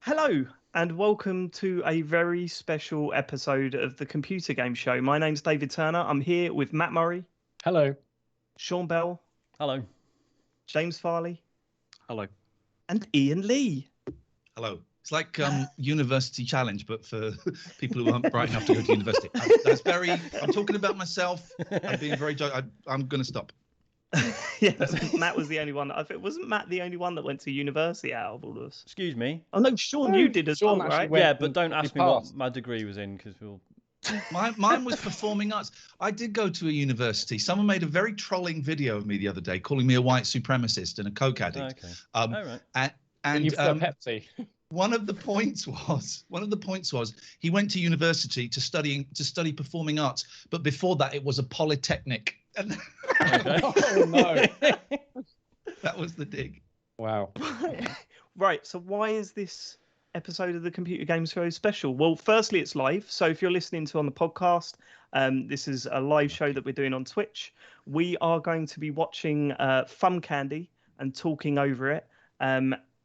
Hello, and welcome to a very special episode of the Computer Game Show. My name's David Turner. I'm here with Matt Murray. Hello. Sean Bell. Hello. James Farley. Hello. And Iain Lee. Hello. It's like university challenge, but for people who aren't bright enough to go to university. I'm talking about myself. I'm being very I'm going to stop. Yes, Matt was the only one. Wasn't Matt the only one that went to university out of all of us? Excuse me. Oh no, Sean, you did as well, right? Yeah, but don't ask me what my degree was in, because we'll. Mine was performing arts. I did go to a university. Someone made a very trolling video of me the other day, calling me a white supremacist and a coke addict. Okay. All right. And you prefer Pepsi. One of the points was he went to university to study performing arts, but before that it was a polytechnic. Oh no. That was the dig. Wow. Right. So why is this episode of the Computer Game Show special? Well, firstly, it's live. So if you're listening to on the podcast, this is a live show that we're doing on Twitch. We are going to be watching Fun Candy and talking over it,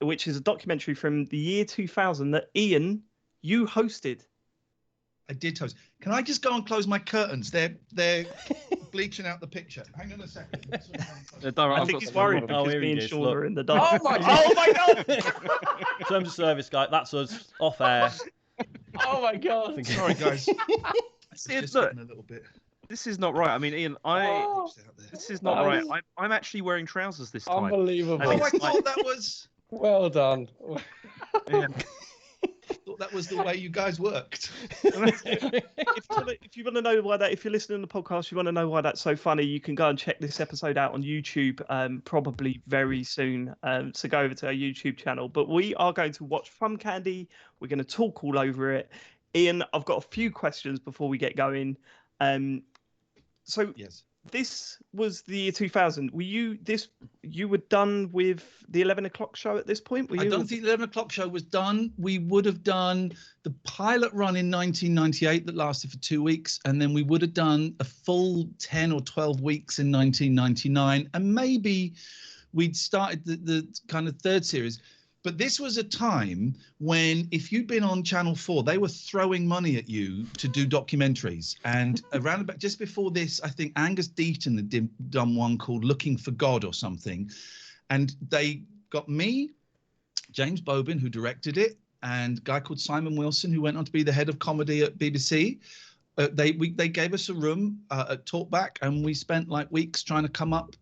which is a documentary from the year 2000 that Iain, you hosted. I did host. Can I just go and close my curtains? They're bleaching out the picture. Hang on a second. I think he's worried because me and Sean are in the dark. Oh my god! Terms of service, guy. That's us off air. Oh my god! Sorry, guys. Look, a little bit. this is not right. I mean, Iain, this is not right. I'm actually wearing trousers this time. Unbelievable. Oh, I thought that was. Well done. Yeah. I thought that was the way you guys worked. If you want to know why that, if you're listening to the podcast, you want to know why that's so funny, you can go and check this episode out on YouTube, probably very soon. So go over to our YouTube channel. But we are going to watch Fun Candy. We're going to talk all over it. Iain, I've got a few questions before we get going. So Yes. this was the year 2000. You were done with the 11 o'clock show at this point? I don't think the 11 o'clock show was done. We would have done the pilot run in 1998 that lasted for 2 weeks, and then we would have done a full 10 or 12 weeks in 1999, and maybe we'd started the kind of third series. But this was a time when, if you'd been on Channel 4, they were throwing money at you to do documentaries. And around about just before this, I think Angus Deaton had done one called Looking for God or something. And they got me, James Bobin, who directed it, and a guy called Simon Wilson, who went on to be the head of comedy at BBC. They gave us a room at Talkback, and we spent like weeks trying to come up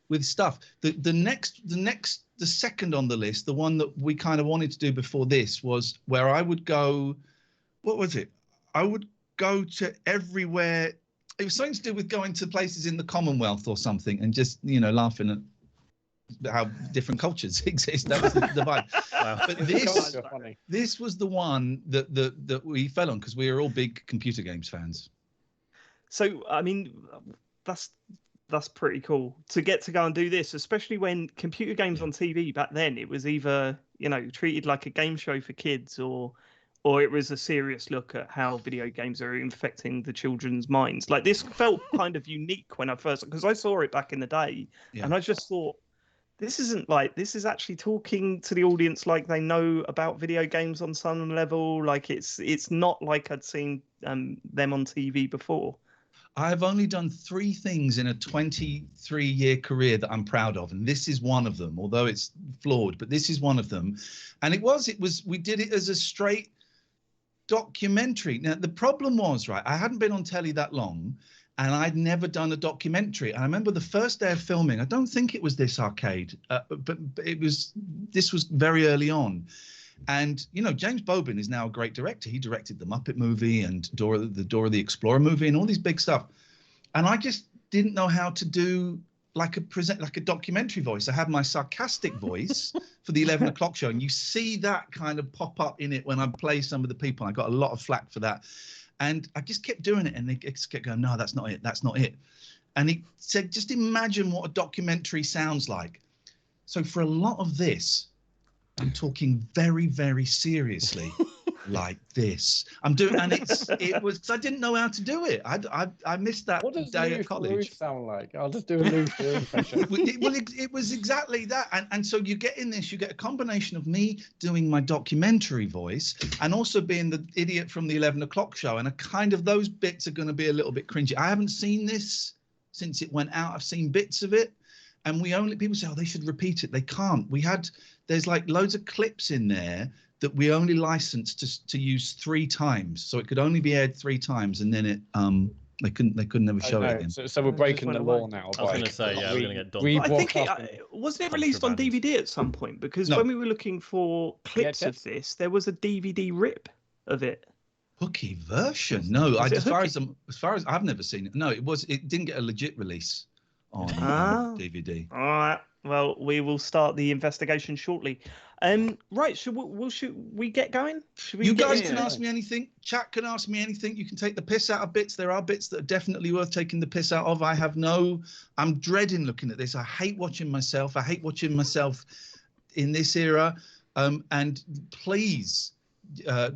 with stuff. The second on the list, the one that we kind of wanted to do before this, was where I would go. What was it? I would go to everywhere. It was something to do with going to places in the Commonwealth or something, and just laughing at how different cultures exist. That was the vibe. Wow. But this was the one that we fell on because we were all big computer games fans. So I mean, that's pretty cool to get to go and do this, especially when computer games on TV back then, it was either, treated like a game show for kids or it was a serious look at how video games are infecting the children's minds. Like, this felt kind of unique when I first, because I saw it back in the day, and I just thought, this is actually talking to the audience like they know about video games on some level. Like, it's not like I'd seen them on TV before. I've only done 3 things in a 23-year career that I'm proud of, and this is one of them, although it's flawed, but this is one of them. And we did it as a straight documentary. Now, the problem was, right, I hadn't been on telly that long, and I'd never done a documentary. And I remember the first day of filming, I don't think it was this arcade, but this was very early on. And, James Bobin is now a great director. He directed the Muppet movie and the Dora the Explorer movie and all these big stuff. And I just didn't know how to do like a documentary voice. I had my sarcastic voice for the 11 o'clock show. And you see that kind of pop up in it when I play some of the people. I got a lot of flack for that. And I just kept doing it. And they just kept going, no, that's not it. That's not it. And he said, just imagine what a documentary sounds like. So for a lot of this, I'm talking very, very seriously, like this. I'm doing, and it was, 'cause I didn't know how to do it. I missed that What does day Lou at college. Farouk sound like? I'll just do a Lou Farouk impression. It was exactly that, and so you get in this, you get a combination of me doing my documentary voice and also being the idiot from the 11 o'clock show, and a kind of those bits are going to be a little bit cringy. I haven't seen this since it went out. I've seen bits of it, and people say, oh, they should repeat it. They can't. There's like loads of clips in there that we only licensed to use 3 times, so it could only be aired 3 times, and then it they couldn't ever show it again. So we're breaking the law now. I was going to say, yeah, we're going to get done. I think wasn't it released on DVD at some point? Because when we were looking for clips of this, there was a DVD rip of it. Hooky version? No, as far as I've never seen it. No, it didn't get a legit release on DVD. All right. Well, we will start the investigation shortly. Right, should we get going? You guys can ask me anything. Chat can ask me anything. You can take the piss out of bits. There are bits that are definitely worth taking the piss out of. I'm dreading looking at this. I hate watching myself. I hate watching myself in this era. And please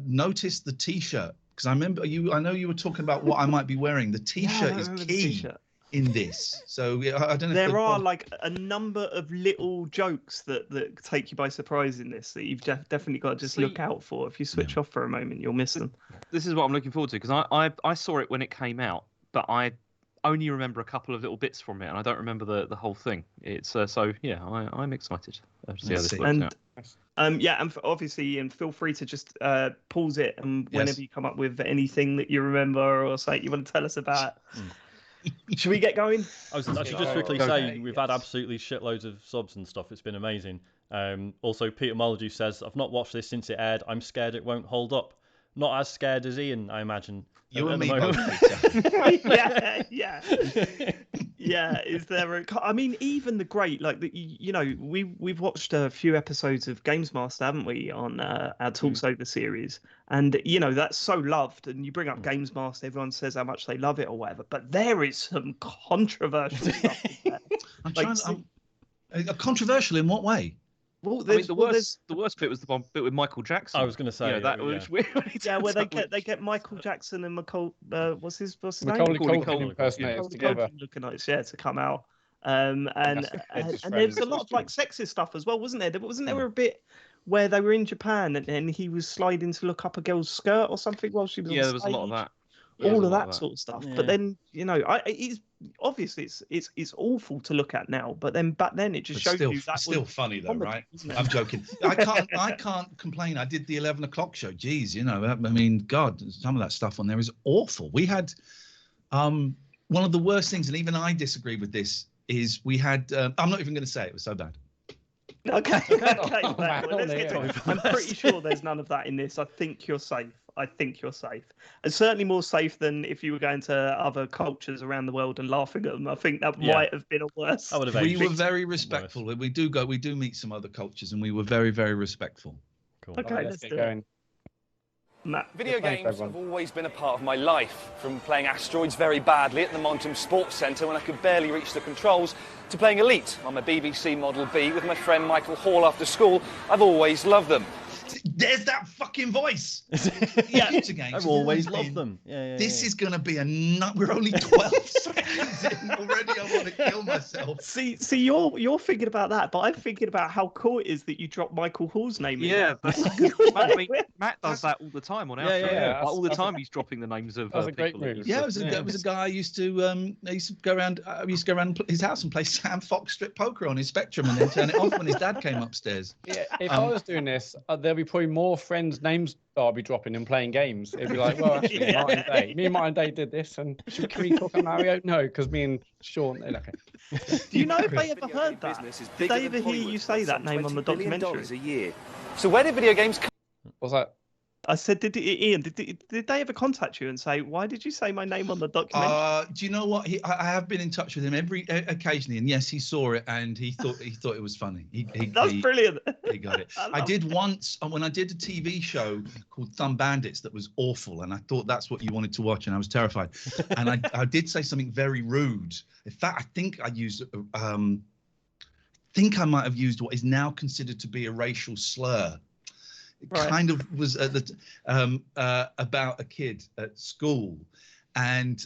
notice the T-shirt, because I know you were talking about what I might be wearing. The T-shirt is key in this. So I don't know. There are like a number of little jokes that take you by surprise in this that you've definitely got to just look out for. If you switch off for a moment, you'll miss them. This is what I'm looking forward to, because I saw it when it came out, but I only remember a couple of little bits from it, and I don't remember the whole thing. It's so yeah, I'm excited to see how this works out. And obviously, Ian, feel free to just pause it, and whenever you come up with anything that you remember or something you want to tell us about. Should we get going? I should just quickly say we've had absolutely shitloads of subs and stuff. It's been amazing. Also, Peter Molyneux says, I've not watched this since it aired. I'm scared it won't hold up. Not as scared as Ian, I imagine. You and me both, Peter. Yeah. Is there I mean, even the great, like, we've watched a few episodes of Games Master, haven't we, on our Talks Over series, and that's so loved, and you bring up Games Master, everyone says how much they love it or whatever, but there is some controversial stuff in there. Controversial in what way? Well, the worst bit was the bit with Michael Jackson. I was going to say that was weird. Where they get Michael Jackson and what's his name? Macaulay Culkin impersonators together. To come out. And there's a lot of like sexist stuff as well, wasn't there? Wasn't there a bit where they were in Japan and he was sliding to look up a girl's skirt or something while she was on there stage? Was a lot of that. All of that sort of stuff. But then it's obviously it's awful to look at now. But then back then it just shows you that still funny though, right? I'm joking. I can't complain. I did the 11 o'clock show. Jeez, I mean, God, some of that stuff on there is awful. We had one of the worst things, and even I disagree with this. Is we had I'm not even going to say it. It was so bad. Okay. Well, let's get to it. I'm pretty sure there's none of that in this. I think you're safe. And certainly more safe than if you were going to other cultures around the world and laughing at them. I think that might have been a worse. We were very respectful. We do meet some other cultures, and we were very, very respectful. Cool. Okay, let's get going. Matt. Video games have always been a part of my life, from playing Asteroids very badly at the Montum Sports Centre when I could barely reach the controls, to playing Elite on my BBC Model B with my friend Michael Hall after school. I've always loved them. There's that fucking voice. I've always loved them. This is going to be we're only 12 seconds in already. I want to kill myself. See, you're thinking about that, but I'm thinking about how cool it is that you dropped Michael Hall's name in. Yeah, Matt does that all the time on our show. Yeah. All the time he's dropping the names of people. Great move. Yeah, it was a guy I used to go around his house and play Sam Fox strip poker on his Spectrum and then turn it off when his dad came upstairs. Yeah, if I was doing this, there'd be probably more friends' names that I'll be dropping and playing games. It'd be like, well, actually, Martin Day. Me and Martin Day did this, and can we talk on Mario? No, because me and Sean. Okay. Do you know if they ever heard that? Did they ever hear you say that name on the documentary? A year. So where did video games come? What's that? I said, Ian, did they ever contact you and say, why did you say my name on the documentary? Do you know what? I have been in touch with him occasionally, and yes, he saw it and he thought it was funny. That's brilliant. He got it. I did once when I did a TV show called Thumb Bandits that was awful, and I thought that's what you wanted to watch, and I was terrified. And I did say something very rude. In fact, I think I used I might have used what is now considered to be a racial slur. kind of was at the about a kid at school, and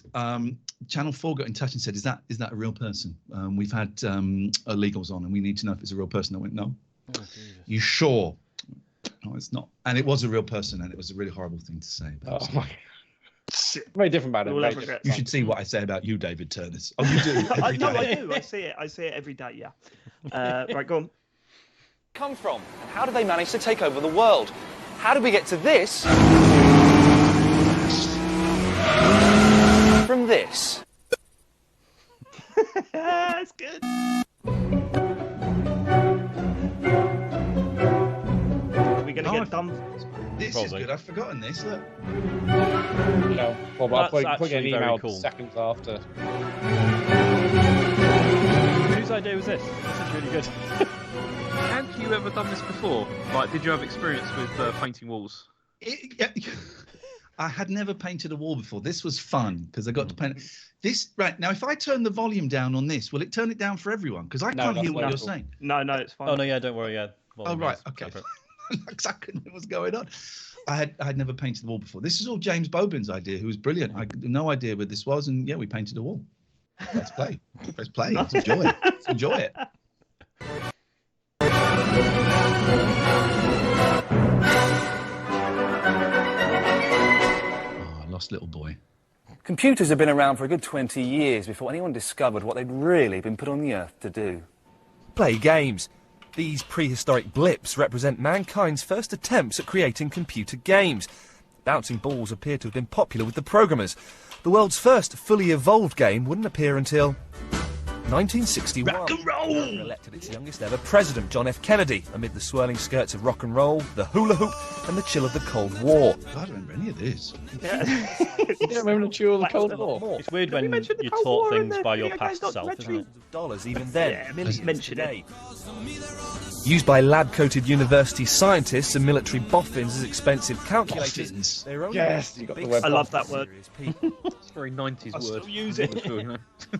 Channel 4 got in touch and said, "Is that a real person? We've had illegals on, and we need to know if it's a real person." I went, "No." Oh, you sure? No, it's not. And it was a real person, and it was a really horrible thing to say. Oh my. Very different about it. You should see what I say about you, David Turners. Oh, you do. I do. I see it every day. Yeah. Right, go on. Come from? And how did they manage to take over the world? How did we get to this? From this. That's good. Are we going to get done? This is good. I've forgotten this. Look. No. Well, I'll put an email cool. seconds after. Whose idea was this? This is really good. Had you ever done this before? Like, did you have experience with painting walls? I had never painted a wall before. This was fun because I got to paint this. Right now, if I turn the volume down on this, will it turn it down for everyone? Because I can't hear what you're saying. No, it's fine. Oh no, yeah, don't worry, yeah. Oh right, okay. Exactly what was going on. I had never painted the wall before. This is all James Bobin's idea, who was brilliant. I had no idea what this was, and yeah, we painted a wall. Let's play. Let's play. Let's enjoy it. Let's enjoy it. Oh, lost little boy. Computers have been around for a good 20 years before anyone discovered what they'd really been put on the earth to do. Play games. These prehistoric blips represent mankind's first attempts at creating computer games. Bouncing balls appear to have been popular with the programmers. The world's first fully evolved game wouldn't appear until 1961. Rock and roll! Elected its youngest ever president, John F. Kennedy, amid the swirling skirts of rock and roll, the hula hoop, and the chill of the Cold War. I don't remember any of this. Yeah. You don't remember the chill of the Cold War? It's weird when you're taught things by your past self, isn't it? Dollars even then. Yeah, millions mention today. Used by lab-coated university scientists and military boffins as expensive calculators. Boffins. They're only Yes, you got the word. I love that word. It's a very 90s word. Still use it.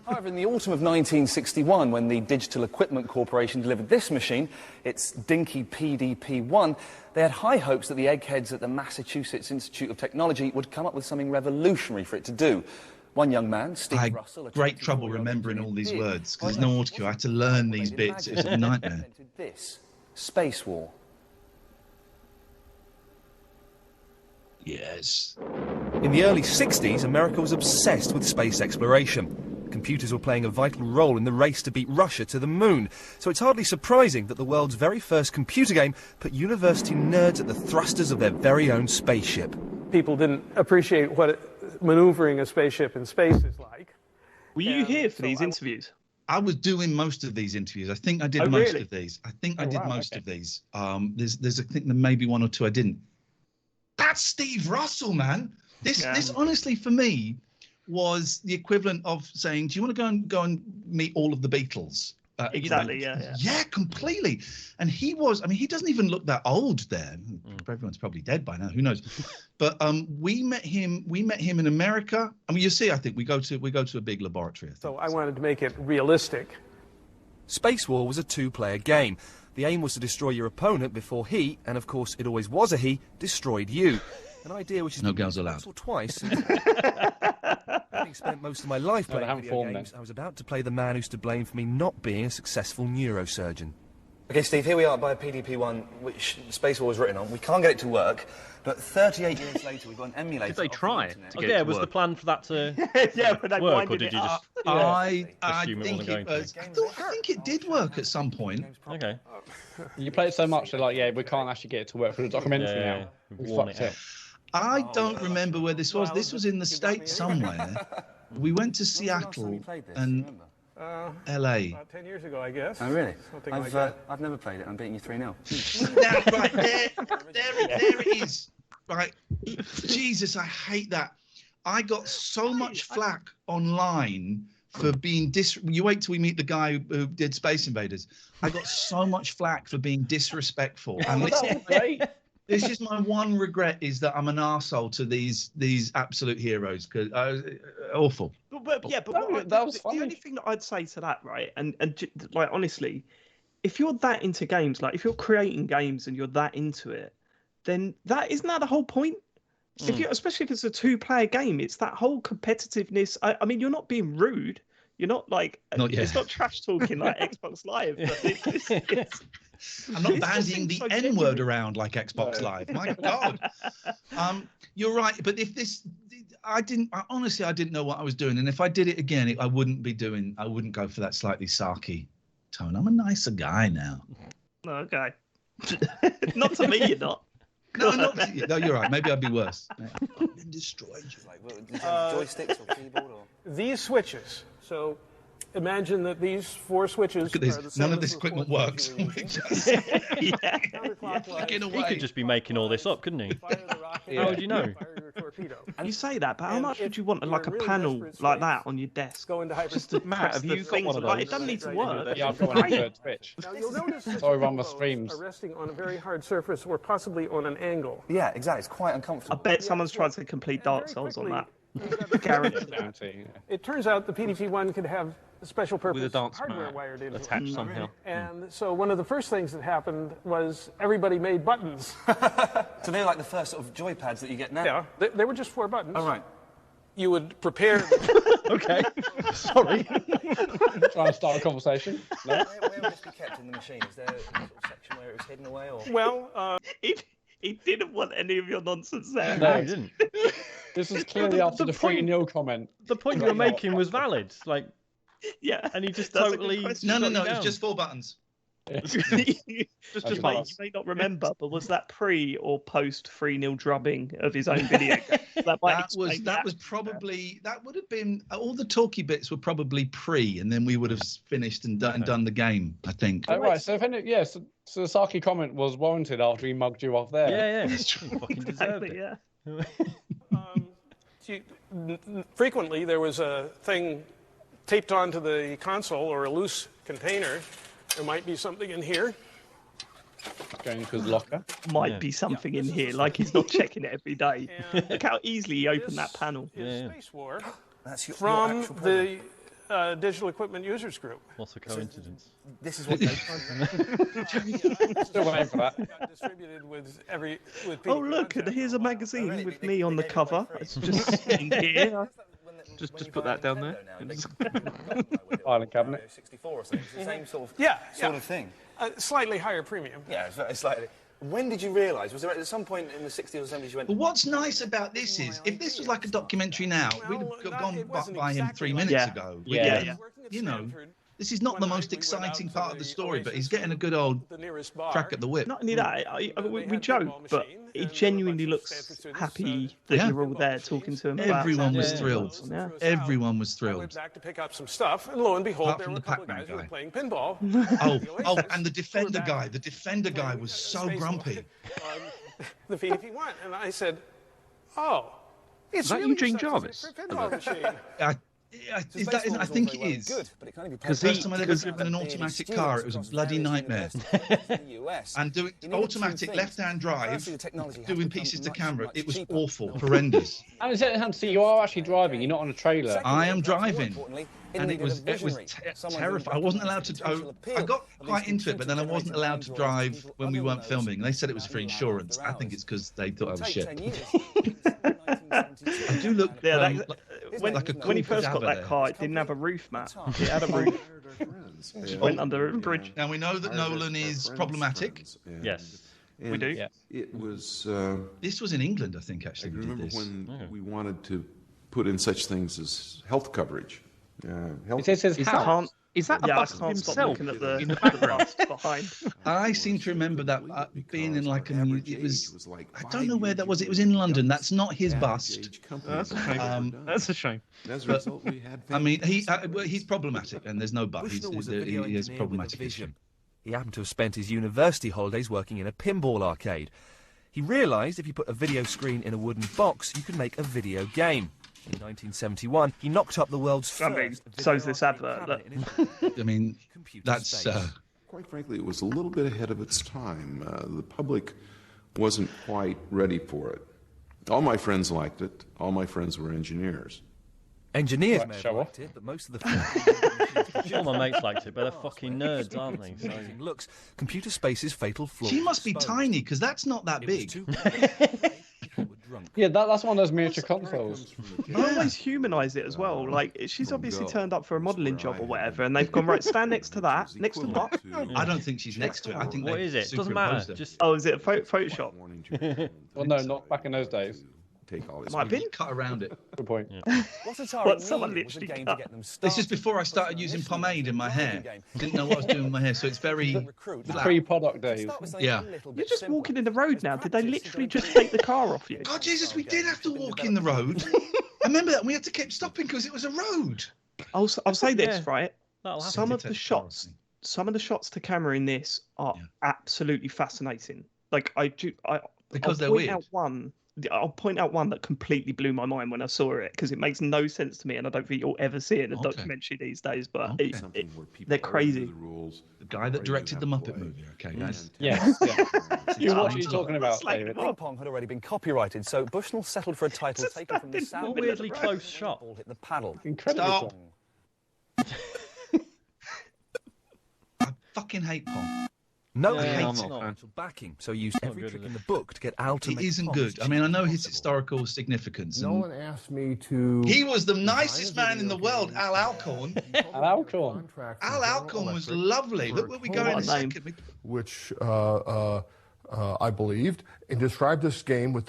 However, in the autumn of 1961, when the Digital Equipment Corporation delivered this machine, its dinky PDP-1, they had high hopes that the eggheads at the Massachusetts Institute of Technology would come up with something revolutionary for it to do. One young man, Steve Russell... I had great trouble remembering all these words, because there's no autocue. I had to learn these bits. It was a nightmare. This, Space War. Yes. In the early 60s, America was obsessed with space exploration. Computers were playing a vital role in the race to beat Russia to the moon, so it's hardly surprising that the world's very first computer game put university nerds at the thrusters of their very own spaceship. People didn't appreciate what maneuvering a spaceship in space is like. Were you here for these interviews? I was doing most of these interviews. I think I did most of these. I think I did most of these. There's I think there may be one or two I didn't. That's Steve Russell, man. This honestly for me was the equivalent of saying, "Do you want to go and meet all of the Beatles?" Exactly. Yeah, completely. And he was. I mean, he doesn't even look that old there. Everyone's probably dead by now. Who knows? But we met him. We met him in America. I mean, you see, I think we go to a big laboratory. So I wanted to make it realistic. Space War was a two-player game. The aim was to destroy your opponent before he, and of course it always was a he, destroyed you. An idea which is no girls allowed. Once or twice. Having spent most of my life playing video games, I was about to play the man who's to blame for me not being a successful neurosurgeon. Okay, Steve, here we are by a PDP-1, which Space War was written on. We can't get it to work, but 38 years later, we've got an emulator. Did they try to get it to was work? the plan for that to but work, or did you just I assume it think wasn't going to? I think it did work at some point. Okay. You play it so much, they're like, yeah, we can't actually get it to work for the documentary now. We fucked it. I don't remember where this was. This was in the States somewhere. We went to Seattle and LA. About 10 years ago, I guess. Oh, really? Something like that. I've never played it. I'm beating you 3-0. Now, right, there it is. Right. Jesus, I hate that. I got so much flack online for being you wait till we meet the guy who did Space Invaders. I got so much flack for being disrespectful. And this is my one regret, is that I'm an arsehole to these absolute heroes, because awful. But that was funny. The only thing that I'd say to that, right, and like honestly, if you're that into games, like if you're creating games and you're that into it, then isn't that the whole point? Especially if it's a 2-player game, it's that whole competitiveness. I mean, you're not being rude. You're not like it's not trash talking like Xbox Live. But I'm not bandying the N-word around like Xbox Live. My God. You're right, but if this, honestly, I didn't know what I was doing, and if I did it again, I wouldn't go for that slightly sarky tone. I'm a nicer guy now. Okay. Not to me, you're not. No, no, you're right. Maybe I'd be worse. I've been destroyed. Joysticks or keyboard or These switches. So imagine that these 4 switches. Look at this. None of this equipment works. He could just be making all this up, couldn't he? How would you know? You say that, but how much would you want like a panel like that on your desk? Just to Matt, have you got one of those? It doesn't need to work. Yeah, I've got one on third Twitch. Now you'll notice So I run my streams. are resting on a very hard surface or possibly on an angle. Yeah, exactly. It's quite I uncomfortable. bet someone's tried to complete Dark Souls on that. Guarantee. It turns out the PDT-1 could have special purpose With a dance hardware mat wired into it. attached somehow. And so one of the first things that happened was everybody made buttons. So they're like the first sort of joypads that you get now. Yeah, they were just 4 buttons. All right. You would prepare. Okay. Sorry. Trying to start a conversation. No? Where would this be kept in the machine? Is there a sort of section where it was hidden away, or? Well, He didn't want any of your nonsense there. No, he didn't. This is clearly after the 3-0 comment. The point you were making was valid. Like, yeah, and he just That's a totally. good question. No, it's just 4 buttons. You may not remember, but was that pre or post 3-0 drubbing of his own video? That would have been all the talky bits were probably pre, and then we would have finished and done the game. I think. Oh, right. So so the Saki comment was warranted after he mugged you off there. Yeah. He fucking deserved it. Yeah. Frequently there was a thing taped onto the console or a loose container. There might be something in here. Going to his locker. Might be something in here, like he's not checking it every day. Look how easily he opened that panel. Space War That's your from actual the Digital Equipment Users Group. What's a coincidence? This is what. Still waiting for that. Got distributed with Oh look, and here's a magazine with me on the cover. It's just in here. Just put that down there. Island cabinet. 64 or something. It's the same sort of thing. Slightly higher premium. Yeah, it's slightly. When did you realise? Was there at some point in the 60s or 70s you went? But what's nice about this is, if this was like a documentary now, we'd have gone by him 3 minutes ago. Yeah. You know, this is not the most exciting part of the story, but he's getting a good old crack at the whip. Not only that, we joke, but he genuinely looks happy that you're all there talking to him. Everyone was thrilled. Yeah. Everyone was I went thrilled. back to pick up some stuff, and lo and behold, Apart there from were a the couple of Pac-Man guys who were guy. playing pinball. Oh, and the Defender guy. The Defender guy was so grumpy. The PDP-1, and I said, "Oh, it's Is that really Eugene such a Jarvis? pinball machine." I think it is. Because the first time I'd ever driven an automatic car, it was a bloody nightmare. And doing automatic left-hand drive, doing pieces to camera, it was awful, horrendous. And so you are actually driving. You're not on a trailer. I am driving, and it was terrifying. I wasn't allowed to. I got quite into it, but then I wasn't allowed to drive when we weren't filming. And they said it was for insurance. I think it's because they thought I was shit. I do look. When he first got that car, it didn't have a roof, Matt. It had a roof. It went under a bridge. Now we know that Nolan is problematic. Yes. We do. Yeah. It was. This was in England, I think. I Actually, can we did remember this. when we wanted to put in such things as health coverage. Health. It says how. Is that a Yeah, I bust of can't stop himself? looking at the bust behind. I seem to remember that being in like a. It was. like I don't know where that was. It was in London. That's not his bust. That's a shame. That's a shame. As a result, we had. I mean, he's problematic, and there's no but. He has a problematic issue. He happened to have spent his university holidays working in a pinball arcade. He realised if you put a video screen in a wooden box, you could make a video game. In 1971, he knocked up the world's first. So's this advert. I mean, that's. Quite frankly, it was a little bit ahead of its time. The public wasn't quite ready for it. All my friends liked it. All my friends were engineers. Engineers Right, may have show liked it, but most of the All my mates liked it, but they're fucking nerds, aren't they? So... looks, Computer Space's fatal flaw. She must be tiny because that's not that big. Yeah, that's one of those miniature consoles. I always humanise it as well. Like, she's obviously turned up for a modelling job or whatever, and they've gone, right, stand next to that. Next to what? I don't think she's next to it. I think What they is it? Doesn't superimposed matter. her. Just Oh, is it a Photoshop? Well, no, not back in those days. Might be. Cut around it. Good point. What Atari What, someone needed was a literally game cut. to get them This started. is before I started using pomade in my hair. Didn't know what I was doing with my hair, so it's very Recruit. flat. Pre-product days. Start with something Yeah. a little You're bit just simpler. walking in the road now. Did they Practice, literally you're gonna just take the car off you? Oh Jesus, we did have to walk in the road. I remember that. We had to keep stopping because it was a road. I'll say this, Yeah. right? that'll happen. Some of Did the take shots, the car off me. some of the shots to camera in this are absolutely fascinating. Like Because they're I'll point weird. out one. I'll point out one that completely blew my mind when I saw it because it makes no sense to me, and I don't think you'll ever see it in a Okay. documentary these days. But Okay. they're crazy. The guy that directed the Muppet movie. Okay, guys. Yes. Yeah. You what are you It's talking about, like David? Ping pong had already been copyrighted, so Bushnell settled for a title Just taken from the standing sound. in the Weirdly middle of close shot. Ball hit the paddle. Incredible. Stop. I fucking hate Pong. No Yeah, hate I'm it. not a fan. Backing, so he used every good, trick is in it? the book to get Al to It make isn't Pong good. as I mean, I know cheap as his possible. historical significance. and Nolan asked me to. He was the nicest man in the world, Al Alcorn. Al Alcorn. Al Alcorn was lovely. Look where we go in a What a name. second. Which I believed, and described this game with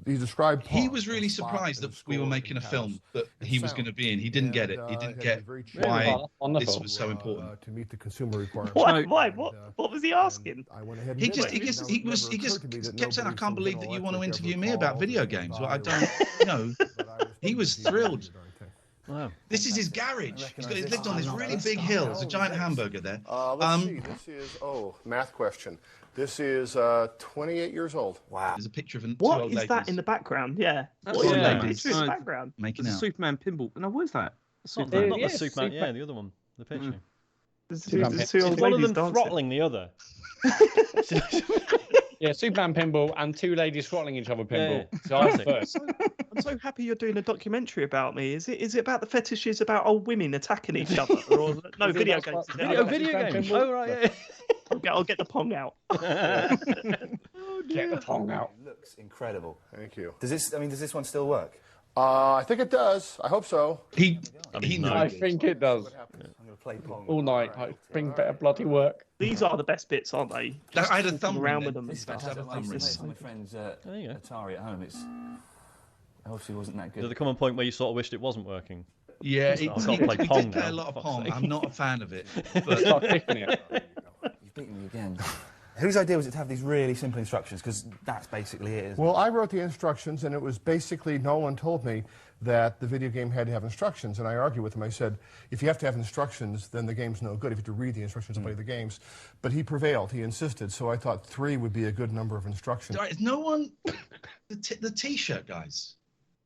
he described. He Pong, was really the spot surprised and that we were score making a and film house that and he was sound. going to be in. He didn't get it. He And, didn't it had get to be very why cheap, Oh, wonderful. this was so important. to meet the consumer requirements. Why? And, What was he asking? I went ahead and He did just, it. he just, Now, he it was, never he just occurred to me that kept saying, "I nobody can't from believe that you want to General interview Electric me ever about called video or games." said Well, I bye don't, you know. but I was He was pretty busy thrilled. doing darn thing. Wow. This is his garage. He's lived on this really big hill. There's a giant hamburger there. Let's see. This is math question. This is 28 years old. Wow. There's a picture of two What old is that ladies in the background? Yeah. That's What is Superman. that picture in the Nice. background? making The out. Superman pinball. No, what is that? Not, It not the is, Superman, Superman. yeah, the other one, the picture. There's Superman two old Is one of ladies them dancing. throttling the other? Yeah, Superman pinball and two ladies throttling each other pinball. Yeah. So I'm first. I'm so happy you're doing a documentary about me. Is it about the fetishes about old women attacking each other, or no video games? Is it? Video Superman games. pinball? Oh right, yeah. I'll get the Pong out. Get the Pong out. It looks incredible. Thank you. Does this one still work? I think it does. I hope so. He mean, knew no. I it. think it does. I'm going to play Pong. All night. I bring better bloody work. These are the best bits, aren't they? I had a walking thumb around ring with then. them. This is and stuff. fantastic. I used to It's play it with so- my friend's There you go. Atari at home. It obviously wasn't that Did good. there come a point where you sort of wished it wasn't working? Yeah, I've got to play we Pong did play now, a lot of for Pong. fuck's I'm not a fan of it. Start clicking it. You've beaten me again. Whose idea was it to have these really simple instructions? Because that's basically it, isn't Well, I wrote the instructions, and it was basically Nolan told me that the video game had to have instructions, and I argued with him. I said, if you have to have instructions, then the game's no good if you have to read the instructions and play the games. But he prevailed. He insisted, so I thought 3 would be a good number of instructions. Right, is no one the T-shirt, guys?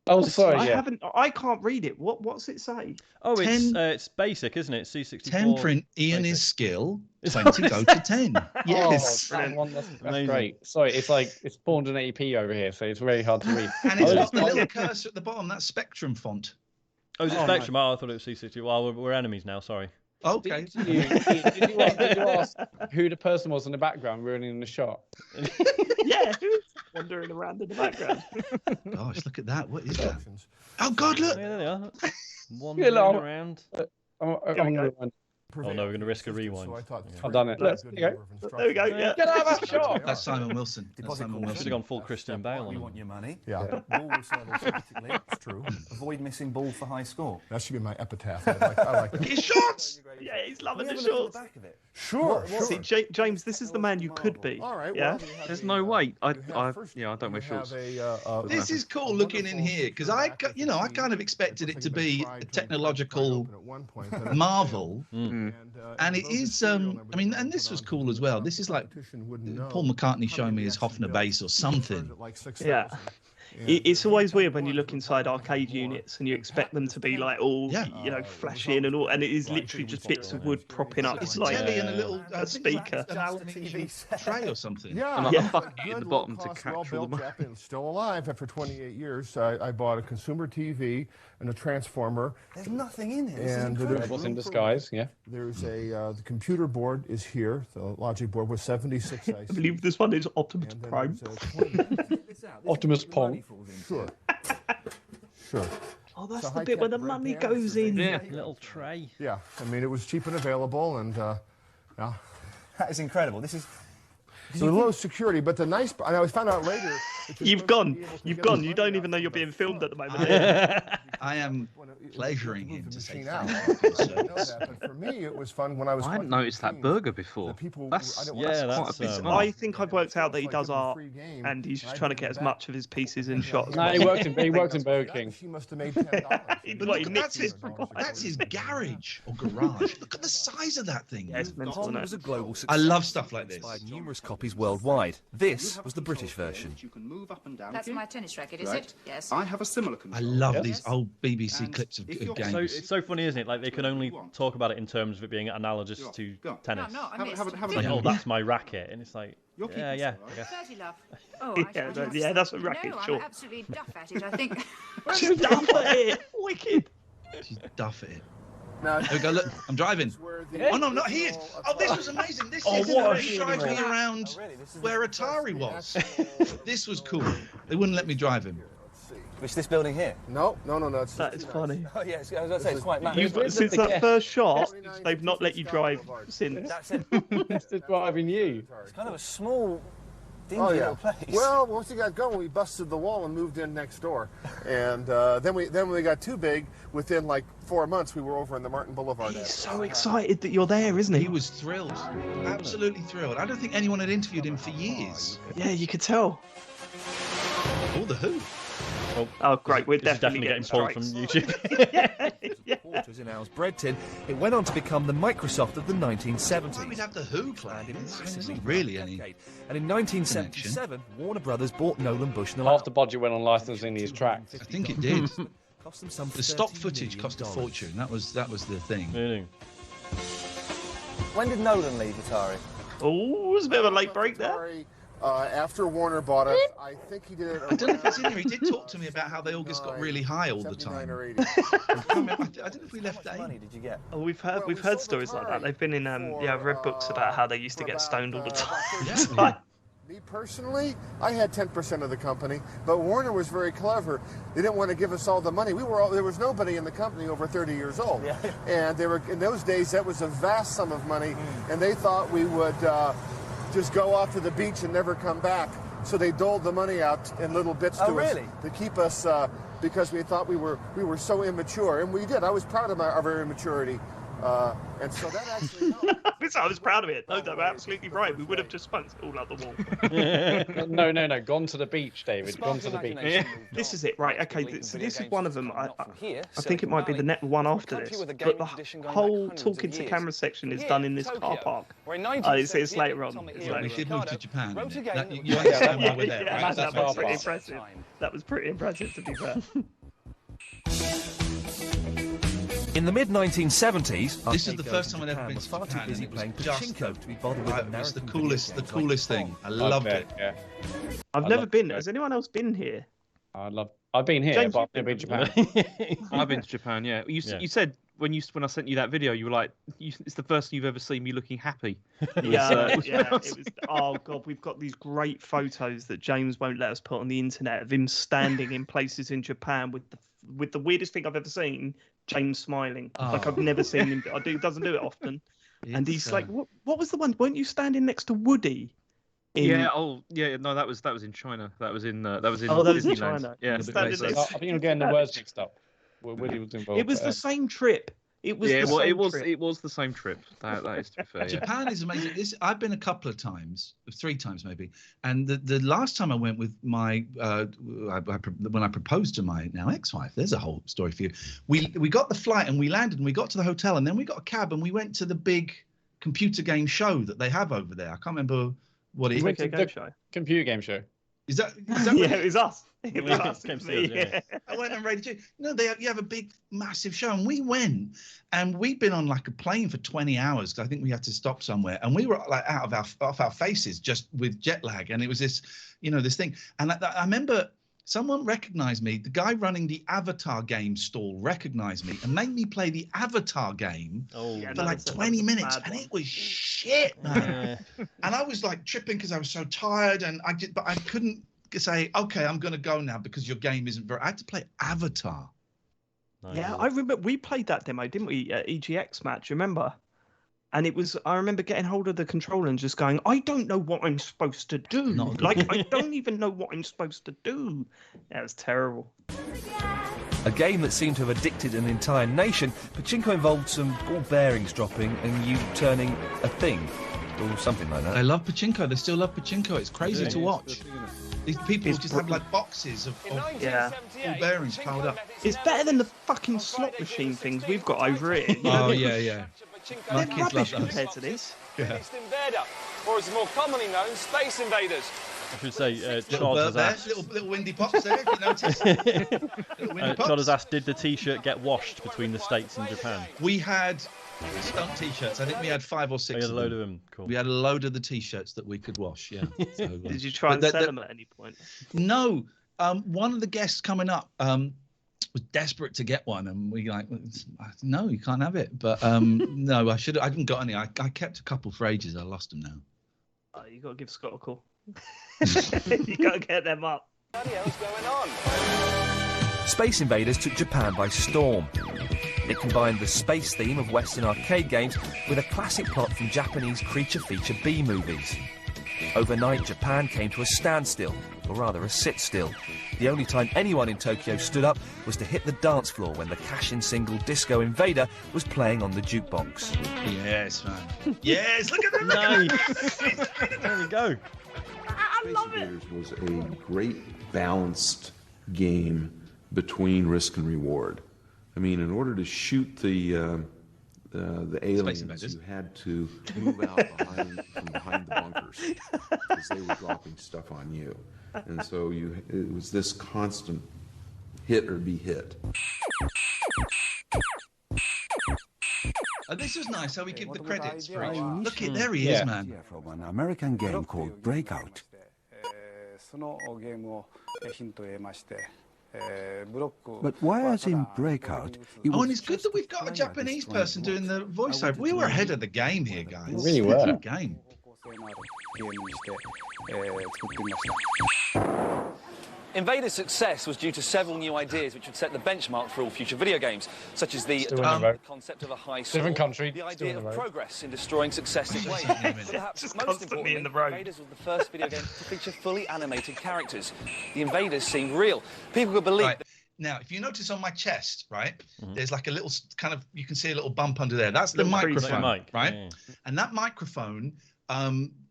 Oh, sorry, I yeah. haven't. I can't read it. What's it say? Oh, 10 it's basic, isn't it? C64. 10 for Ian basic. is skill. Is 20 that go what to it 10. Oh, Yes. that one, that's Amazing. great. Sorry, it's like it's 480p over here, so it's very hard to read. And it's Oh, got the little cursor at the bottom. That's Spectrum font. Oh, is it Oh, Spectrum? Oh, I thought it was C60. Well, we're enemies now. Sorry. Okay. Did you ask who the person was in the background ruining the shot? Yeah, who's wandering around in the background? Gosh, look at that. What is that? Instructions. Oh, God, look. Yeah, there they are. Yeah, Wandering look, around. I'm we gonna go. rewind. Oh no, we're going to risk a So rewind. I thought Yeah. 3 I've done it. would be a Look, good there you number of There we go. instructions. Yeah. Get out of that shot! That's Simon Wilson. That's Deposit Simon call. Should have Wilson. gone full Christian Bale on We him. want your money. Yeah, Ball will serve automatically. It's true. Avoid missing ball for high score. that should be my epitaph. I like that. His shots! Yeah, he's loving Can the we have a look at shorts. the back of it? Sure, See, sure. James, this is the man you could be. All right, Yeah. well, you have There's a, no way. I you have first- don't wear you shorts. have a, This is cool looking in here because I kind of expected it to be a technological marvel, Mm. and it is. I mean, and this was cool as well. This is like Paul McCartney showing me his Hofner bass or something. Yeah. It's always weird when you look inside arcade units and you expect them to be like all, flashing and all, and it is literally just bits of wood propping up It's a like telly and a little a speaker. tray or something. And like a bucket in the bottom to catch all the money. Japan's still alive after 28 years. I bought a consumer TV and a transformer. There's nothing in here. And It was in disguise, yeah. There's the computer board is here, the logic board with 76 ICs. I believe this one is Optimus Prime. Optimus Pong. Sure. Sure. Oh, that's the bit where the money goes in. Yeah, little tray. Yeah, I mean, it was cheap and available, and yeah. That is incredible. This is. So low security, but the nice. And I found out later. You've gone. You don't even know you're being filmed at the moment. I am pleasuring him to say out. But for me, it was fun when I was. I hadn't noticed that burger before. That's I think I've worked out that he does art, and he's just trying to get as much of his pieces in shots. No, he worked in Burger King. She must have made $10. That's his garage or garage. Look at the size of that thing. Yeah, it's mental, isn't it? was a global success. I love stuff like this. Inspired numerous copies worldwide. This was the British version. You can move up and down. That's my tennis racket, is it? Yes. I have a similar control. I love these old BBC clips of games. So it's so funny, isn't it? Like they can only talk about it in terms of it being analogous to tennis. No, I missed. It's like, oh, that's my racket, and it's like, yeah, I guess. 30, love. Oh, that's a racket, no, sure. I'm absolutely duff at it, I think. She's duff at it. Wicked. She's duff at it. Now, There we go, look, I'm driving. Oh no, not here. Oh, this was amazing. This is drive me around where Atari was. This was cool. They wouldn't let me drive him. Which this building here? No. That is funny. Oh yes, I was going to say it's quite mad. Since that first shot, they've not let you drive since. That's it. It's just driving you. It's kind of a small, dingy little place. Well, once we got going, we busted the wall and moved in next door, and then when we got too big, within like 4 months, we were over in the Martin Boulevard. He's so excited that you're there, isn't he? He was thrilled, absolutely thrilled. I don't think anyone had interviewed him for years. Yeah, you could tell. Oh, the Who. Oh, great! We're definitely getting pulled from YouTube. Quarters in Al's bread tin, it went on to become the Microsoft of the 1970s. Why we'd have the Who playing? There's not really any. And in 1977, Warner Brothers bought Nolan Bushnell Half the budget went on licensing these tracks. I think it did. Cost them some The stock $13 footage million. cost a fortune. That was the thing. Really? When did Nolan leave Atari? Oh, it was a bit of a late break there. Atari, after Warner bought us, I think he did it. I don't know if it's in here. He did talk to me about how they all just got really high all the time. Or 80. I don't know if we left that money in. did you get? Oh, we've heard stories like that. They've been in I've read books about how they used to get stoned all the time. Me personally, I had 10% of the company, but Warner was very clever. They didn't want to give us all the money. There was nobody in the company over 30 years old, and they were in those days. That was a vast sum of money, and they thought we would just go off to the beach and never come back. So they doled the money out in little bits to us to keep us, because we thought we were so immature, and we did. I was proud of our immaturity. And so that actually helped. I was proud of it. No, they were absolutely right. We would have just spun it all out the wall. No. Gone to the beach, David. Gone to the beach. This is it, right? Okay, so this is one of them. I think it might be the one after this. But the whole talking to camera section is done in this car park. It's later on. We did move to Japan. You understand why we're there, right? That was pretty impressive. That was pretty impressive, to be fair. In the mid-1970s, this is the first time I'd ever been to far too Japan, busy and it was playing just pachinko to be bothered with it was the American coolest thing. I loved it. Yeah. I've never been. Has anyone else been here? I've been here, James, but I've never been to Japan. I've been to Japan. Yeah. You said when I sent you that video, you were like, it's the first time you've ever seen me looking happy. It was. Oh god, we've got these great photos that James won't let us put on the internet of him standing in places in Japan with the weirdest thing I've ever seen. James smiling like I've never seen him. Doesn't do it often. And he's like, what was the one? Weren't you standing next to Woody? No, that was in China. That was in in China. Yeah, I think you're getting the words mixed up. Woody was involved. It was the same trip. It was the same trip. That is to be fair. Japan is amazing. I've been a couple of times, 3 times maybe, and the last time I went with my when I proposed to my now ex-wife. There's a whole story for you. We got the flight and we landed and we got to the hotel and then we got a cab and we went to the big computer game show that they have over there. I can't remember what it is. The computer game show. Is that yeah, it was us. It was us. Came to see us, yeah. I went and raided you. No, you have a big, massive show, and we went, and we'd been on like a plane for 20 hours because I think we had to stop somewhere, and we were like off our faces just with jet lag, and it was this, this thing, and I remember someone recognized me. The guy running the Avatar game stall recognized me and made me play the Avatar game for like 20 minutes, and it was shit, man. And I was like tripping because I was so tired, and but I couldn't say, okay, I'm gonna go now because your game isn't very. I had to play Avatar. Nice. Yeah, I remember we played that demo, didn't we? At EGX match, remember? And it was, I remember getting hold of the controller and just going, I don't know what I'm supposed to do. I don't even know what I'm supposed to do. Yeah, it was terrible. A game that seemed to have addicted an entire nation, Pachinko involved some ball bearings dropping and you turning a thing, or something like that. They love Pachinko. They still love Pachinko. It's crazy to watch. These people just have like boxes of ball bearings piled up. It's better than the fucking slot machine things we've got over here. Yeah. They're rubbish compared to this. Invader, or as more commonly known, Space Invaders. I should say, Little Chod has asked. little windy pops there, if you notice. Chod has asked, did the T-shirt get washed between the States and Japan? We had stunt T-shirts. I think we had 5 or 6. We had a load of them. Cool. We had a load of the T-shirts that we could wash. Yeah. So, Did you try and sell them at any point? No. One of the guests coming up was desperate to get one, and we like, no, you can't have it. But no, I haven't got any. I kept a couple for ages. I lost them now. You got to give Scott a call. You got to get them up. What the hell's going on? Space Invaders took Japan by storm. It combined the space theme of Western arcade games with a classic plot from Japanese creature feature B-movies. Overnight, Japan came to a standstill, or rather a sit-still. The only time anyone in Tokyo stood up was to hit the dance floor when the cash-in single Disco Invader was playing on the jukebox. Yes, man. Yes, look at that. Nice. There we go. I love it. Invaders was a great balanced game between risk and reward. I mean, in order to shoot the aliens, you had to move out from behind the bunkers because they were dropping stuff on you, and so it was this constant hit or be hit. This is nice how we give the credits for each. Look at there he is, man. From an American game called Breakout. But whereas in Breakout, and it's good that we've got a Japanese person doing the voiceover. We were ahead of the game here, guys. We really were. Game. Invaders' success was due to several new ideas which would set the benchmark for all future video games, such as the concept of a high score, the idea of progress in destroying successive waves. Perhaps most importantly, Invaders was the first video game to feature fully animated characters. The Invaders seemed real. People could believe... Right. Now, if you notice on my chest, right, there's like a little kind of, you can see a little bump under there. That's the microphone, right? Yeah. And that microphone...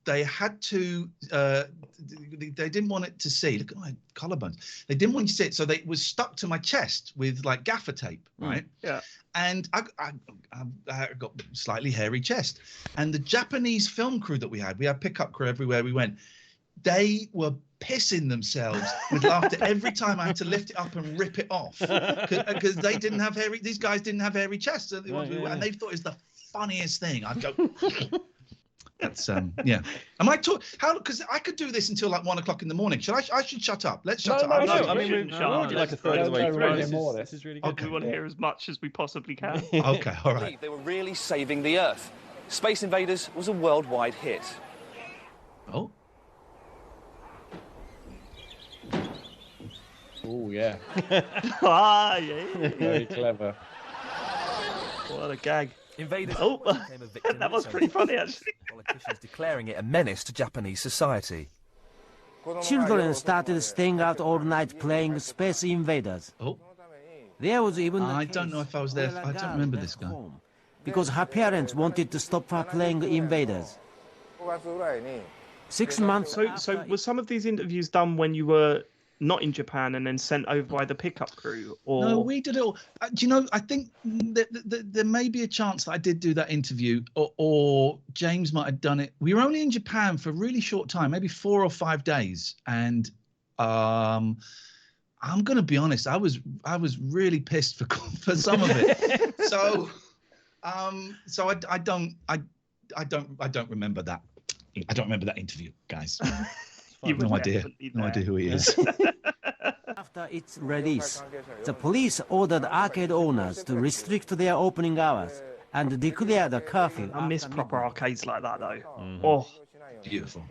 they had to, they didn't want it to see. Look at my collarbones. They didn't want you to see it, so it was stuck to my chest with like gaffer tape, right? Yeah. And I got slightly hairy chest. And the Japanese film crew that we had pickup crew everywhere we went. They were pissing themselves with laughter every time I had to lift it up and rip it off because they didn't have hairy. These guys didn't have hairy chests, and they thought it was the funniest thing. I'd go. That's yeah. Am I talk? How? Because I could do this until like 1 o'clock in the morning. I should shut up. Let's shut up. No. I mean, we're already like a third of the way through. This is really good. We want to hear as much as we possibly can. Okay, all right. They were really saving the Earth. Space Invaders was a worldwide hit. Oh. Oh yeah. Yeah. Very clever. What a gag. Invaders became a victim. That was pretty funny, actually. Politicians declaring it a menace to Japanese society. Children started staying out all night playing Space Invaders. Oh. There was even I don't know if I was there. I don't remember this guy. Because her parents wanted to stop her playing Invaders. 6 months. So were some of these interviews done when you were not in Japan and then sent over by the pickup crew? Or no, we did it all. Do you know, I think there may be a chance that I did do that interview, or James might have done it. We were only in Japan for a really short time, maybe 4 or 5 days, and I'm going to be honest. I was really pissed for some of it. So I don't remember that. I don't remember that interview, guys. No idea who he is. After its release, the police ordered arcade owners to restrict their opening hours and declared a curfew. I miss proper arcades like that, though. Mm-hmm. Oh, beautiful.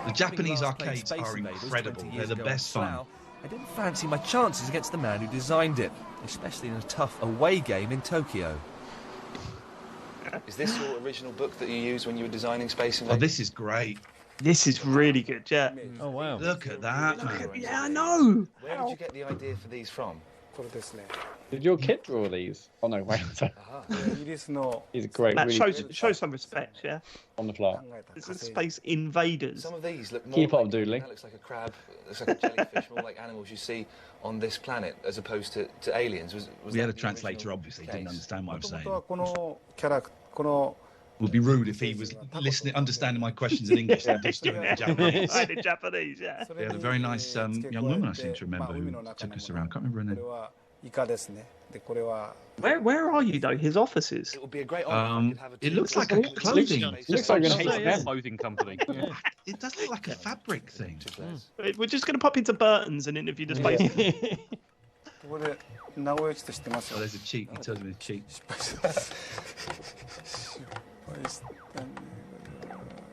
The Japanese arcades are incredible. They're the best fun. I didn't fancy my chances against the man who designed it, especially in a tough away game in Tokyo. Is this your original book that you used when you were designing Space Invaders? Oh, this is great. This is really good, yeah. Oh, wow. Look at that, man. Yeah, I know. Where did you get the idea for these from? Did your kid draw these? Oh no, wait. He's a great. Matt, really show some respect, yeah. On the fly. This is Space Invaders. Some of these look more Keep like, on doodling. That looks like a crab. Looks like a jellyfish, more like animals you see on this planet, as opposed to aliens. Was we had a translator, obviously, didn't understand what I was saying. It would be rude if he was listening, understanding my questions in English and just doing it in Japanese. In Japanese, yeah. We had a very nice young woman, I seem to remember, who took us around. I can't remember her name. Where are you, though? His offices? It would be a great honor. It looks like a clothing. Looks like a clothing company. It does look like a fabric thing. We're just going to pop into Burton's and interview the space. Oh, there's a cheat. He tells me to cheat.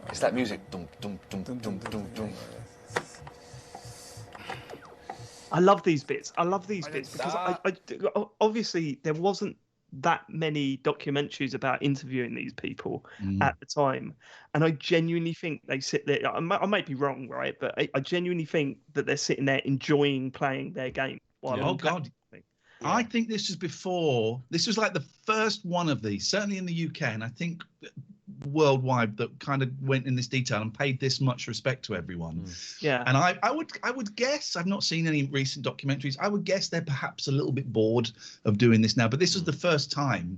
It's that music. Dum, dum, dum, dum, dum, dum. I love these bits. Because I obviously there wasn't that many documentaries about interviewing these people at the time, and I genuinely think they sit there. I might be wrong, right? But I genuinely think that they're sitting there enjoying playing their game. Oh God. I think this was before. This was like the first one of these, certainly in the UK, and I think worldwide, that kind of went in this detail and paid this much respect to everyone. Yeah. And I would guess, I've not seen any recent documentaries, I would guess they're perhaps a little bit bored of doing this now, but this was the first time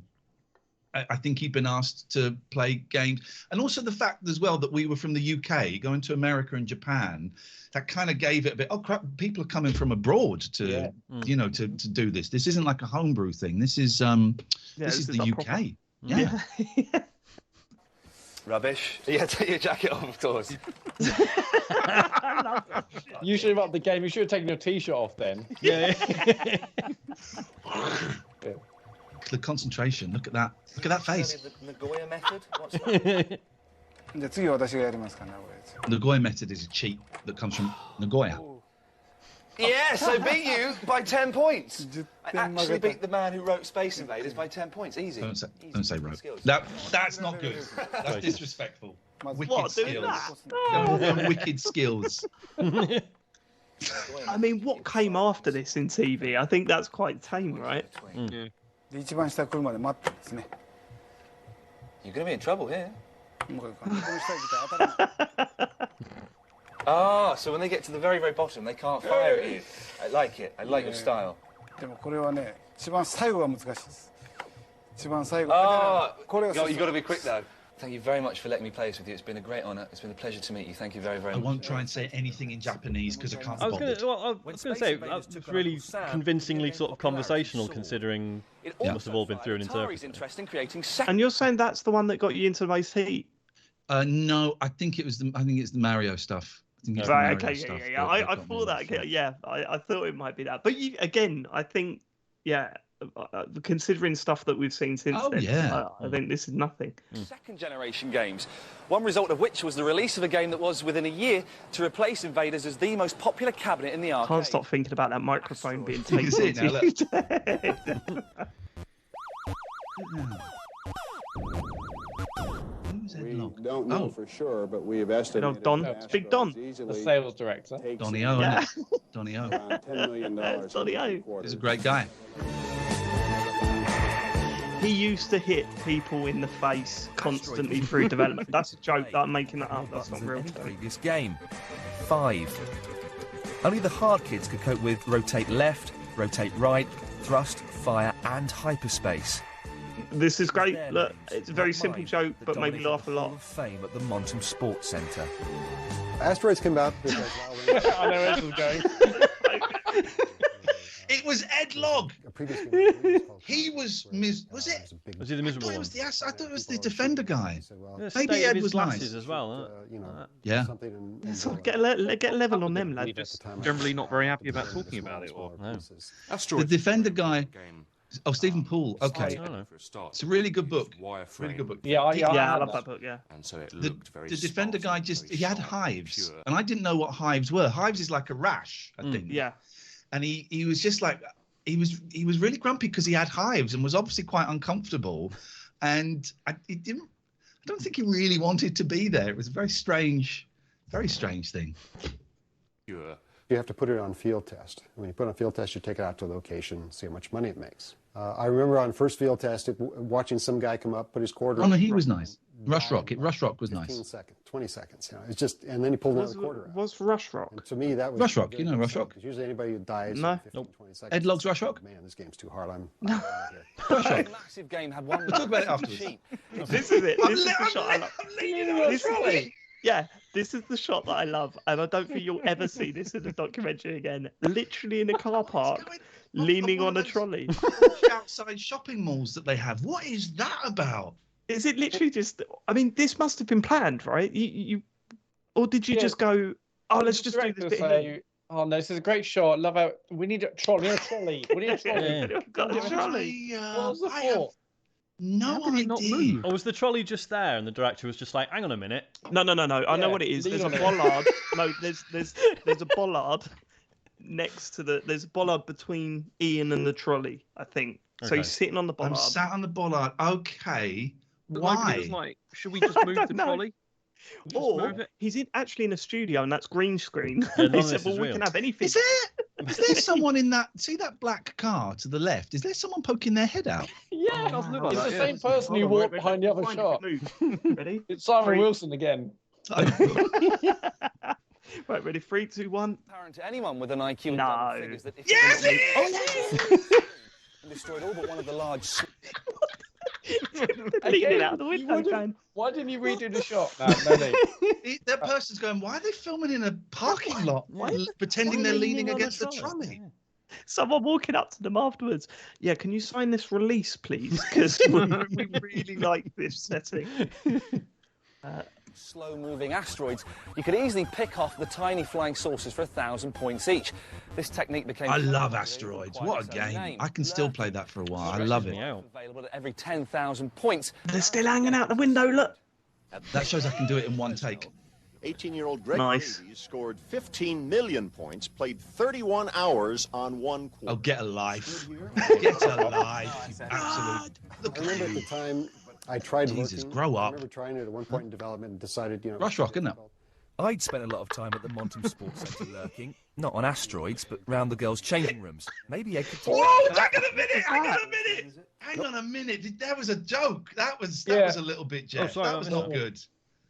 I think he'd been asked to play games. And also the fact as well that we were from the UK going to America and Japan, that kind of gave it a bit, oh crap, people are coming from abroad to to do this. This isn't like a homebrew thing. This is this is the UK. Proper. Yeah. Rubbish. Yeah, take your jacket off, of course. You should have upped the game. You should have taken your t-shirt off then. Yeah. The concentration. Look at that. Look at that face. The Nagoya method. What's that? Nagoya method is a cheat that comes from Nagoya. Yes, I beat you by 10 points. I actually beat the man who wrote Space Invaders by 10 points. Easy. Don't say wrote. That's not good. That's disrespectful. Wicked skills. Wicked skills. I mean, what came after this in TV? I think that's quite tame, right? Yeah. You're going to be in trouble here. Ah, so when they get to the very, very bottom, they can't fire at you. I like it. I like your style. You've got to be quick, though. Thank you very much for letting me play this with you. It's been a great honour. It's been a pleasure to meet you. Thank you very, very much. I won't try and say anything in Japanese because I can't be bothered. I was going to say, it's really convincingly sort of conversational considering it must have all been through an interpreter. And you're saying that's the one that got you into the most heat? No, I think it's the Mario stuff. Right, okay, yeah. I thought that. Yeah, I thought it might be that. But again, I think, considering stuff that we've seen since then, I think this is nothing. Second generation games, one result of which was the release of a game that was within a year to replace Invaders as the most popular cabinet in the arcade. Can't stop thinking about that microphone being taken. We don't know for sure, but we have estimated Don. It's Big Don. The sales director. Donnie O, yeah. Donnie O. $10 million. Donnie O. He's a great guy. He used to hit people in the face constantly through development. That's a joke. I'm making that up. That's not real. Previous game. 5. Only the hard kids could cope with rotate left, rotate right, thrust, fire, and hyperspace. This is great. Look, it's a very simple joke, but made me laugh a lot. Hall of Fame at the Montum Sports Centre. Asteroids come out. I know Ed was going. It was Ed Logg. He was was it? Was he the miserable one? I thought it was the Defender guy. Yeah, Maybe Ed was glasses nice as well. Yeah. So get a level on them, lad. Generally not very happy about talking about it. Or No. The Defender guy. Oh, Stephen Poole. Okay, it's a really good book. Really good book. Yeah, I love that book. Yeah. And so it looked very. The Defender guy he had hives, and I didn't know what hives were. Hives is like a rash, I think. Yeah. And he was just like he was really grumpy because he had hives and was obviously quite uncomfortable, and I don't think he really wanted to be there. It was a very strange thing. You have to put it on field test. When you put it on field test, you take it out to a location, see how much money it makes. I remember on first field test, watching some guy come up, put his quarter. Oh no, he was nice. Rush Rock was 15 nice. seconds, 20 seconds. You know, it's just, and then he pulled another quarter out. Was Rush Rock? And to me, that was Rush Rock. You know Rush Rock? Usually anybody who dies No. in 15, 20 seconds. Ed Logg's Rush Rock? Man, this game's too hard. I'm Rush Rock. Massive game had one. We'll talk about it afterwards. This is it. This is the shot I love. This is the shot that I love, and I don't think you'll ever see this in a documentary again. Literally in a car park, leaning on a trolley. Outside shopping malls that they have. What is that about? Is it literally just? I mean, this must have been planned, right? You or did you just go? Oh, let's just do this bit here. Oh no, this is a great shot. Love how we need a trolley. We need a trolley. We need a trolley. Got a trolley. What was the thought? No idea. Or was the trolley just there and the director was just like, hang on a minute? No. I know what it is. There's a bollard. No, there's a bollard next to there's a bollard between Ian and the trolley, I think. So he's sitting on the bollard. I'm sat on the bollard. Okay. But Why? nobody was like, should we just move the trolley? Or he's actually in a studio and that's green screen. Yeah, They said, well, we can have anything. Is there someone in that? See that black car to the left? Is there someone poking their head out? Yeah, It does look like it's that, the yeah. same person who walked behind the other shot. Ready? It's Simon Three. Wilson again. Right, ready? 3, 2, 1. Apparent to anyone with an IQ and No. double figures that if Yes, you it is! and destroyed all but one of the large. Leaning out the window, going, Why didn't you redo the shot? No, That person's going, why are they filming in a parking lot? Pretending they're leaning on a against the trolley? trolley. Someone walking up to them afterwards. Yeah, can you sign this release, please? Because we really like this setting. Slow-moving asteroids, you could easily pick off the tiny flying saucers for 1,000 points each. This technique became. I love asteroids. What a game! I can still play that for a while. I love it. Available at every 10,000 points. They're still hanging out the window. Look. That shows I can do it in one take. 18-year-old Greg Nice. Davies scored 15 million points, played 31 hours on one quarter. Oh, get a life. Get a life. Absolute. I remember at the time I tried Jesus, looking. grow I up. remember trying it at one point in development and decided, you know. Rush Rock, isn't it? I'd spent a lot of time at the Montum Sports Centre lurking, not on asteroids, but round the girls' changing rooms. Maybe Ed could teach. Whoa! Hang on a minute. That was a joke. That was a little bit, Jeff. sorry, that was not good.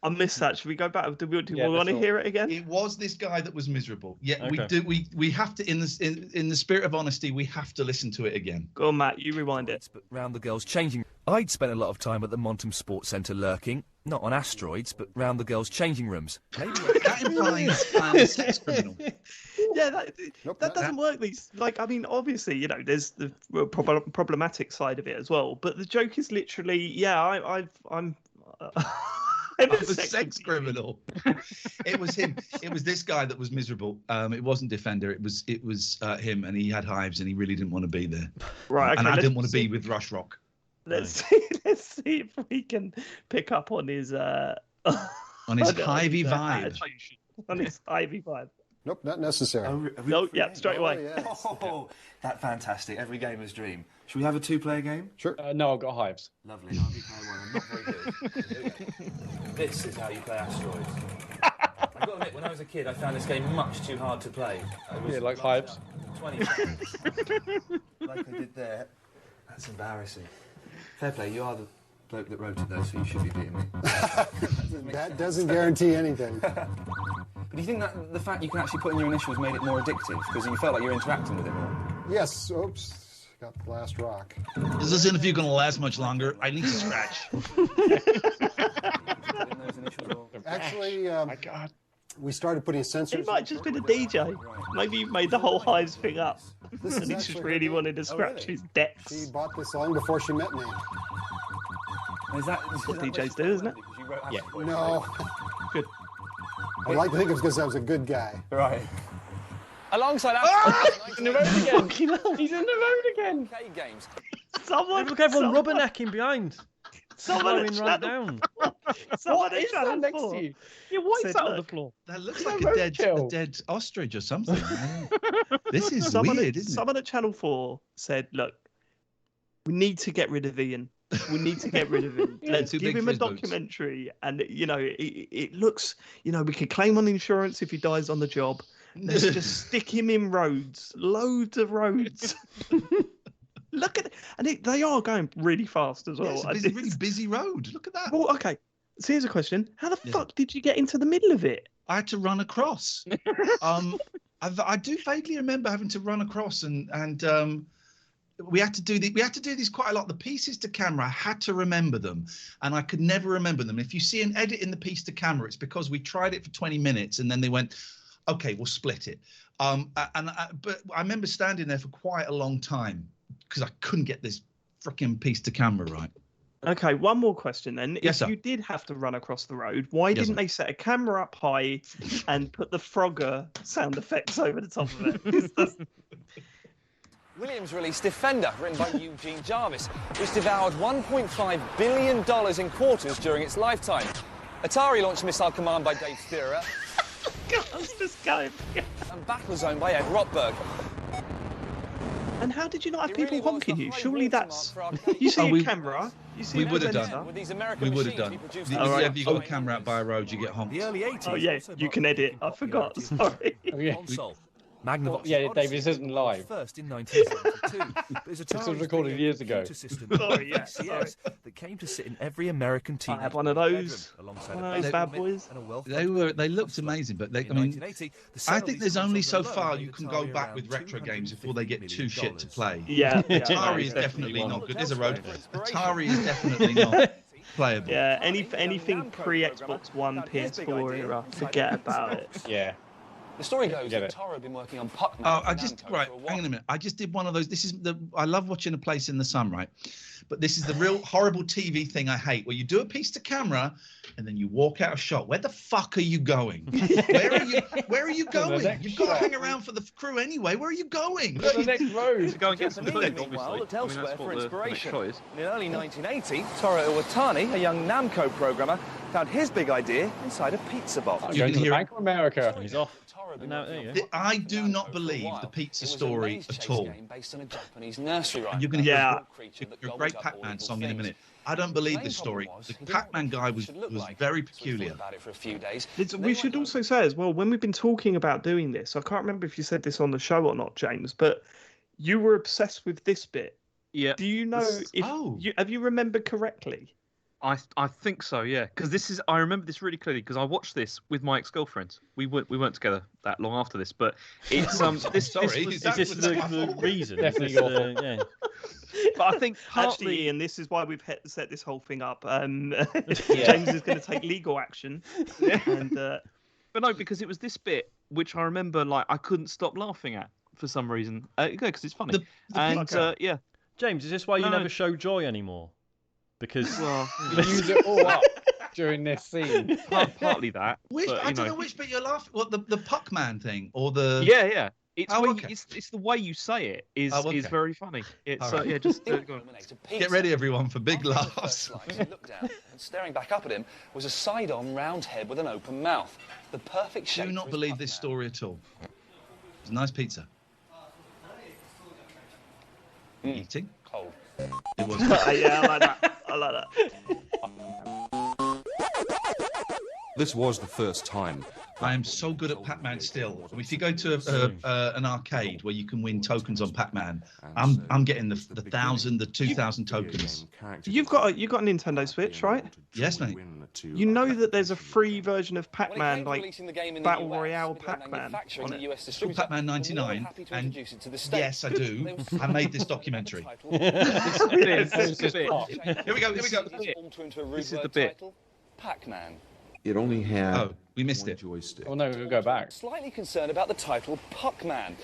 I missed that. Should we go back? Do we Yeah, want to that's hear it again? It was this guy that was miserable. Yeah, we Okay. do. We have to, in the spirit of honesty, we have to listen to it again. Go on, Matt. You rewind it. But round the girls' changing. I'd spent a lot of time at the Montum Sports Centre lurking, not on asteroids, but round the girls' changing rooms. Maybe That implies I'm a sex criminal. Yeah, that doesn't work. I mean, obviously, you know, there's the problematic side of it as well. But the joke is literally, yeah, I'm I'm a sex criminal. It was him. It was this guy that was miserable. It wasn't Defender. It was him, and he had hives, and he really didn't want to be there. Right. Okay, and I didn't want to be with Rush Rock. Let's see if we can pick up on his on his hivey vibe. On his hivey vibe. Nope, not necessary. No, yeah, straight away. Yes. Oh, that's fantastic. Every gamer's dream. Should we have a two-player game? Sure. No, I've got hives. Lovely. I'll be player one. I'm not very good. This is how you play asteroids. I've got to admit, when I was a kid, I found this game much too hard to play. Yeah, like hives. 20 seconds. Like I did there. That's embarrassing. Fair play, you are the bloke that wrote it though, so you should be beating me. That doesn't guarantee anything. But do you think that the fact you can actually put in your initials made it more addictive? Because you felt like you were interacting with it more? Yes. Oops. Got the last rock. Does this interview going to last much longer? I need to scratch. Actually, my God. We started putting sensors. He might have just been a DJ. Maybe he made the whole Hives thing up. This And is he just actually really her wanted to name. scratch his decks. She bought this song before she met me. Is that what DJs do, isn't it? Yeah. No. Good. I'd like to think it's because I was a good guy. Right. Alongside He's in the road again. He's in the road again. games. Someone, Look, everyone rubbernecking behind. Someone Slowing right down. Someone What is that next to you? Yeah, what is Said, that on the look, floor? That looks Is like that a roadkill? dead ostrich or something. Man. This is someone weird, at, isn't someone at Channel 4 said, look, we need to get rid of Ian. We need to get rid of him. Let's too give big him for a his boots. documentary. And, it looks, we could claim on insurance if he dies on the job. Let's just stick him in roads. Loads of roads. Look at it. And they are going really fast as well. Yeah, it's a really busy road. Look at that. Well, okay. So here's a question. How the fuck did you get into the middle of it? I had to run across. I do vaguely remember having to run across, and we had to do these quite a lot. The pieces to camera, I had to remember them, and I could never remember them. If you see an edit in the piece to camera, it's because we tried it for 20 minutes, and then they went, "Okay, we'll split it." But I remember standing there for quite a long time because I couldn't get this freaking piece to camera right. Okay, one more question then. Yes, if sir. you did have to run across the road, why didn't they set a camera up high and put the Frogger sound effects over the top of it? Williams released Defender, written by Eugene Jarvis, which devoured $1.5 billion in quarters during its lifetime. Atari launched Missile Command by Dave Thurer. God, that's just going. And Battlezone by Ed Rotberg. And how did you not have people honking you? Surely that's... You see a camera, you see We a would have presenter. done. We would have done. Have you got a camera out by a road, you get honked. The early 80s. Oh yeah, you can edit. I forgot. Sorry. Oh, yeah. Magnavox Yeah, David, this isn't live. First in 1972. But it's This was recorded years ago. Sorry, yeah, TCGS that came to sit in every American teenager. I had one of those. Alongside One a of those bad boys. They looked amazing, but I think there's only so far you can go back with retro games before they get too shit to play. Yeah. Atari is definitely not good. There's a road. Atari is definitely not playable. Yeah, anything pre-Xbox One, PS4 era, forget about it. Yeah. The story goes that Atari had been working on Pac-Man. Oh, hang on a minute. I just did one of those. I love watching A Place in the Sun, right? But this is the real horrible TV thing I hate, where you do a piece to camera and then you walk out of shot. Where the fuck are you going? Where are you going? You've got to hang around for the crew anyway. Where are you going? The next road. To go and get some food, Meanwhile, obviously. looked elsewhere that's for what the inspiration. next choice. In early 1980, Toru Iwatani, a young Namco programmer, found his big idea inside a pizza box. You can hear Bank of America. He's off. No, there you go. I do not believe the pizza story at all. Based on a Japanese nursery rhyme. And you're going to hear a great Pac-Man song in a minute. I don't believe this story. The Pac-Man guy was very peculiar. About it for a few days. We should also say as well, when we've been talking about doing this, I can't remember if you said this on the show or not, James, but you were obsessed with this bit. Yeah. Do you know have you remembered correctly? I think so, yeah. Because I remember this really clearly because I watched this with my ex-girlfriend. We weren't together that long after this, but it's Is this the reason? Definitely yeah. But I think Actually, Ian, this is why we've set this whole thing up. James is going to take legal action. And, but no, because it was this bit which I remember, like I couldn't stop laughing at for some reason. Because it's funny. Yeah. James, is this why you never show joy anymore? Because you use it all up during this scene. Partly that. I don't know which bit you're laughing. What the Pac-Man thing or the? Yeah. It's the way you say it is very funny. It's right. just go on. Get ready, everyone, for big laughs. Looked down, and staring back up at him was a side-on round head with an open mouth. The perfect shape. Do not believe this story at all. It's a nice pizza. Eating. Cold. It was. Yeah, I like that. I like that. This was the first time I am so good at Pac-Man still. If you go to an arcade where you can win tokens on Pac-Man, I'm getting the 1,000, the 2,000 tokens. You've got a Nintendo Switch, right? Yes, mate. You know that there's a free version of Pac-Man, like Battle Royale Pac-Man on it. It's called Pac-Man 99, and yes, I do. I made this documentary. Here we go. This is the bit. Pac-Man. It only had we missed it. Joystick. Oh no, we'll go back. Slightly concerned about the title Pac-Man.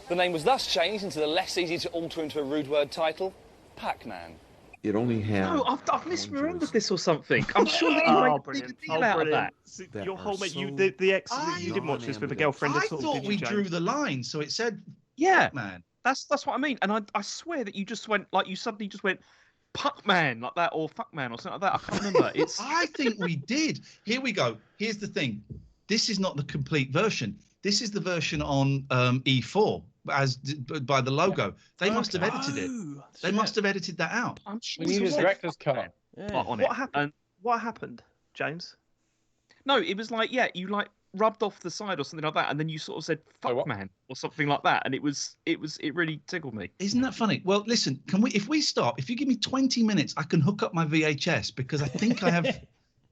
The name was thus changed into the less easy to alter into a rude word title, Pac-Man. It only had. No, I've misremembered this or something. I'm sure that you made a deal out of that. Your whole mate, you the ex, you didn't watch this with a girlfriend at all. I thought did we you, James? drew the line, so it said Pac-Man. That's what I mean. And I swear that you just went like you suddenly just went Pac-Man like that or Fuckman or something like that. I can't remember. It's. I think we did. Here we go. Here's the thing. This is not the complete version. This is the version on E4 by the logo. They must have edited it. They must have edited that out. I'm sure We need a director's cut. What happened? What happened, James? No, it was like you like rubbed off the side or something like that, and then you sort of said "fuck man" or something like that, and it really tickled me. Isn't that funny? Well, listen, if we stop, if you give me 20 minutes, I can hook up my VHS because I think I have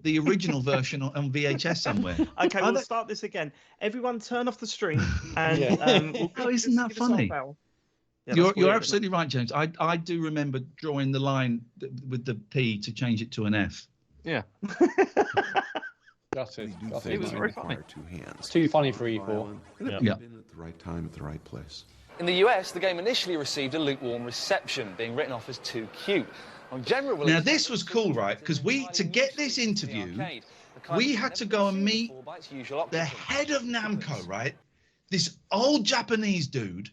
the original version on VHS somewhere. Okay, we'll start this again. Everyone, turn off the stream and isn't that funny? Yeah, you're absolutely right, James. I do remember drawing the line with the P to change it to an F. Yeah. It was very funny. Two hands. It's too funny for E4. Yeah. Been at the right time at the right place. In the US, the game initially received a lukewarm reception, being written off as too cute. On general release, now this was cool, right? Because to get this interview, we had to go and meet the head of Namco, right? This old Japanese dude.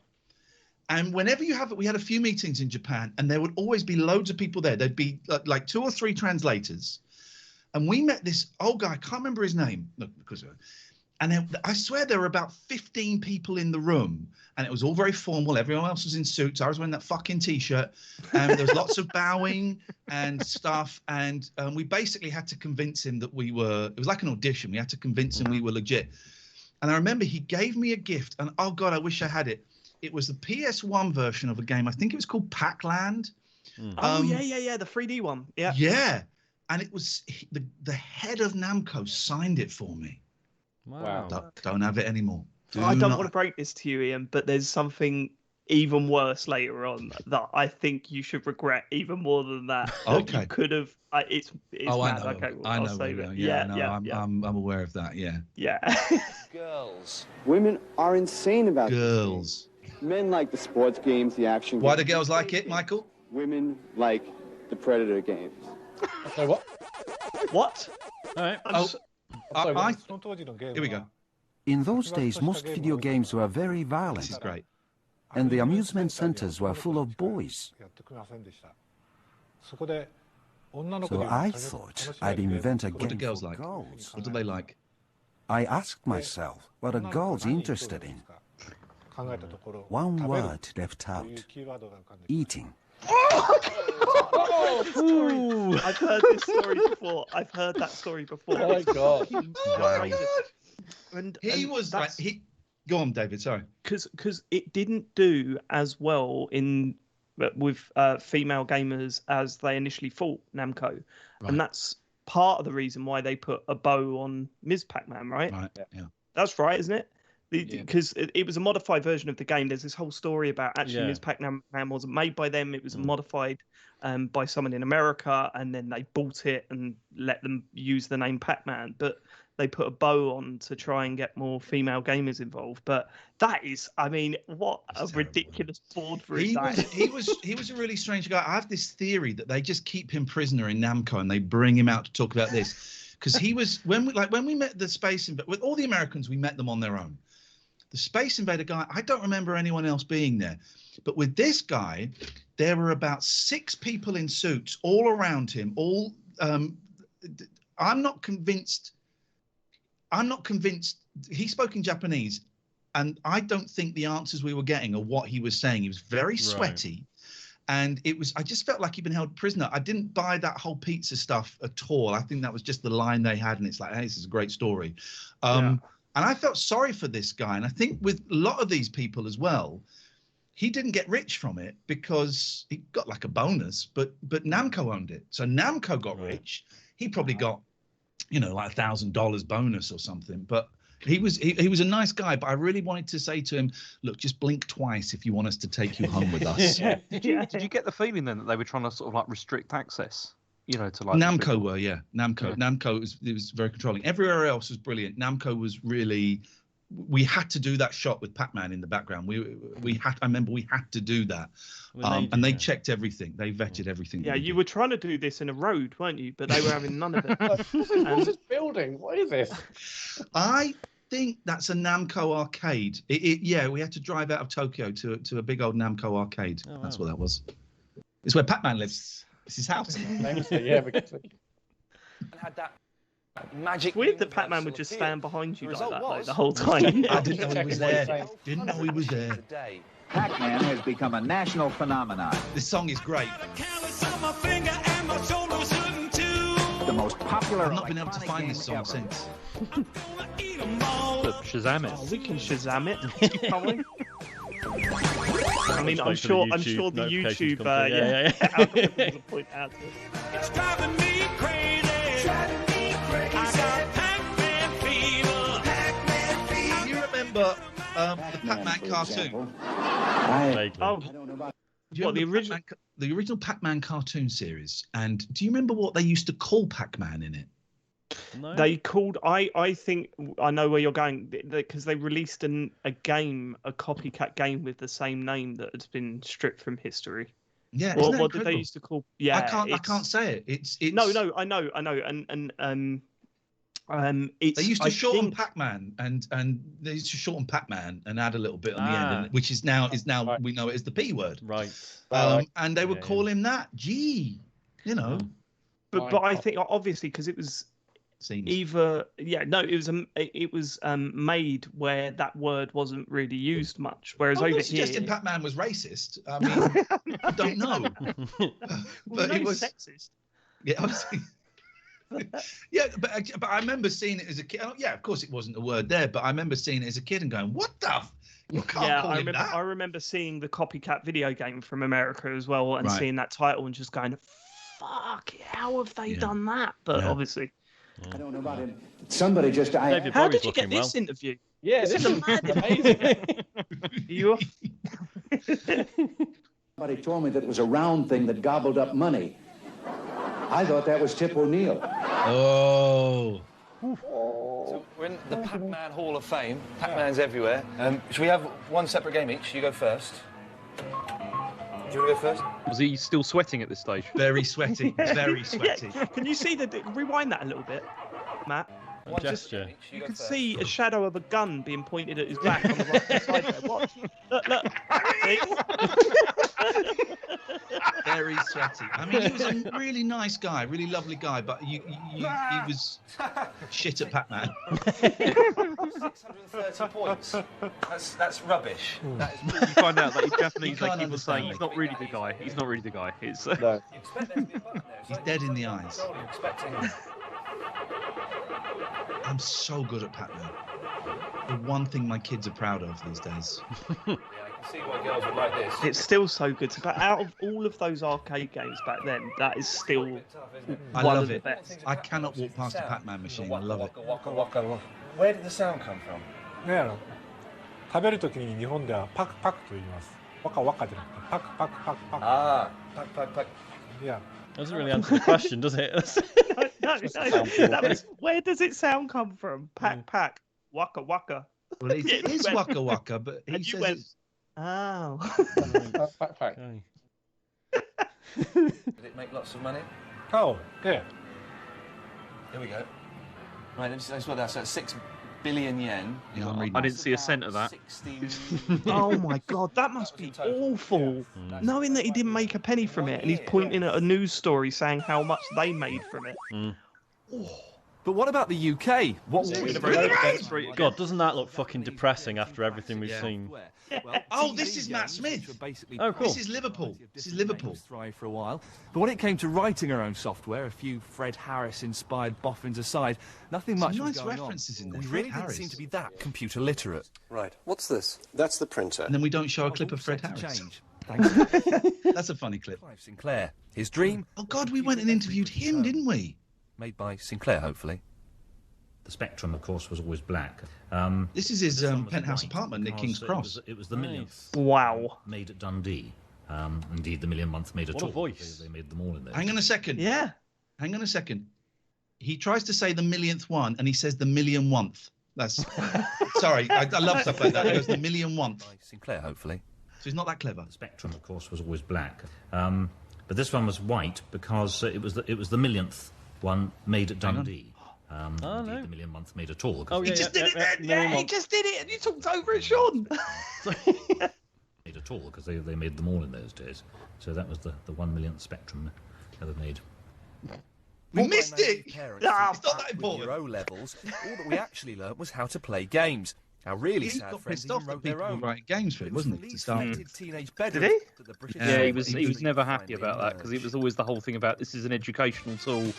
And whenever we had a few meetings in Japan, and there would always be loads of people there. There'd be like 2 or 3 translators. And we met this old guy, I can't remember his name, I swear there were about 15 people in the room, and it was all very formal. Everyone else was in suits. I was wearing that fucking t-shirt, and there was lots of bowing and stuff. And we basically had to convince him that it was like an audition. We had to convince him we were legit. And I remember he gave me a gift, and oh God, I wish I had it. It was the PS1 version of a game. I think it was called Pac-Land. Yeah, the 3D one. Yeah. Yeah. And it was the head of Namco signed it for me. Wow. Don't have it anymore. I don't want to break this to you, Ian, but there's something even worse later on that I think you should regret even more than that. Okay. You could have. It's I know. Okay, well, I know. I'll save it. I'm aware of that. Yeah. Yeah. Girls. Women are insane about girls. Men like the sports games, the action. Why do girls like it, Michael? Women like the Predator games. So what? What? All right. Here we go. In those days, most video games were very violent. This is great. And the amusement centers were full of boys. So I thought I'd invent a game What do girls for like? girls. What do they like? I asked myself, what are girls interested in? One word left out. Eating. I've heard this story before. I've heard that story before. Oh my God. Wow. And Go on, David. Sorry. Because it didn't do as well with female gamers as they initially thought, Namco, Right. and that's part of the reason why they put a bow on Ms. Pac-Man, right? Right. Yeah. That's right, isn't it? Because it was a modified version of the game. There's this whole story about actually Ms. Pac-Man wasn't made by them. It was modified by someone in America, and then they bought it and let them use the name Pac-Man. But they put a bow on to try and get more female gamers involved. But that is, I mean, what a ridiculous board for he was a really strange guy. I have this theory that they just keep him prisoner in Namco and they bring him out to talk about this. Because he was when we met the Space Invader with all the Americans, we met them on their own. The Space Invader guy, I don't remember anyone else being there, but with this guy, there were about 6 people in suits all around him. All I'm not convinced. He spoke in Japanese, and I don't think the answers we were getting are what he was saying. He was very sweaty. And I just felt like he'd been held prisoner. I didn't buy that whole pizza stuff at all. I think that was just the line they had, and it's like, hey, this is a great story. And I felt sorry for this guy. And I think with a lot of these people as well, he didn't get rich from it because he got like a bonus, but Namco owned it. So Namco got rich. He probably got, you know, like $1,000 bonus or something. But he was a nice guy. But I really wanted to say to him, look, just blink twice if you want us to take you home with us. Did you get the feeling then that they were trying to sort of like restrict access? You know, to like Namco were, yeah. Namco was very controlling. Everywhere else was brilliant. Namco was really. We had to do that shot with Pac-Man in the background. We had. I remember we had to do that, and they checked everything. They vetted everything. Yeah, you were trying to do this in a road, weren't you? But they were having none of it. What's this building? What is this? I think that's a Namco arcade. Yeah, we had to drive out of Tokyo to a big old Namco arcade. Oh, wow. That's what that was. It's where Pac-Man lives. It's his house. Yeah, because had that magic. It's weird that Pac-Man would just stand behind you like that like, the whole time. I didn't know he was there. Didn't know he was there. Pac-Man has become a national phenomenon. This song is great. The most popular. I've not been able to find this song since. Shazam it. Oh, we can Shazam it, can't we? I mean, I'm sure the YouTube, algorithms will point out to it. It's driving me crazy. I got Pac-Man fever. Pac-Man fever. Do you remember the Pac-Man cartoon? The original Pac-Man cartoon series? And do you remember what they used to call Pac-Man in it? No. They called. I think I know where you're going because they released a copycat game with the same name that has been stripped from history. Yeah, what did they used to call? Yeah, I can't say it. It's no, I know, it's, they used to shorten Pac-Man and they used to shorten Pac-Man and add a little bit on the end, which is now right. We know it as the P word. Right. And they would call him that. Gee, you know. But I think obviously because it was. It was made where that word wasn't really used much, whereas over here suggesting Pac-Man was racist. I mean, I don't know. But it was sexist. Yeah, obviously. Yeah, but I remember seeing it as a kid. Yeah, of course it wasn't a word there, but I remember seeing it as a kid and going, "What the? You can't call him that." I remember seeing the copycat video game from America as well, and seeing that title and just going, "Fuck! How have they done that?" But obviously. I don't know about him. Somebody just. How did you get this interview? Yeah, this is amazing. Somebody told me that it was a round thing that gobbled up money. I thought that was Tip O'Neill. Oh. So we're in the Pac-Man Hall of Fame. Pac-Man's everywhere. Should we have one separate game each? You go first. Do you want to go first? Was he still sweating at this stage? Very sweaty. Very sweaty. Yeah. Can you see rewind that a little bit, Matt? One gesture. You can see a shadow of a gun being pointed at his back on the right side there. Watch. Look. Very sweaty. I mean, he was a really nice guy, really lovely guy, but he was shit at Pac-Man. 630 points. That's rubbish. That is... You find out that in Japanese they keep on saying he's not really the guy. He's not really the guy. It's no. He's dead in the eyes. I'm so good at Pac-Man. The one thing my kids are proud of these days. Yeah, I can see why girls would like this. It's still so good. But out of all of those arcade games back then, that is still I one love of the it. best. I cannot walk past a Pac-Man machine. I love it. Where did the sound come from? ね、食べるときに日本ではパクパクと言います。ワカワカじゃなくてパクパクパクパク。Ah, pack, pack, pack. Yeah. Doesn't really answer the question, does it? No. That was, where does it sound come from? Pack, waka waka. Well, it is waka waka, but he says it's... Oh. Pac. Did it make lots of money? Oh, yeah. Here we go. Right, let's what that's at 6 billion yen. I didn't see a cent of that. Oh my god, that must be awful. Knowing that he didn't make a penny from it and he's pointing at a news story saying how much they made from it. Mm. Oh, But what about the UK? God, doesn't that look fucking depressing after everything we've seen? Oh, this is Matt Smith. Oh, cool. This is Liverpool. This is Liverpool. Thrive for a while. But when it came to writing our own software, a few Fred Harris-inspired boffins aside, nothing much was nice going references on. in there. We Fred really didn't Harris. seem to be that computer literate. Right. What's this? That's the printer. And then we don't show a clip of Fred Harris. Change. Thanks. That's a funny clip. Clive Sinclair. His dream. Oh God, we went and interviewed him, didn't we? Made by Sinclair, hopefully. The spectrum, of course, was always black. This is his penthouse apartment near King's Cross. It was the millionth. Wow. Made at Dundee. Indeed, the millionth made at What a all. voice. They made them all in there. Hang on a second. Yeah. Hang on a second. He tries to say the millionth one, and he says the million-onth. That's sorry. I love stuff like that. He goes the million-onth. Sinclair, hopefully. So he's not that clever. The spectrum, of course, was always black. But this one was white because it was the millionth one made at Dundee. Indeed, the millionth made at all. He just did it then. Yeah, he just did it, and you talked over it, Sean. Made at all because they made them all in those days. So that was the 1 millionth spectrum ever made. We missed it. It's not that important. O levels. All that we actually learnt was how to play games. Our really He sad got friends pissed even off that wrote their people were own. writing games for it, wasn't it? To start with. Teenage Did he? Yeah, he was never happy about that because it was always the whole thing about this is an educational tool.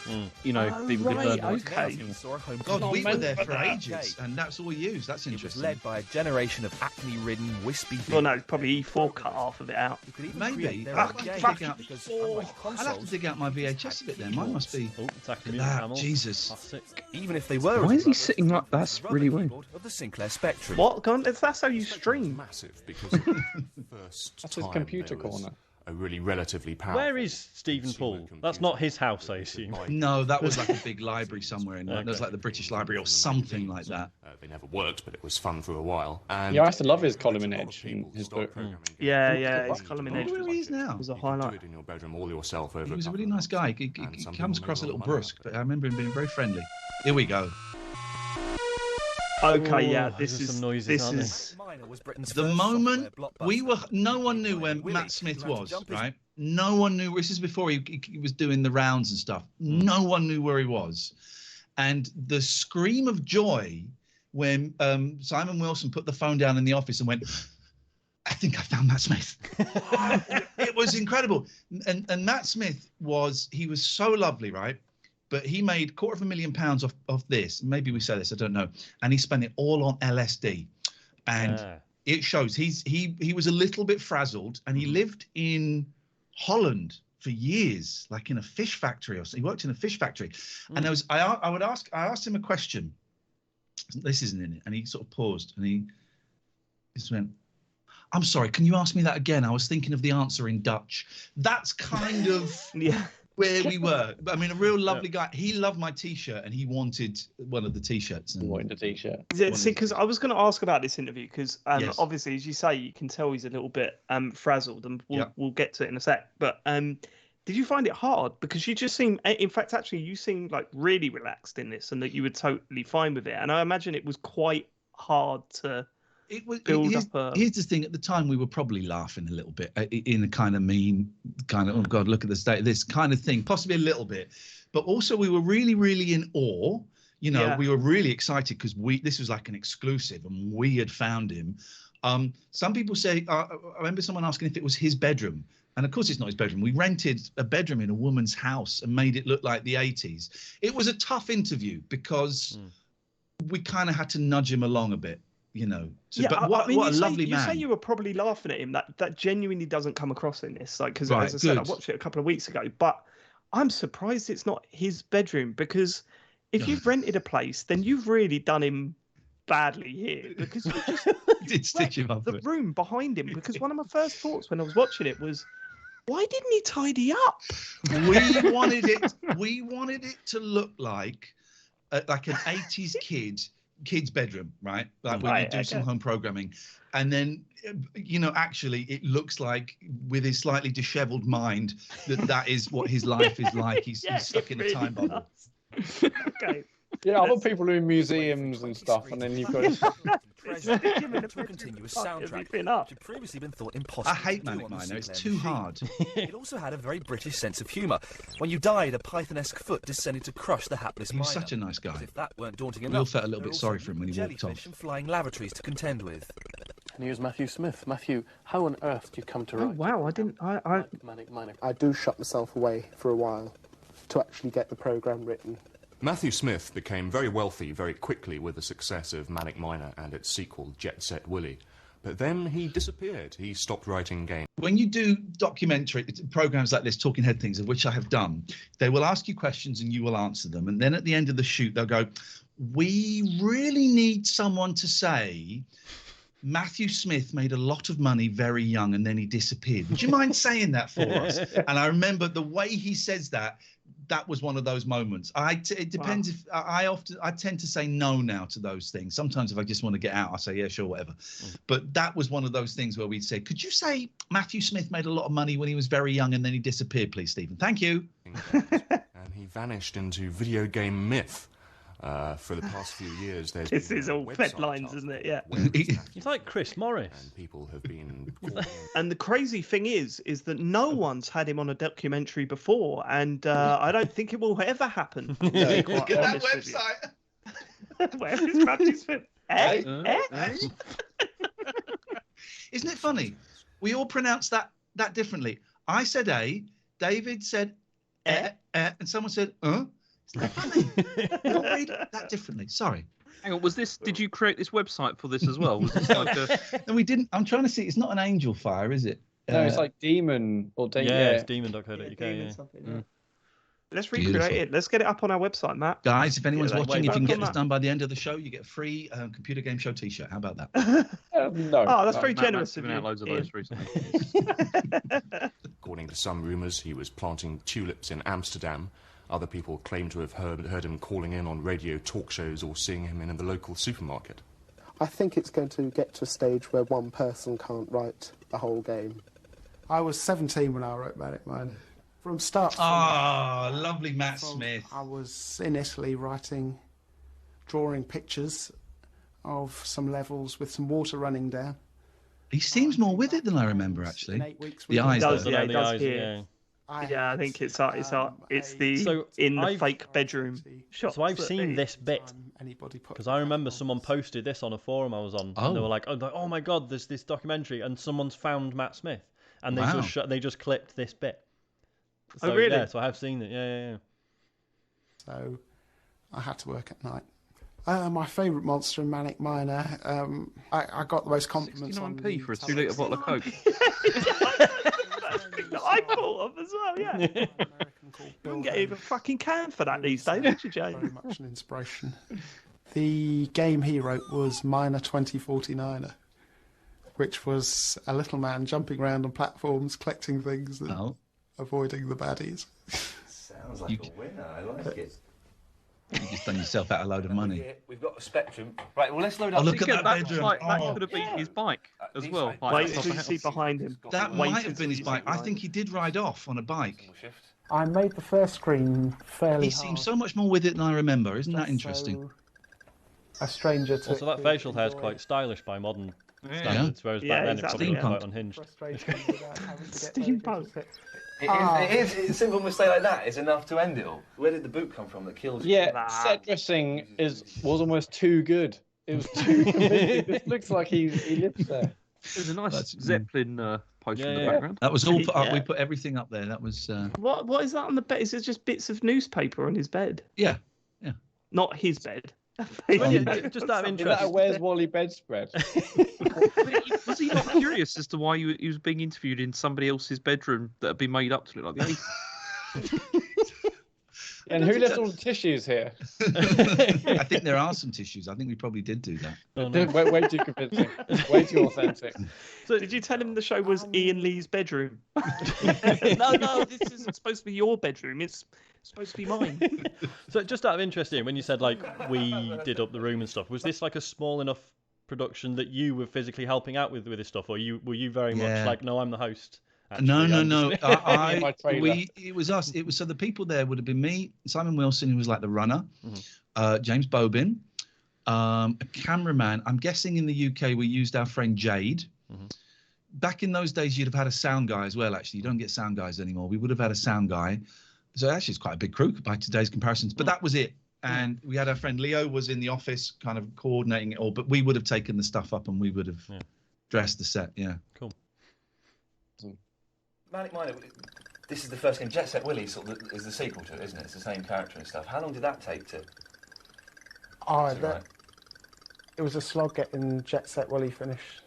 You know, people could learn. Okay. God, we were there for ages, and that's all we used. That's It was interesting. led by a generation of acne-ridden, wispy. Well, no, probably E4 cut half of it out. Maybe. their I'll own have, games, to dig out, because unlike I'll have to consoles, dig out my VHS a bit then. Mine must be. Oh, attacking me, Ah, camels. Jesus. Classic. even if they were. Why as is he brothers, sitting like that's rubber really weird? keyboard of the Sinclair Spectrum. What? Go on, that's how you stream. Massive because of the first That's his time computer there was corner. a really relatively powerful. Where is Stephen Paul? That's not his house, I assume. No, that was like a big library somewhere in like, there's like the British Library or something like that. They never worked, but it was fun for a while. And Yeah, I used to love his column in Edge in his book. Yeah, his column in Edge Where he is now? was a do highlight. it in your bedroom all yourself over He a was a couple really of nice months. guy. He And some comes people across a made little lot of money brusque, but I remember him being very friendly. Here we go. Okay, yeah, Ooh, this there's is some noises, this aren't is the moment we were. No one knew where Matt Smith was, right? No one knew. This is before he was doing the rounds and stuff. No one knew where he was, and the scream of joy when Simon Wilson put the phone down in the office and went, I think I found Matt Smith. It was incredible. And Matt Smith was so lovely, right? But he made £250,000 off this. Maybe we say this, I don't know. And he spent it all on LSD. And it shows he was a little bit frazzled, and he lived in Holland for years, like in a fish factory or something. He worked in a fish factory. And I asked him a question. This isn't in it. And he sort of paused and he just went, I'm sorry, can you ask me that again? I was thinking of the answer in Dutch. That's kind of where we were. I mean, a real lovely guy. He loved my T-shirt, and he wanted one of the T-shirts. He wanted a T-shirt. See, because I was going to ask about this interview, because Yes. obviously, as you say, you can tell he's a little bit frazzled, and we'll get to it in a sec. But did you find it hard? Because you just seem, in fact, actually, you seemed like really relaxed in this, and that you were totally fine with it. And I imagine it was quite hard to. It was. Build Here's the thing. At the time, we were probably laughing a little bit in a kind of mean, kind of oh god, look at the state of this kind of thing. Possibly a little bit, but also we were really, really in awe. You know, we were really excited because this was like an exclusive, and we had found him. Some people say, I remember someone asking if it was his bedroom, and of course it's not his bedroom. We rented a bedroom in a woman's house and made it look like the 80s. It was a tough interview because we kind of had to nudge him along a bit. You know, but what a lovely man. You say you were probably laughing at him. That genuinely doesn't come across in this. Like, because as I said, I watched it a couple of weeks ago. But I'm surprised it's not his bedroom, because if you've rented a place, then you've really done him badly here, because you just did stitch him up. The room behind him. Because one of my first thoughts when I was watching it was, why didn't he tidy up? We wanted it to look like an 80s kid's bedroom, right? Like when you do some home programming, and then actually it looks like, with his slightly disheveled mind, that is what his life is like. He's stuck in a time bubble. Okay. Yeah, other people are in museums and stuff, and then you've got. To a continuous soundtrack, which had previously been thought impossible. I hate to do Manic on the Miner. It's single-player too machine. hard. It also had a very British sense of humour. When you died, a Python-esque foot descended to crush the hapless He was miner. such a nice guy. As if that weren't daunting We enough, all felt a little there bit were sorry also for him when he walked jellyfish off. and flying lavatories to contend with. And here's Matthew Smith. Matthew, how on earth do you come to Oh write? wow, I didn't. I Manic Miner. I do shut myself away for a while to actually get the program written. Matthew Smith became very wealthy very quickly with the success of Manic Miner and its sequel, Jet Set Willy. But then he disappeared. He stopped writing games. When you do documentary programs like this, talking head things, of which I have done, they will ask you questions and you will answer them. And then at the end of the shoot, they'll go, we really need someone to say Matthew Smith made a lot of money very young and then he disappeared. Would you mind saying that for us? And I remember the way he says that was one of those moments. It depends. Wow. If I tend to say no now to those things. Sometimes if I just want to get out, I say, yeah, sure, whatever. But that was one of those things where we'd say, could you say Matthew Smith made a lot of money when he was very young and then he disappeared, please, Stephen? Thank you. And he vanished into video game myth. For the past few years, there's this is all headlines, isn't it? Yeah. He's like Chris Morris. And people have been. And the crazy thing is that no one's had him on a documentary before, and I don't think it will ever happen. Look at that website. Where is Matthew Smith? Isn't it funny? We all pronounce that differently. I said A, David said and someone said It's not funny. We all read that differently. Sorry. Hang on, did you create this website for this as well? Was this like a... No, we didn't. I'm trying to see. It's not an angel fire, is it? No, it's like demon or it's demon.co.uk. Yeah. Let's recreate it. Let's get it up on our website, Matt. Guys, if anyone's watching, if you can get this done by the end of the show, you get a free computer game show T-shirt. How about that? No. Oh, that's very generous of you. you. Loads of those recently. According to some rumours, he was planting tulips in Amsterdam. Other people claim to have heard him calling in on radio talk shows or seeing him in the local supermarket. I think it's going to get to a stage where one person can't write a whole game. I was 17 when I wrote Manic Miner. From start to finish. Lovely Matt Smith. I was in Italy drawing pictures of some levels with some water running down. He seems more with it than I remember, actually. In 8 weeks, the eyes, does, though. yeah, it does. Yeah. I think it's the fake bedroom shot. So I've seen this bit because I remember someone posted this on a forum I was on, and they were like, "Oh my God, there's this documentary, and someone's found Matt Smith, and they just clipped this bit." So, really? Yeah, so I have seen it. Yeah. So I had to work at night. My favourite monster in Manic Miner. I got the most compliments on 69p for a 2 litre bottle of Coke. That I thought of as well, yeah. You wouldn't get even fucking canned for that these days, would you, Jay? Very much an inspiration. The game he wrote was Miner 2049er, which was a little man jumping around on platforms, collecting things and avoiding the baddies. Sounds like a winner. I like it. You've just done yourself out a load of money. We've got a Spectrum. Right, well, let's load up. Look at that bedroom. That could have been his bike as well. Wait until you see behind him. That might have been his bike. I think he did ride off on a bike. I made the first screen fairly He seems so much more with it than I remember. Isn't that interesting? A stranger to... Also, that facial hair is quite stylish by modern standards, whereas back then it probably was quite unhinged. Steampunk. A simple mistake like that is enough to end it all. Where did the boot come from that kills you? Yeah, set dressing was almost too good. It was too convincing. This looks like he lives there. There's a nice Zeppelin poster in the background. That was all put up. We put everything up there. That was... What is that on the bed? Is it just bits of newspaper on his bed? Yeah. Not his bed. Just out of interest. Is that a Where's Wally bedspread? Was he not curious as to why he was being interviewed in somebody else's bedroom that had been made up to look like the 80s? And who left all the tissues here? I think there are some tissues. I think we probably did do that. Way too convincing. Way too authentic. So did you tell him the show was Iain Lee's bedroom? No, this isn't supposed to be your bedroom. It's supposed to be mine. So just out of interest, Ian, when you said like we did up the room and stuff, was this like a small enough production that you were physically helping out with this stuff, or were you very much like, no, I'm the host? Actually, no. It was us. It was so the people there would have been me, Simon Wilson, who was like the runner. James Bobin, a cameraman. I'm guessing in the UK we used our friend Jade. Back in those days, you'd have had a sound guy as well. Actually, you don't get sound guys anymore. We would have had a sound guy. So actually, it's quite a big crew by today's comparisons. But that was it. And we had our friend Leo was in the office, kind of coordinating it all. But we would have taken the stuff up and we would have dressed the set. Yeah. Cool. Manic Miner, this is the first game. Jet Set Willy is the sequel to it, isn't it? It's the same character and stuff. How long did that take to? It was a slog getting Jet Set Willy finished.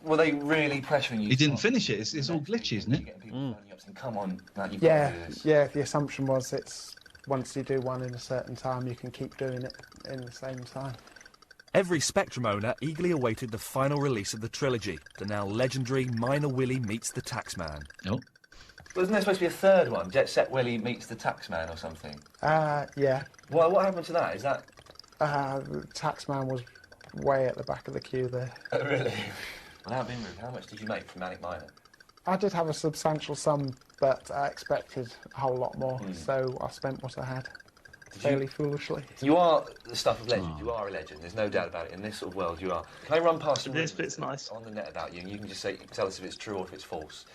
Were they really pressuring you? He didn't finish it. It's all glitchy, isn't it? Getting people phoning you up saying, "Come on, Matt, you've Yeah, got to do this." yeah. The assumption was it's once you do one in a certain time, you can keep doing it in the same time. Every Spectrum owner eagerly awaited the final release of the trilogy, the now legendary Miner Willy Meets the Taxman. Oh. Wasn't there supposed to be a third one? Jet Set Willy Meets the Taxman or something? Yeah. What happened to that? Is that? The Taxman was way at the back of the queue there. Oh, really? Without being rude, how much did you make from Manic Miner? I did have a substantial sum, but I expected a whole lot more, so I spent what I had. Fairly foolishly. You are the stuff of legend. You are a legend. There's no doubt about it. In this sort of world, you are. Can I run past some This bit's nice on the net about you, and you can just tell us if it's true or if it's false.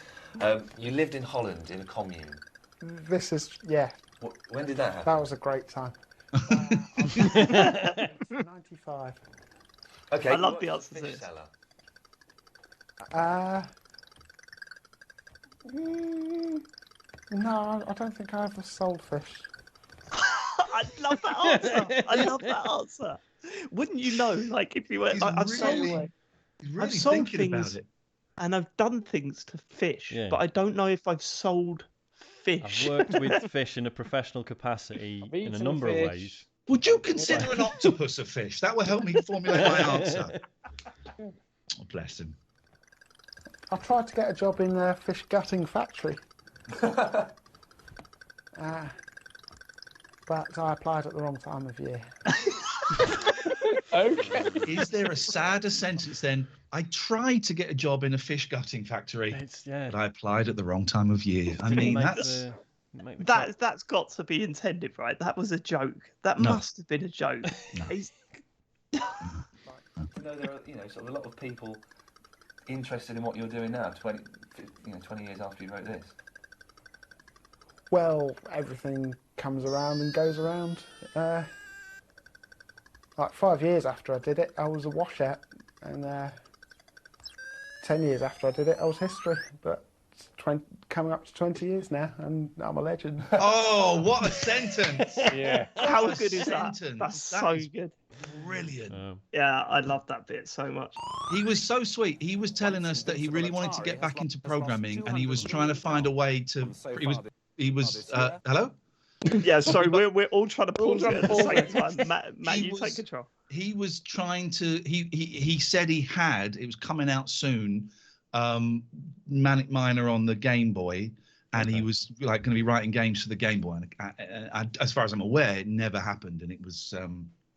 You lived in Holland in a commune. This is When did that happen? That was a great time. 95. Okay. I love the answer to this. No, I don't think I ever sold fish. I love that answer. I love that answer. Wouldn't you know? Like if you were, I've sold things, and I've done things to fish, but I don't know if I've sold fish. I've worked with fish in a professional capacity in a number of ways. Would you consider an octopus a fish? That will help me formulate my answer. Oh, bless him. I tried to get a job in a fish gutting factory. But I applied at the wrong time of year. Okay. Is there a sadder sentence then? I tried to get a job in a fish gutting factory, but I applied at the wrong time of year. I mean, that's got to be intended, right? That was a joke. That must have been a joke. There are, sort of a lot of people interested in what you're doing now. 20 years after you wrote this. Well, everything comes around and goes around. Like 5 years after I did it, I was a washout, and 10 years after I did it, I was history. But coming up to 20 years now, and I'm a legend. Oh, what a sentence! Yeah, how good is that? That's so good. Brilliant. Yeah, I love that bit so much. He was so sweet. He was telling us that he really wanted to get back into programming, and he was trying to find a way to. He was. Hello. Yeah, sorry, we're all trying to pause it at the same time. Matt, you take control. He was trying to. He said he had. It was coming out soon. Manic Miner on the Game Boy, and he was like going to be writing games for the Game Boy. And as far as I'm aware, it never happened. And it was.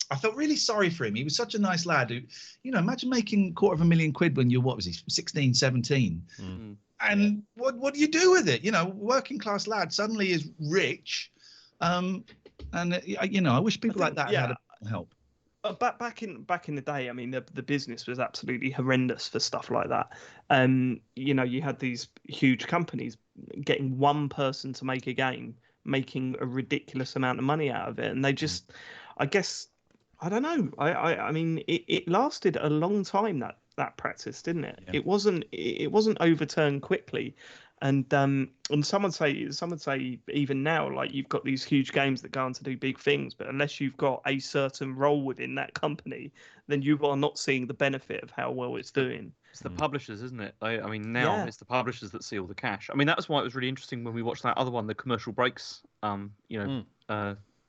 I felt really sorry for him. He was such a nice lad who, imagine making £250,000 when you're, what was he, 16, 17. And what do you do with it? Working class lad suddenly is rich. I wish people like that had help. Back in the day, I mean, the business was absolutely horrendous for stuff like that. You had these huge companies getting one person to make a game, making a ridiculous amount of money out of it, and they just, I guess, I don't know. I mean, it lasted a long time, that practice, didn't it? Yeah. It wasn't overturned quickly. And some would say even now, like, you've got these huge games that go on to do big things, but unless you've got a certain role within that company, then you are not seeing the benefit of how well it's doing. It's the publishers, isn't it? Now it's the publishers that see all the cash. I mean, that was why it was really interesting when we watched that other one, the Commercial Breaks,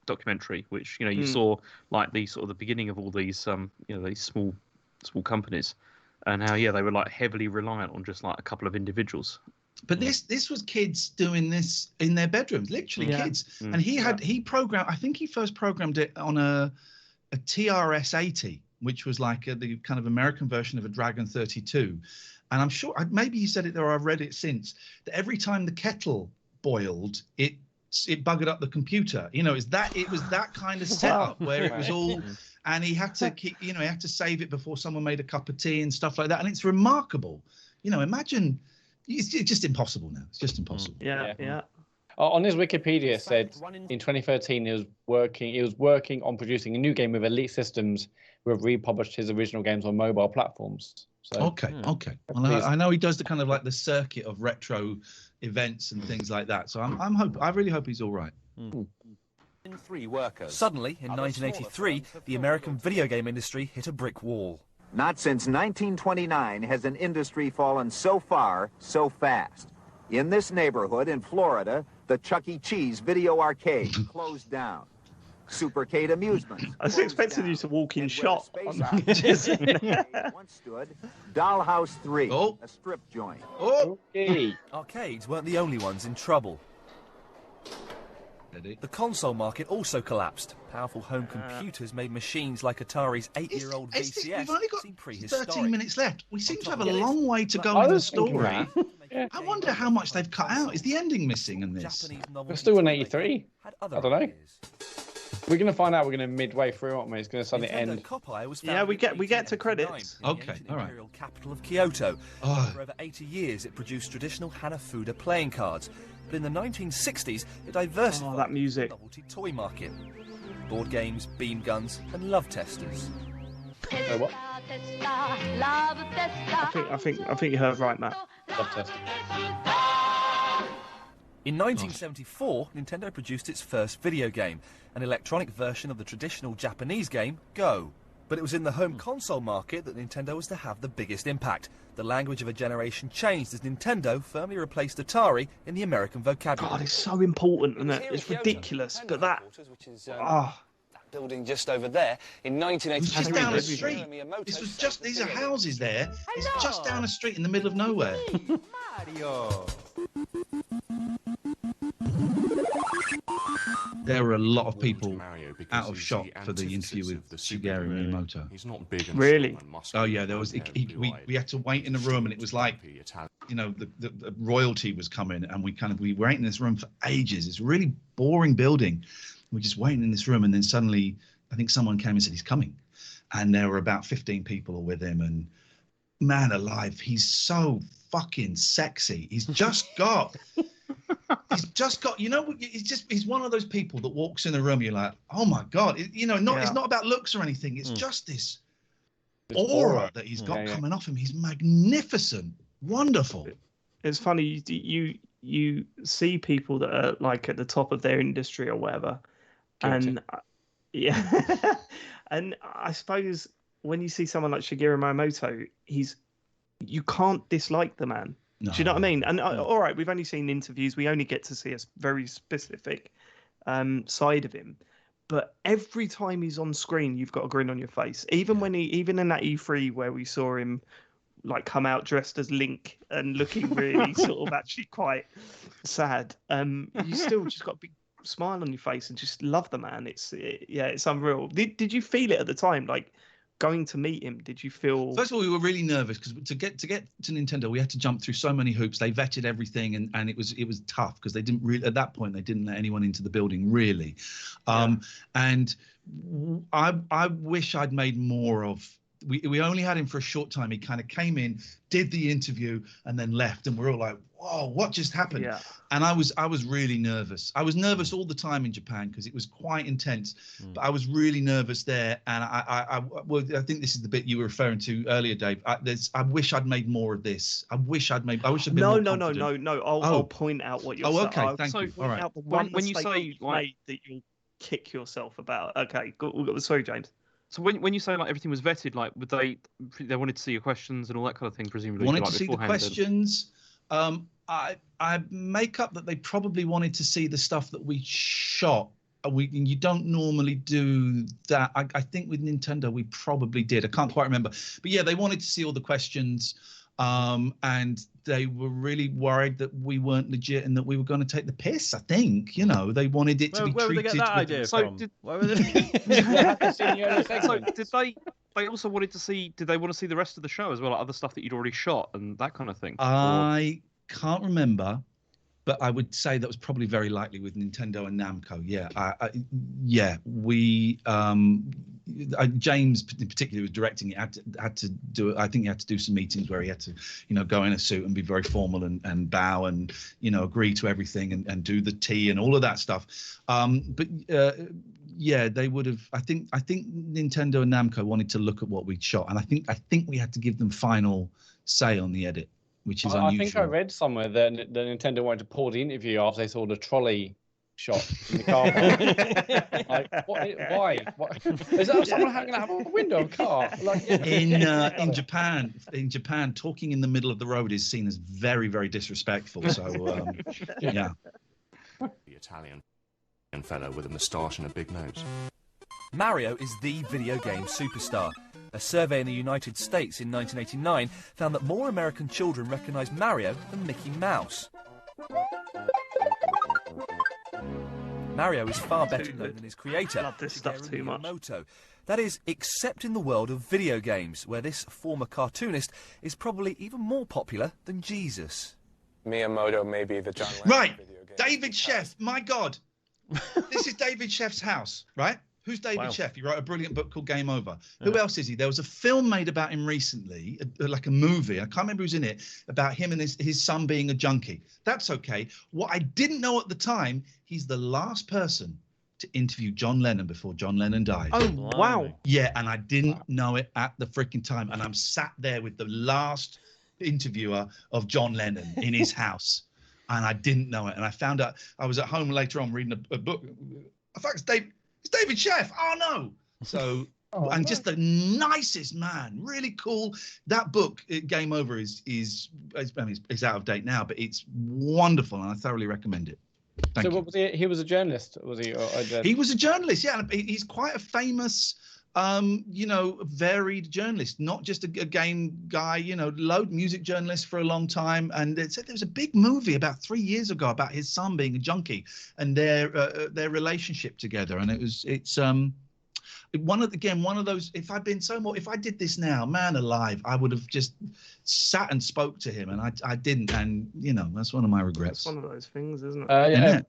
documentary, which you saw like the sort of the beginning of all these these small companies, and how they were like heavily reliant on just like a couple of individuals. But this was kids doing this in their bedrooms, literally kids. And he programmed. I think he first programmed it on a TRS-80, which was like the kind of American version of a Dragon 32. And I'm sure maybe he said it there, or I've read it since, that every time the kettle boiled, it it buggered up the computer. You know, it was that kind of setup where it was all, and he had to keep, he had to save it before someone made a cup of tea and stuff like that. And it's remarkable. You know, imagine, it's just impossible now. It's just impossible. Yeah. On his Wikipedia, it said in 2013 he was working on producing a new game with Elite Systems, who have republished his original games on mobile platforms. So, Okay. Well, I know he does the kind of like the circuit of retro events and things like that. So I really hope he's all right. Suddenly, in 1983, the American video game industry hit a brick wall. Not since 1929 has an industry fallen so far, so fast. In this neighborhood in Florida, the Chuck E. Cheese video arcade closed down. Supercade Amusements. I was expecting you to walk in shot on that. Once stood Dollhouse 3, a strip joint. Arcades weren't the only ones in trouble. The console market also collapsed. Powerful home computers made machines like Atari's 8-year-old VCS We've only got seem prehistoric. 13 minutes left. We seem to have a long way to go in the story. I wonder how much they've cut out. Is the ending missing in this? We're still in 83. I don't know. We're going to find out. We're going to midway through, aren't we? It's going to suddenly end. Yeah, we get to credits. Okay, all right. Imperial capital of Kyoto. For over 80 years, it produced traditional Hanafuda playing cards. But in the 1960s, it diversified that music. the novelty toy market. Board games, beam guns, and love testers. What? I think you heard right, Matt. Love tester. In 1974, Nintendo produced its first video game, an electronic version of the traditional Japanese game, Go. But it was in the home console market that Nintendo was to have the biggest impact. The language of a generation changed as Nintendo firmly replaced Atari in the American vocabulary. God, it's so important, isn't it? It's ridiculous, but that... That building just over there in 1983. Just down the street. This was just, these are houses there. It's just down the street in the middle of nowhere. Mario. There were a lot of people out of shot for the interview with Shigeru Miyamoto. He's not big. Really? Oh yeah, there was. We had to wait in a room, and it was like, you know, the royalty was coming, and we were waiting in this room for ages. It's a really boring building. We're just waiting in this room, and then suddenly, I think someone came and said he's coming, and there were about 15 people with him, and man alive, he's so fucking sexy. He's just got. You know, he's one of those people that walks in a room, you're like, oh my God, it's not about looks or anything. It's just this aura that he's got coming off him. He's magnificent, wonderful. It's funny, you see people that are like at the top of their industry or whatever. And and I suppose when you see someone like Shigeru Miyamoto, you can't dislike the man. No. Do you know what I mean? And all right, we've only seen interviews. We only get to see a very specific side of him. But every time he's on screen, you've got a grin on your face. Even in that E3 where we saw him like come out dressed as Link and looking really sort of actually quite sad, you still just got a big smile on your face and just love the man. It's unreal. Did you feel it at the time? Like, going to meet him, did you feel? First of all, we were really nervous because to get to Nintendo, we had to jump through so many hoops. They vetted everything, and it was tough because they didn't really, at that point, they didn't let anyone into the building really. And I wish I'd made more of. We only had him for a short time. He kind of came in, did the interview, and then left, and we're all like, "Whoa, what just happened?" Yeah. And I was really nervous. I was nervous all the time in Japan because it was quite intense. But I was really nervous there, and I think this is the bit you were referring to earlier, Dave. I wish I'd made more of this. I wish I'd been more confident. No. I'll point out what you're saying. Okay, thank you. All right. When you say like that, you'll kick yourself about. Okay, sorry, James. So when you say like everything was vetted, like would they wanted to see your questions and all that kind of thing, presumably? Wanted to see the questions. I make up that they probably wanted to see the stuff that we shot. You don't normally do that. I think with Nintendo we probably did. I can't quite remember, but yeah, they wanted to see all the questions. And they were really worried that we weren't legit and that we were going to take the piss. I think, they wanted it to be treated. Where did they get that idea from? Did they also wanted to see? Did they want to see the rest of the show as well, like other stuff that you'd already shot and that kind of thing? I can't remember, but I would say that was probably very likely with Nintendo and Namco. James in particular was directing it. Had to do. I think he had to do some meetings where he had to, go in a suit and be very formal and bow and agree to everything and do the tea and all of that stuff. They would have. I think Nintendo and Namco wanted to look at what we'd shot, and I think we had to give them final say on the edit, which is unusual. I think I read somewhere that the Nintendo wanted to pause the interview after they saw the trolley shot in the car park. Why? Is that someone hanging out of a window of a car? In Japan, talking in the middle of the road is seen as very, very disrespectful. So, yeah. The Italian fellow with a moustache and a big nose. Mario is the video game superstar. A survey in the United States in 1989 found that more American children recognise Mario than Mickey Mouse. Mario is far better known than his creator, Love this stuff too much. Miyamoto. That is, except in the world of video games, where this former cartoonist is probably even more popular than Jesus. Miyamoto may be the John Lennon Right, video game. David Sheff. My God, this is David Sheff's house, right? Who's David Sheff? He wrote a brilliant book called Game Over. Who else is he? There was a film made about him recently, like a movie. I can't remember who's in it, about him and his son being a junkie. That's okay. What I didn't know at the time, he's the last person to interview John Lennon before John Lennon died. Oh, wow. Yeah, and I didn't know it at the freaking time. And I'm sat there with the last interviewer of John Lennon in his house. And I didn't know it. And I found out, I was at home later on reading a book. In fact, it's David Sheff. Oh, no. So, just the nicest man. Really cool. That book, Game Over, is out of date now, but it's wonderful. And I thoroughly recommend it. Thank you. What was he? He was a journalist, was he? He was a journalist, yeah. He's quite a famous, varied journalist, not just a game guy, music journalist for a long time. And it said there was a big movie about 3 years ago about his son being a junkie and their relationship together. And it's one of those, if I did this now, man alive, I would have just sat and spoke to him, and I didn't. And, that's one of my regrets. It's one of those things, isn't it?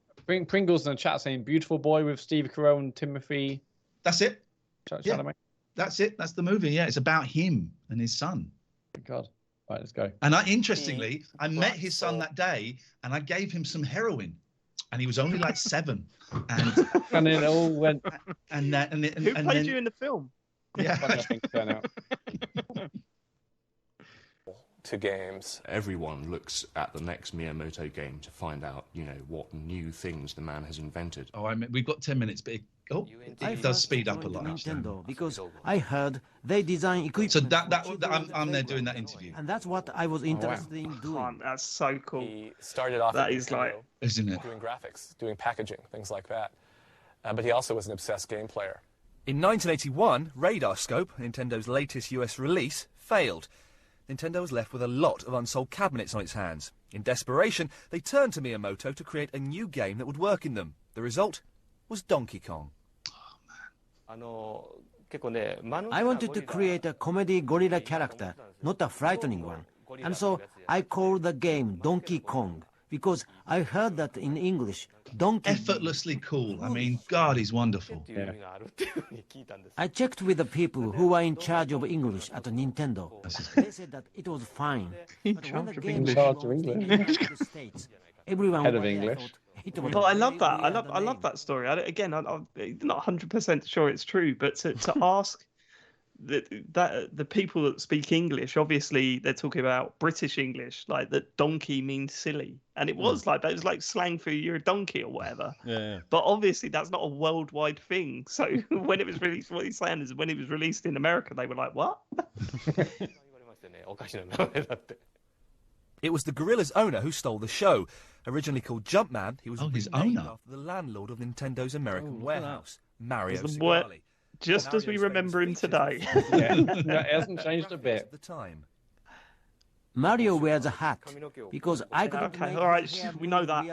Pringles in the chat saying beautiful boy with Steve Carell and Timothy. That's it. That's it. That's the movie. Yeah, it's about him and his son. Thank God. Right, let's go. And interestingly, I met his son that day, and I gave him some heroin, and he was only like 7. And it all went. Who played you in the film? Yeah. To games. Everyone looks at the next Miyamoto game to find out, what new things the man has invented. Oh, we've got 10 minutes, but it does speed up a lot. Nintendo, because I heard they design equipment. So I'm there doing that interview, and that's what I was interested in doing. That's so cool. He started off that is like, isn't it? Doing graphics, doing packaging, things like that. But he also was an obsessed game player. In 1981, Radar Scope, Nintendo's latest US release, failed. Nintendo was left with a lot of unsold cabinets on its hands. In desperation, they turned to Miyamoto to create a new game that would work in them. The result was Donkey Kong. I wanted to create a comedy gorilla character, not a frightening one. And so I called the game Donkey Kong, because I heard that in English, donkey... Effortlessly cool. I mean, God, he's wonderful. Yeah. I checked with the people who were in charge of English at Nintendo. They said that it was fine. But when the game was launched in the United States, everyone Head of English. But I love that. I love that story. I'm not 100% sure it's true, but to ask the people that speak English, obviously they're talking about British English, like that donkey means silly, and it was like that. It was like slang for you're a donkey or whatever. Yeah. But obviously that's not a worldwide thing. So when it was released, what he's saying is when it was released in America, they were like, "What?" It was the Gorilla's owner who stole the show. Originally called Jumpman, he was his named owner after the landlord of Nintendo's American warehouse, Mario Just Segali. Just as we remember him today. It hasn't changed a bit. The time. Mario wears a hat because I couldn't. Okay, all right, we know that.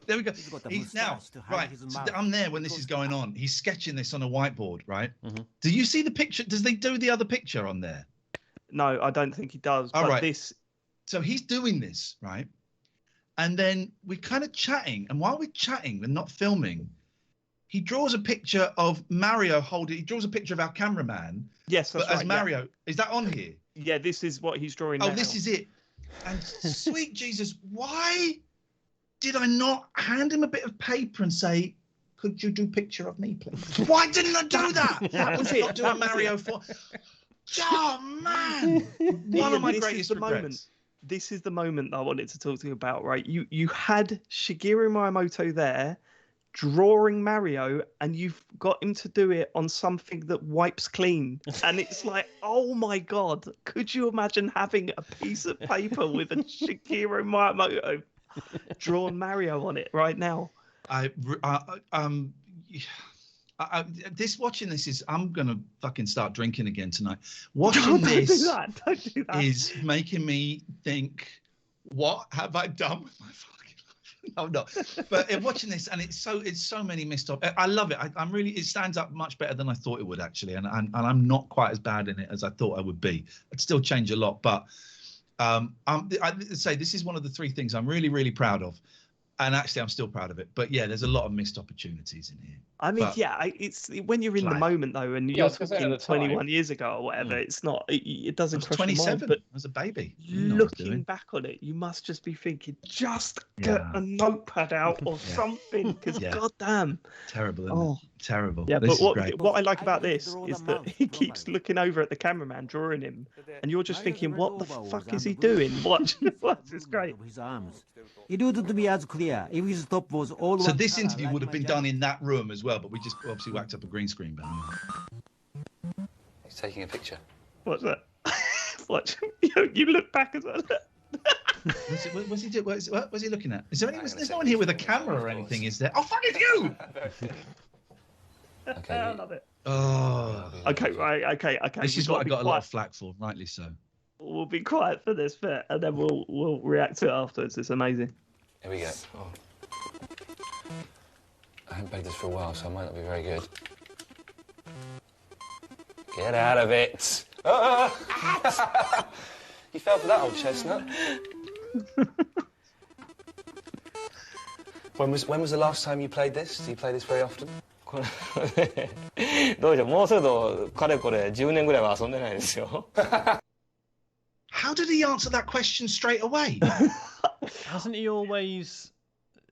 There we go. He's now right. So I'm there when this is going on. He's sketching this on a whiteboard, right? Mm-hmm. Do you see the picture? Does they do the other picture on there? No, I don't think he does. All but right. This. So he's doing this, right? And then we're kind of chatting, and while we're chatting and not filming, he draws a picture of Mario holding. He draws a picture of our cameraman. Yes, that's but as right, Mario. Is that on here? Yeah, this is what he's drawing. Oh, now. this is it. And sweet Jesus, why did I not hand him a bit of paper and say, "Could you do a picture of me, please?" Why didn't I do that? That was it. Do a Mario for. Oh man! One of my This is greatest the regrets. moment. This is the moment I wanted to talk to you about, right? You had Shigeru Miyamoto there drawing Mario, and you've got him to do it on something that wipes clean. And it's like, oh my God, could you imagine having a piece of paper with a Shigeru Miyamoto drawn Mario on it right now? Watching this is, I'm gonna fucking start drinking again tonight. Watching this Don't do that. is making me think, what have I done with my fucking life? No, no. But watching this, and it's so many missed up. I love it. I'm really, it stands up much better than I thought it would actually, and I'm not quite as bad in it as I thought I would be. I'd still change a lot, but I'd say this is one of the three things I'm really, really proud of. And actually, I'm still proud of it. But yeah, there's a lot of missed opportunities in here. I mean, But, it's when you're in the moment though, and Yeah, I you're was gonna say at talking the 21 time. years ago or whatever. It's not. It doesn't I was cross your mind. 27. But I was a baby. I didn't know what I was looking doing. back on it, you must just be thinking, just get a notepad out or something, because Yeah. goddamn. Terrible, isn't Oh. it? Terrible. Yeah, This but is great. what I like about this is that he keeps looking over at the cameraman drawing him, and you're just thinking, what the fuck is he doing? Watch, it's great. It wouldn't be as clear if his top was all So one this color interview like would have my been jacket. done in that room as well, but we just obviously whacked up a green screen behind it. He's taking a picture. What's that? Watch. You look back as well. What's he doing? What was he looking at? Is there any? There's no one here with a camera or anything, is there? Oh, fuck, it's you! Okay. I love it. Oh. Okay, right. Okay. This we've is what I to be got a lot quiet. of flack for, rightly so. We'll be quiet for this bit, and then we'll react to it afterwards. It's amazing. Here we go. I haven't played this for a while, so I might not be very good. Get out of it! Ah! You fell for that, old chestnut. When was the last time you played this? Do you play this very often? どうでしょう、もうするとかれこれ10年ぐらいは遊んでないですよ。 How did he answer that question straight away? Hasn't he always?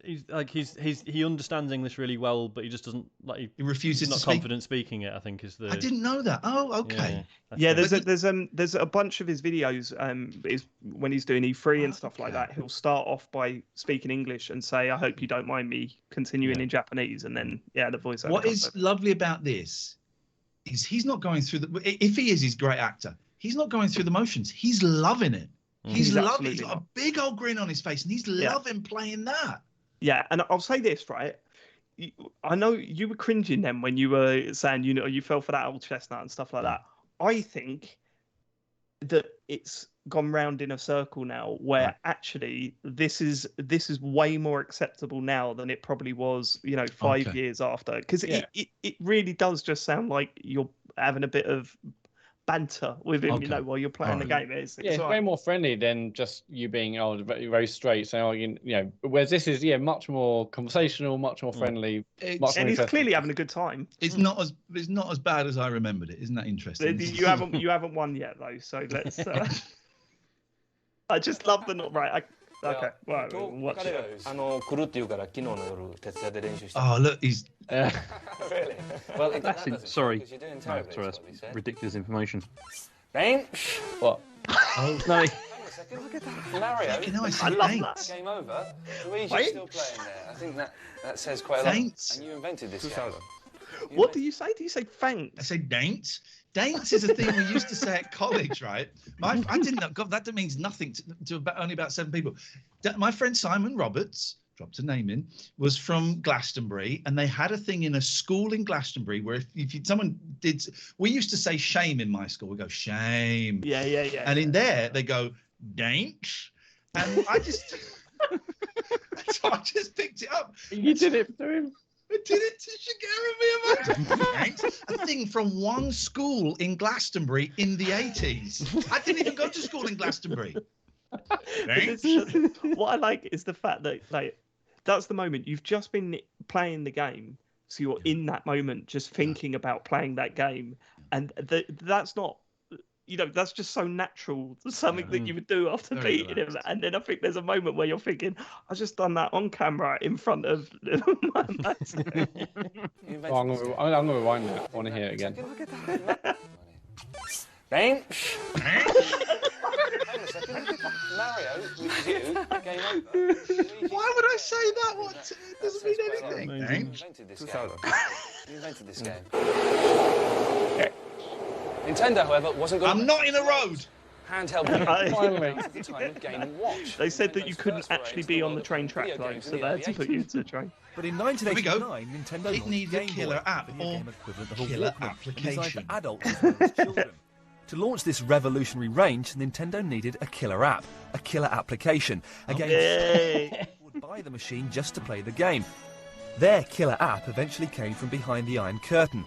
He understands English really well, but he just doesn't like. He refuses he's to not speak. confident speaking it. I think is the. I didn't know that. Oh, okay. Yeah, there's a bunch of his videos. Is when he's doing E3 and stuff like that. He'll start off by speaking English and say, "I hope you don't mind me continuing in Japanese," and then the voiceover. What comes is over. lovely about this is he's not going through the. If he is, he's a great actor. He's not going through the motions. He's loving it. He's loving it. He's got a big old grin on his face, and he's loving playing that. Yeah, and I'll say this, right? I know you were cringing then when you were saying, you fell for that old chestnut and stuff like that. I think that it's gone round in a circle now, where actually this is way more acceptable now than it probably was, 5 years after, because it really does just sound like you're having a bit of banter with him, while you're playing the game. It's way more friendly than just you being very, very straight. So whereas this is much more conversational, much more friendly, It's- much more and he's interesting. clearly having a good time. It's not as bad as I remembered it. Isn't that interesting? You haven't won yet though, so let's. I just love the right. Okay, right, we'll watch 彼が it. 来るって言うから昨日の夜徹夜で練習して。 Oh, look, he's. Really? Well, that That's doesn't sorry. because you're doing No, terribly, sorry, is that's what he said. ridiculous information. Thanks. What? Oh, no. Hang on a second. Mario, Fucking hell, I said I love thanks. that. Game over. Luigi's Wait. still playing there. I think that says quite a lot. Thanks. And you invented this game. What do you say? Do you say thanks? I say daints. Daints is a thing we used to say at college, right? I didn't know. God, that means nothing to only about 7 people. My friend Simon Roberts, dropped a name in, was from Glastonbury, and they had a thing in a school in Glastonbury where if someone did, we used to say shame in my school. We go shame. Yeah. And in there they go daints, and I just, so I just picked it up. You did it to him. I did it to Shigeru. A thing from one school in Glastonbury in the 80s. I didn't even go to school in Glastonbury. What I like is the fact that like that's the moment you've just been playing the game, so you're in that moment just thinking about playing that game, and that's not. That's just so natural, something that you would do after beating him. And then I think there's a moment where you're thinking, I just done that on camera in front of my mates. I'm going to rewind it. I want to hear it again. Bench. Mario, with you, game over. Why would I say that? What? It doesn't mean anything. You invented this game. You invented this game. Nintendo, however, wasn't going. I'm not in a road. Handheld Finally. at the time of Game & Watch. They said that you couldn't actually be on the train track though, so they had to put you into the train. But in 1989, Nintendo It needs a Game killer Boy, app video or game equivalent of a killer Walkman, application. designed for adults as well as children. To launch this revolutionary range, Nintendo needed a killer app, a killer application, a game people would buy the machine just to play the game. Their killer app eventually came from behind the Iron Curtain,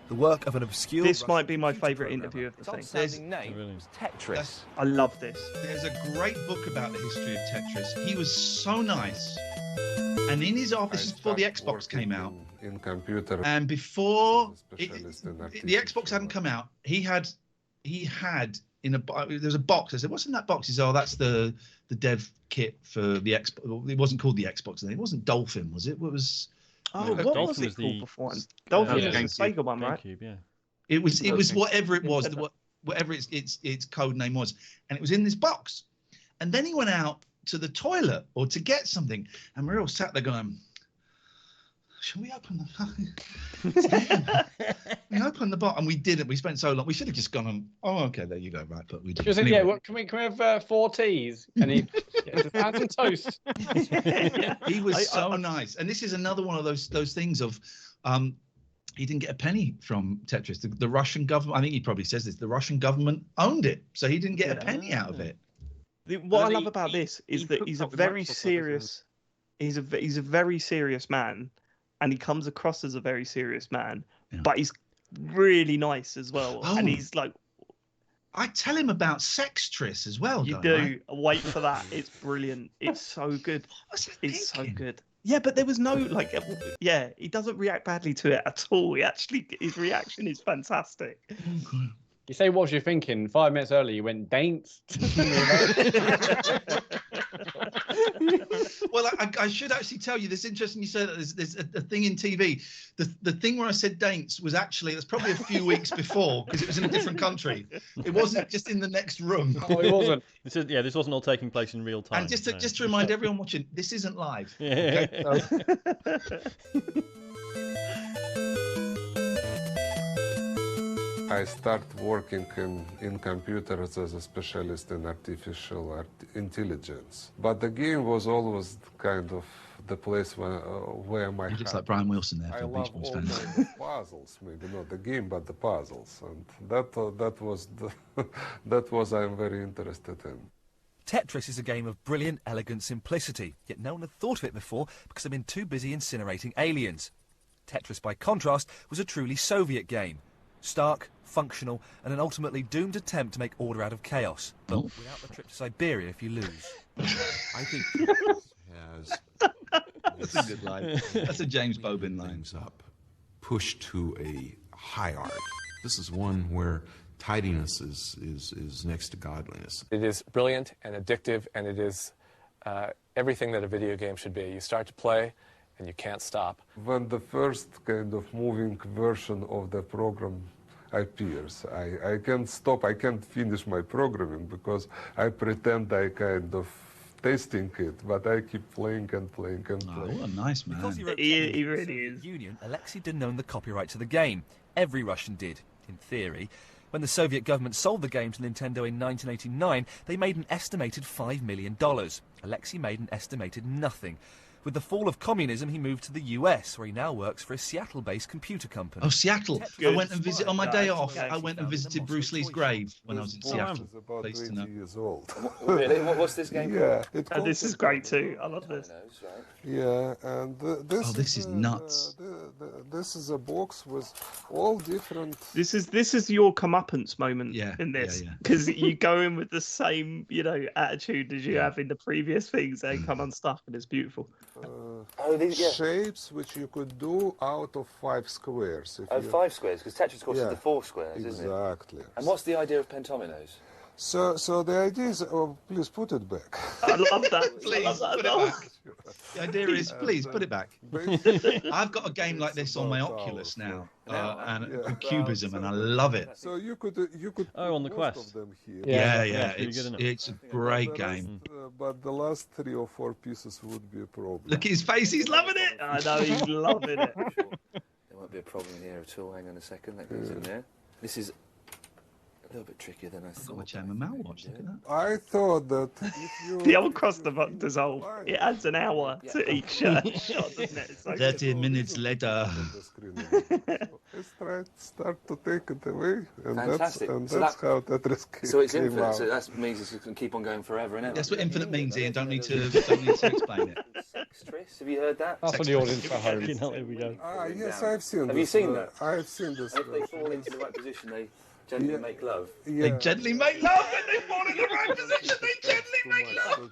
the work of an obscure. This might be my favourite interview of the thing. There's Tetris. I love this. There's a great book about the history of Tetris. He was so nice. And in his office, this is before the Xbox came out. In computer. And before the Xbox hadn't come out, he had in a there's a box. I said, "What's in that box?" He said, "Oh, that's the dev kit for the Xbox." It wasn't called the Xbox then. It wasn't Dolphin, was it? What was? Oh, what was it called before? Dolphin was the Sega one, right? GameCube, yeah. It was whatever it was, whatever its code name was, and it was in this box. And then he went out to the toilet or to get something, and we're all sat there going, "Shall we open the we opened the box?" And we didn't. We spent so long. We should have just gone on. Oh, okay, there you go. Right, but we didn't. Anyway. Yeah, can we have 4 teas? And he had some toast. He was so nice. And this is another one of those things of, he didn't get a penny from Tetris. The Russian government. I think he probably says this. The Russian government owned it, so he didn't get a penny out of it. What I love about this is that he's a very serious. He's a very serious man, and he comes across as a very serious man, but he's really nice as well. And he's like, I tell him about Sextris as well. You do. Wait for that. It's brilliant. It's so good. It's so good. Yeah, but there was no he doesn't react badly to it at all. His reaction is fantastic. You say, what was you thinking? 5 minutes earlier, you went, "Daints." Well, I should actually tell you this. Interesting you say that there's a thing in TV. The thing where I said "daints" was actually, that's probably a few weeks before, because it was in a different country. It wasn't just in the next room. Oh, it wasn't. This wasn't all taking place in real time. And just to remind everyone watching, this isn't live. Yeah. Okay? I started working in computers as a specialist in artificial intelligence. But the game was always kind of the place where my He looks like Brian Wilson there. I For love Beach Boys all fans. the puzzles, maybe not the game, but the puzzles, and that was I'm very interested in. Tetris is a game of brilliant, elegant simplicity, yet no one had thought of it before because they'd been too busy incinerating aliens. Tetris, by contrast, was a truly Soviet game. Stark, functional, and an ultimately doomed attempt to make order out of chaos. But without the trip to Siberia if you lose. I think has That's a good line. That's a James Bobin line. Up, pushed to a high art. This is one where tidiness is next to godliness. It is brilliant and addictive, and it is everything that a video game should be. You start to play, and you can't stop. When the first kind of moving version of the program appears, I can't stop, I can't finish my programming because I pretend I kind of tasting it, but I keep playing and playing and playing. What a nice man. Because he really is. Union, Alexei didn't own the copyright to the game. Every Russian did, in theory. When the Soviet government sold the game to Nintendo in 1989, they made an estimated $5 million. Alexei made an estimated nothing. With the fall of communism, he moved to the US, where he now works for a Seattle-based computer company. Oh, Seattle! I went and visited on my day off. I went and visited Bruce Lee's grave when I was in Seattle. About 20 years old. Really? What's this game Yeah, called? This is great too. I love this. Yeah, and this is nuts. This is a box with all different. This is your comeuppance moment in this, because you go in with the same attitude as you have in the previous things and come unstuck, and it's beautiful. Shapes which you could do out of 5 squares. 5 squares, because Tetris, of course, is the 4 squares, isn't it? Exactly. And what's the idea of pentominoes? So the idea is, please put it back. I love that. Please put it back. The idea is, please put it back. I've got a game like this on my Oculus now, and Cubism, and I love it. So you could on the Quest. Them here. Yeah, it's a great game. But the last 3 or 4 pieces would be a problem. Look at his face, he's loving it. I know, he's loving it. There won't be a problem here at all. Hang on a second, that goes in there. This is a little bit trickier than I thought. Watch my watch. Look at that. I thought that if you... The old cross the button dissolve, it adds an hour to each shot, doesn't it? It's so 30 minutes later. Let's start to take it away, and Fantastic. that's how Tetris came So it's came infinite, out. so that means it can keep on going forever and ever. That's what infinite means, Ian. Don't need to explain it. Sextris, have you heard that? That's for the audience at home. Here we go. Yes, I've seen Have this. you seen that? I've seen this. And if they fall into the right position, they gently make love. Yeah. They gently make love when they fall in the right position. They gently make love.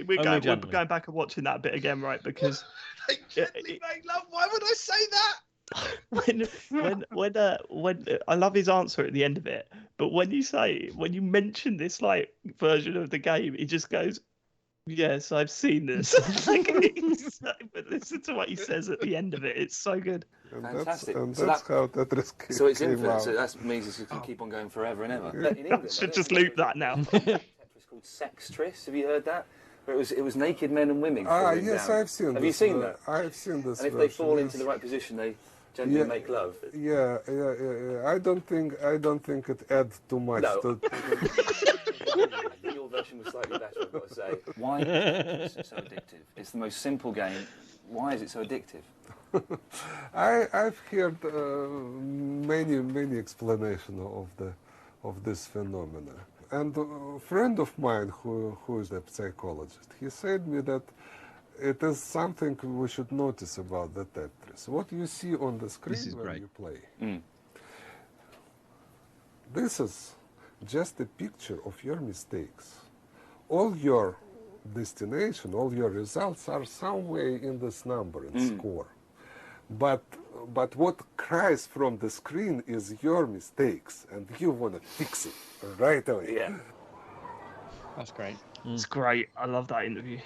We're going back and watching that bit again, right? Because they gently make love. Why would I say that? when I love his answer at the end of it, but when you mention this version of the game, he just goes, "Yes, I've seen this." But listen to what he says at the end of it; it's so good. Fantastic. That's how Tetris came So it's came infinite. out. So that means it can keep on going forever and ever. Yeah. In England, Should just loop that now. Tetris called Sextris. Have you heard that? Where it was naked men and women. falling Yes, down. I've seen this. Have you seen that? I've seen this. And if they fall version, into the right position, they gently make love. Yeah. I don't think it adds too much. No. Your version was slightly better, I've got to say. Why is it so addictive? It's the most simple game. Why is it so addictive? I've heard many explanations of this phenomena. And a friend of mine who is a psychologist, he said me that it is something we should notice about the Tetris. What you see on the screen when you play. This is just a picture of your mistakes. All your destination, all your results are somewhere in this number and score. But what cries from the screen is your mistakes, and you want to fix it right away. Yeah. That's great. It's great. I love that interview.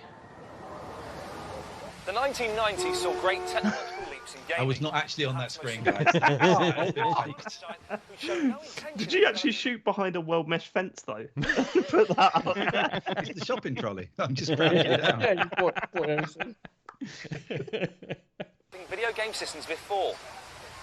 The 1990s saw great technological leaps in gaming. I was not actually on that screen, guys. Did you actually shoot behind a weld mesh fence, though? Put that up. It's the shopping trolley. I'm just breaking it down. Video game systems before.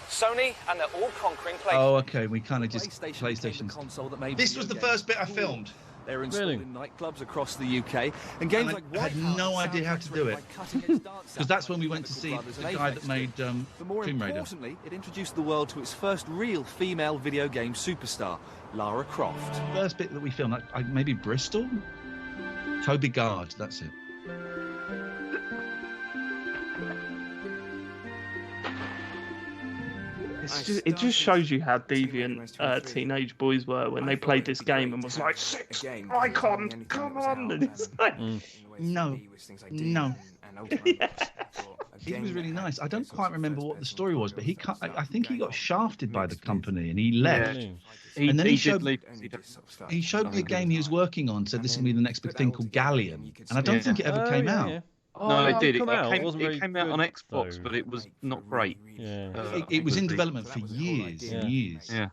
Sony and their all-conquering PlayStation. Oh, okay. We kind of just PlayStation. Console that made This was the first bit I filmed. They're installed in nightclubs across the UK, and games like I had no idea how to do it. Because that's when we went to see the guy that made Tomb Raider. Importantly, it introduced the world to its first real female video game superstar, Lara Croft. First bit that we filmed, maybe Bristol? Toby Gard, that's it. It just shows you how deviant teenage boys were when they played this game and was like, 6 icon, come on! And it's like, no. Yeah. He was really nice. I don't quite remember what the story was, but I think he got shafted by the company and he left. Yeah. And then he showed me a a game he was working on, said this will be the next big thing called Galleon. And I don't think it ever came out. No, it did. It came out on Xbox, but it was not great. Yeah. It was in development for years and years. Yeah.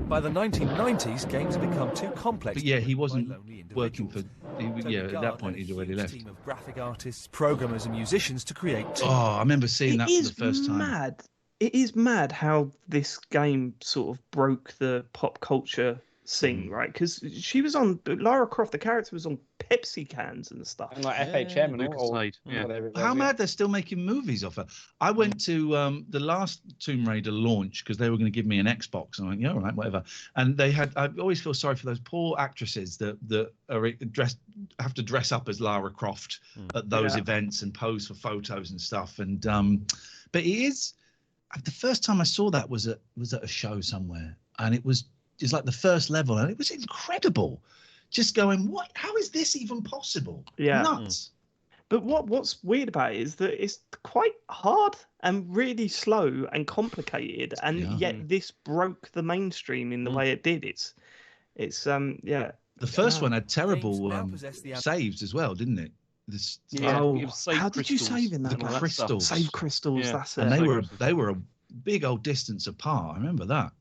By the 1990s, games had become too complex. But yeah, he wasn't working for. At that point, he'd already left. A team of graphic artists, programmers, and musicians to create. Oh, I remember seeing that for the first time. It is mad how this game sort of broke the pop culture scene, right? Because she was on Lara Croft. The character was on Pepsi cans and stuff, and like FHM and all. How mad they're still making movies of her. I went to the last Tomb Raider launch because they were going to give me an Xbox. And I went, yeah, all right, whatever. And they had. I always feel sorry for those poor actresses that are have to dress up as Lara Croft at those events and pose for photos and stuff. And but it is. The first time I saw that was at a show somewhere, and it's like the first level, and it was incredible. Just going, what? How is this even possible? Yeah, nuts. But what's weird about it is that it's quite hard and really slow and complicated, and yet this broke the mainstream in the way it did. It's The first one had terrible saves as well, didn't it? How did you save in that? The crystals. Save crystals. Yeah. That's it. And they were a big old distance apart. I remember that.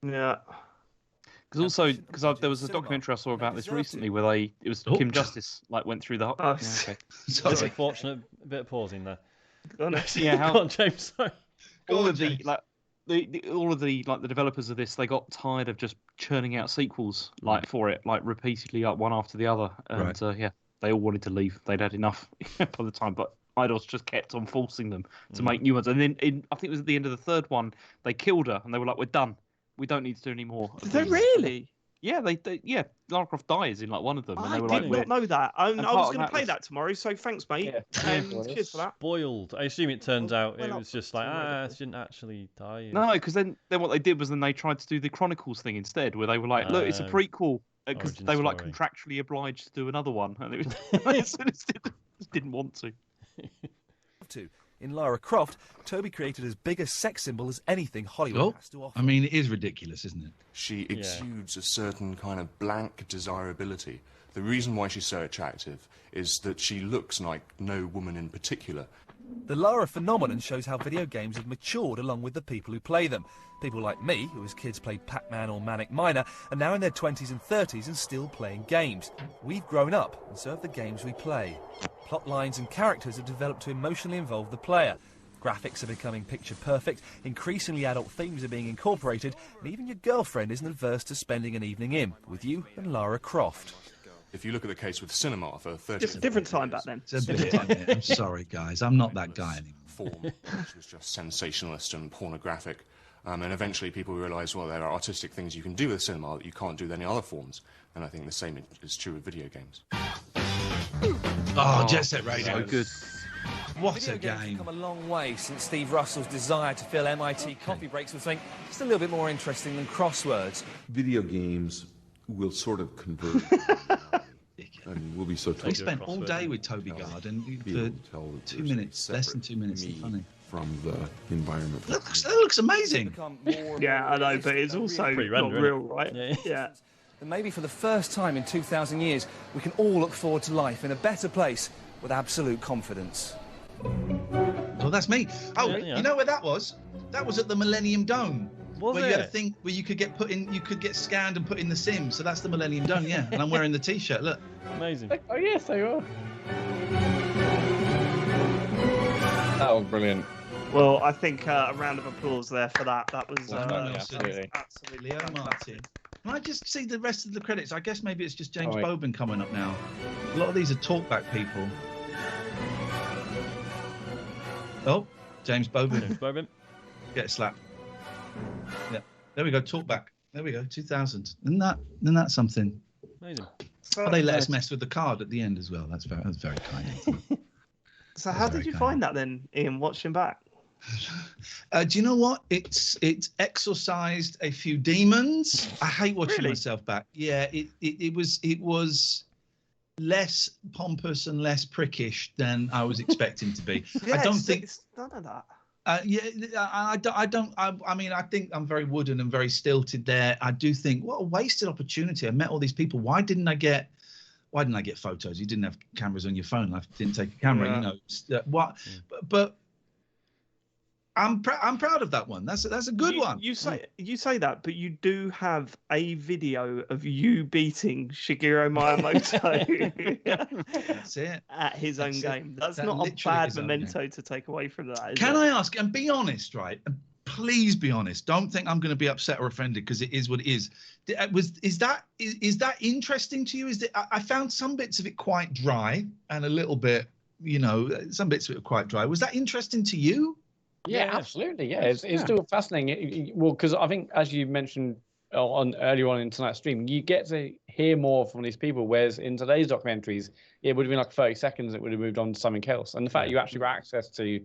Yeah. Because there was a documentary I saw about this recently where it was Kim Justice went through the. It's unfortunate bit of pausing there. Go on, James. Sorry. All of the developers of this, they got tired of just churning out sequels for it repeatedly one after the other, and they all wanted to leave. They'd had enough by the time, but Eidos just kept on forcing them to make new ones. And then I think it was at the end of the third one, they killed her, and they were like, "We're done. We don't need to do any more." Did they really? Yeah, Lara Croft dies in one of them. And they were I did not know that. I was going to play that tomorrow, so thanks, mate. Cheers for that. Spoiled. I assume it turns out it was just she didn't actually die. No, because then what they did was they tried to do the Chronicles thing instead, where they were like, "Look, it's a prequel." Because they were contractually obliged to do another one, and it was just didn't want to. In Lara Croft, Toby created as big a sex symbol as anything Hollywood has to offer. I mean, it is ridiculous, isn't it? She exudes a certain kind of blank desirability. The reason why she's so attractive is that she looks like no woman in particular. The Lara phenomenon shows how video games have matured along with the people who play them. People like me, who as kids played Pac-Man or Manic Miner, are now in their 20s and 30s and still playing games. We've grown up, and so have the games we play. Plot lines and characters have developed to emotionally involve the player. Graphics are becoming picture perfect, increasingly adult themes are being incorporated, and even your girlfriend isn't averse to spending an evening in with you and Lara Croft. If you look at the case with cinema for 30 different time back then. It's a bit I'm sorry, guys. I'm not that guy anymore. Form, which was just sensationalist and pornographic. And eventually people realise, well, there are artistic things you can do with cinema that you can't do with any other forms. And I think the same is true with video games. Oh, Jet Set Radio. So good. What Video a games game. have come a long way since Steve Russell's desire to fill MIT coffee breaks with something just a little bit more interesting than crosswords. Video games will sort of converge. And we'll be so We spent all day with Toby Gard and for 2 minutes, less than 2 minutes. Funny. From the environment. That looks amazing. Yeah, I know, but it's also not real, right? Yeah. And maybe for the first time in 2,000 years, we can all look forward to life in a better place with absolute confidence. Well, that's me. Oh, you know where that was? That was at the Millennium Dome. Was where it? you had a thing where you could get scanned and put in the sim. So that's the Millennium Dome, yeah. And I'm wearing the T-shirt. Look. Amazing. Oh yes, they are. That was brilliant. Well, I think a round of applause there for that. That was absolutely. Leo Martin. Can I just see the rest of the credits? I guess maybe it's just James Bobin coming up now. A lot of these are talkback people. Oh, James Bobin. James Bobin. Get slapped. Yeah. There we go. Talkback. There we go. 2000. Isn't that something? Amazing. Oh, they let us mess with the card at the end as well. That's very kind. So how did you find that then, Ian, watching back? Do you know what? It's exorcised a few demons. I hate watching myself back. Yeah, it was less pompous and less prickish than I was expecting to be. I don't think it's none of that. I don't. I mean, I think I'm very wooden and very stilted there. I do think, what a wasted opportunity. I met all these people. Why didn't I get photos? You didn't have cameras on your phone. I didn't take a camera. You know what? But I'm proud of that one. That's a good one. You say that, but you do have a video of you beating Shigeru Miyamoto. That's it. At his own game. That's not a bad memento to take away from that. Can I ask, and be honest, right? please be honest. Don't think I'm going to be upset or offended, because it is what it is. Is that interesting to you? I found some bits of it quite dry and a little bit, some bits of it were quite dry. Was that interesting to you? Yeah, absolutely. Yeah, it's still fascinating. Well, because I think, as you mentioned earlier on in tonight's stream, you get to hear more from these people, whereas in today's documentaries, it would have been like 30 seconds, it would have moved on to something else. And the fact you actually got access to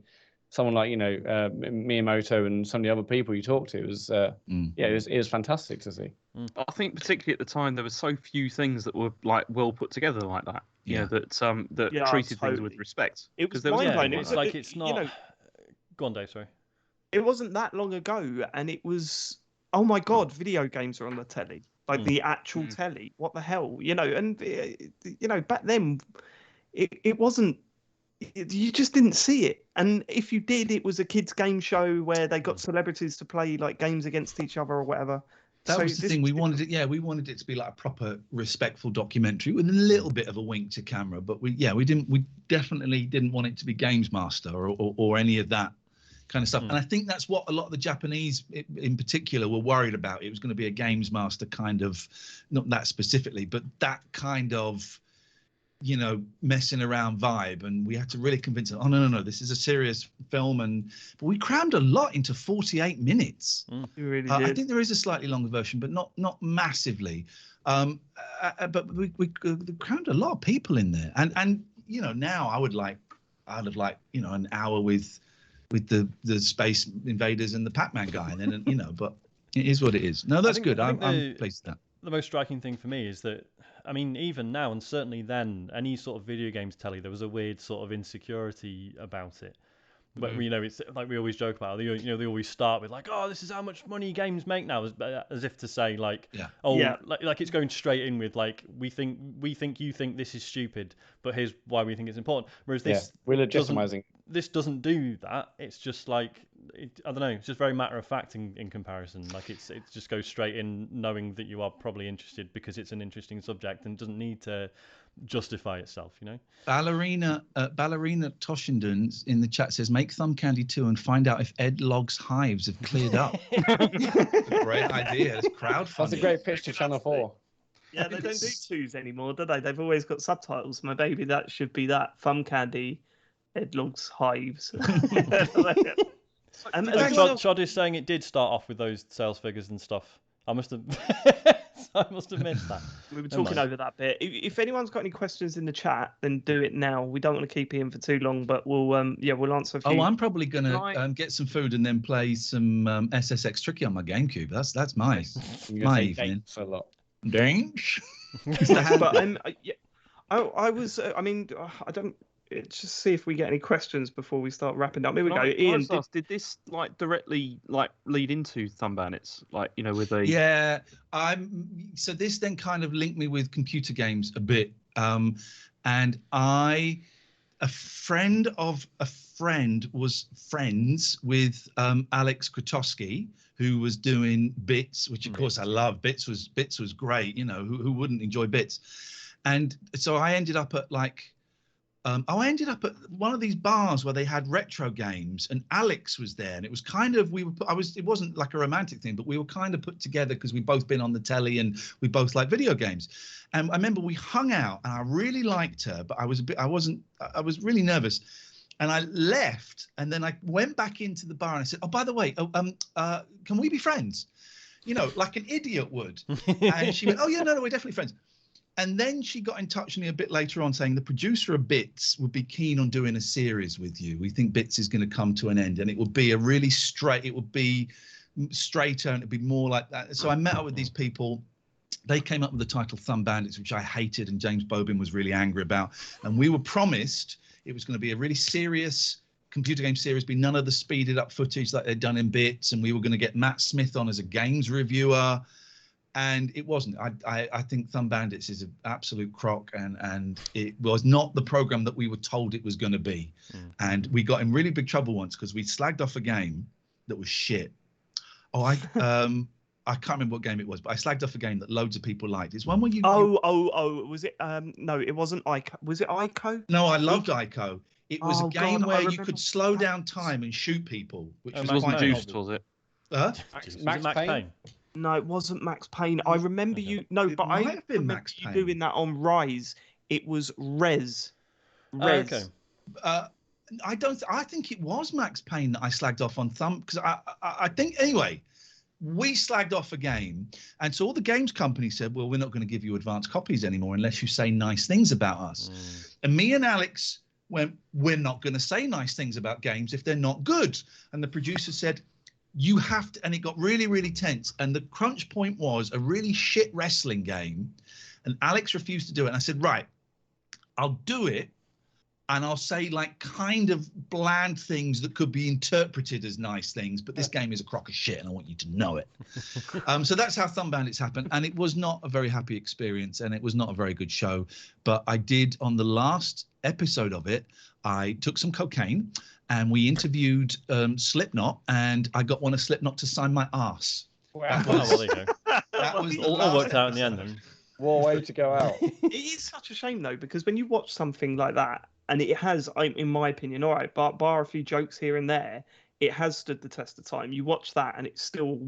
someone like, Miyamoto and some of the other people you talked to was, it was fantastic to see. I think particularly at the time, there were so few things that were like well put together like that. That treated things with respect. It was mind-blowing. It's like it's not. Go on, Dave. Sorry. It wasn't that long ago, and it was, oh my God, video games are on the telly, like the actual telly. What the hell, And back then, it wasn't. You just didn't see it, and if you did, it was a kids' game show where they got celebrities to play like games against each other or whatever. That was the thing. We wanted it. Yeah, we wanted it to be like a proper, respectful documentary with a little bit of a wink to camera. But we definitely didn't want it to be Games Master or any of that kind of stuff. And I think that's what a lot of the Japanese, in particular, were worried about. It was going to be a Games Master kind of, not that specifically, but that kind of, messing around vibe. And we had to really convince them, oh no, this is a serious film. But we crammed a lot into 48 minutes. You really did. I think there is a slightly longer version, but not massively. But we crammed a lot of people in there. And now I'd have liked an hour with the Space Invaders and the Pac-Man guy, and then but it is what it is. No, that's good. I'm pleased with that. The most striking thing for me is that, I mean, even now and certainly then, any sort of video games telly, there was a weird sort of insecurity about it. But it's like we always joke about. They always start with like, "Oh, this is how much money games make now," as if to say like, like it's going straight in with like, we think you think this is stupid, but here's why we think it's important. Whereas this, we're legitimizing. This doesn't do that. It's just like, I don't know. It's just very matter of fact in comparison. Like it just goes straight in, knowing that you are probably interested because it's an interesting subject and doesn't need to justify itself. Ballerina Toshinden in the chat says, make Thumb Candy 2 and find out if Ed Logg's hives have cleared up. That's a great idea. It's crowdfunding. That's a great pitch to Channel 4. Yeah, they don't do 2s anymore, do they? They've always got subtitles. My baby, that should be that. Thumb Candy, Ed Logg's hives. Chod is saying it did start off with those sales figures and stuff. I must have missed that. We were talking over that bit. If anyone's got any questions in the chat, then do it now. We don't want to keep Ian for too long, but we'll answer a few. Oh, I'm probably gonna get some food and then play some SSX Tricky on my GameCube. That's my evening. A lot. Dance. But I was. I don't. Just see if we get any questions before we start wrapping up. Here we go. Ian, did this like directly like lead into Thumb Bandits? Like with a so this then kind of linked me with computer games a bit. And a friend of a friend was friends with Alex Krotowski, who was doing Bits, which of course I love. Bits was great. Who wouldn't enjoy Bits? And so I ended up at I ended up at one of these bars where they had retro games, and Alex was there, and it was kind of it wasn't like a romantic thing, but we were kind of put together because we'd both been on the telly and we both like video games. And I remember we hung out, and I really liked her, but I was really nervous, and I left, and then I went back into the bar and I said, "Oh, by the way, can we be friends?" Like an idiot would. And she went, "Oh yeah, no, we're definitely friends." And then she got in touch with me a bit later on saying the producer of Bits would be keen on doing a series with you. We think Bits is going to come to an end, and it would be straighter, and it'd be more like that. So I met up with these people. They came up with the title Thumb Bandits, which I hated, and James Bobin was really angry about. And we were promised it was going to be a really serious computer game series, be none of the speeded up footage like they'd done in Bits, and we were going to get Matt Smith on as a games reviewer. And it wasn't. I think Thumb Bandits is an absolute crock, and it was not the program that we were told it was going to be. And we got in really big trouble once because we slagged off a game that was shit. I can't remember what game it was, but I slagged off a game that loads of people liked. It's one where you. Was it? No, it wasn't Ico. Was it Ico? No, I loved Ico. It was a game where you could slow down time and shoot people, which was wasn't quite Juiced, was it? Max Payne? No, it wasn't Max Payne. I remember you. No, but I might have been remember Max you Payne. doing that on Rise. It was Rez. Rez. Okay. I think it was Max Payne that I slagged off on Thumb, because I think anyway. We slagged off a game, and so all the games companies said, well, we're not going to give you advanced copies anymore unless you say nice things about us. And me and Alex went, we're not going to say nice things about games if they're not good. And the producer said, you have to, and it got really, really tense. And the crunch point was a really shit wrestling game, and Alex refused to do it. And I said, right, I'll do it. And I'll say like kind of bland things that could be interpreted as nice things, but this game is a crock of shit and I want you to know it. So that's how Thumb Bandits happened. And it was not a very happy experience, and it was not a very good show. But I did, on the last episode of it, I took some cocaine and we interviewed Slipknot, and I got one of Slipknot to sign my arse. Wow. Well, there you go. That was all worked out in the end then. What a way to go out. It is such a shame though, because when you watch something like that, and it has, in my opinion, all right, bar a few jokes here and there, it has stood the test of time. You watch that and it's still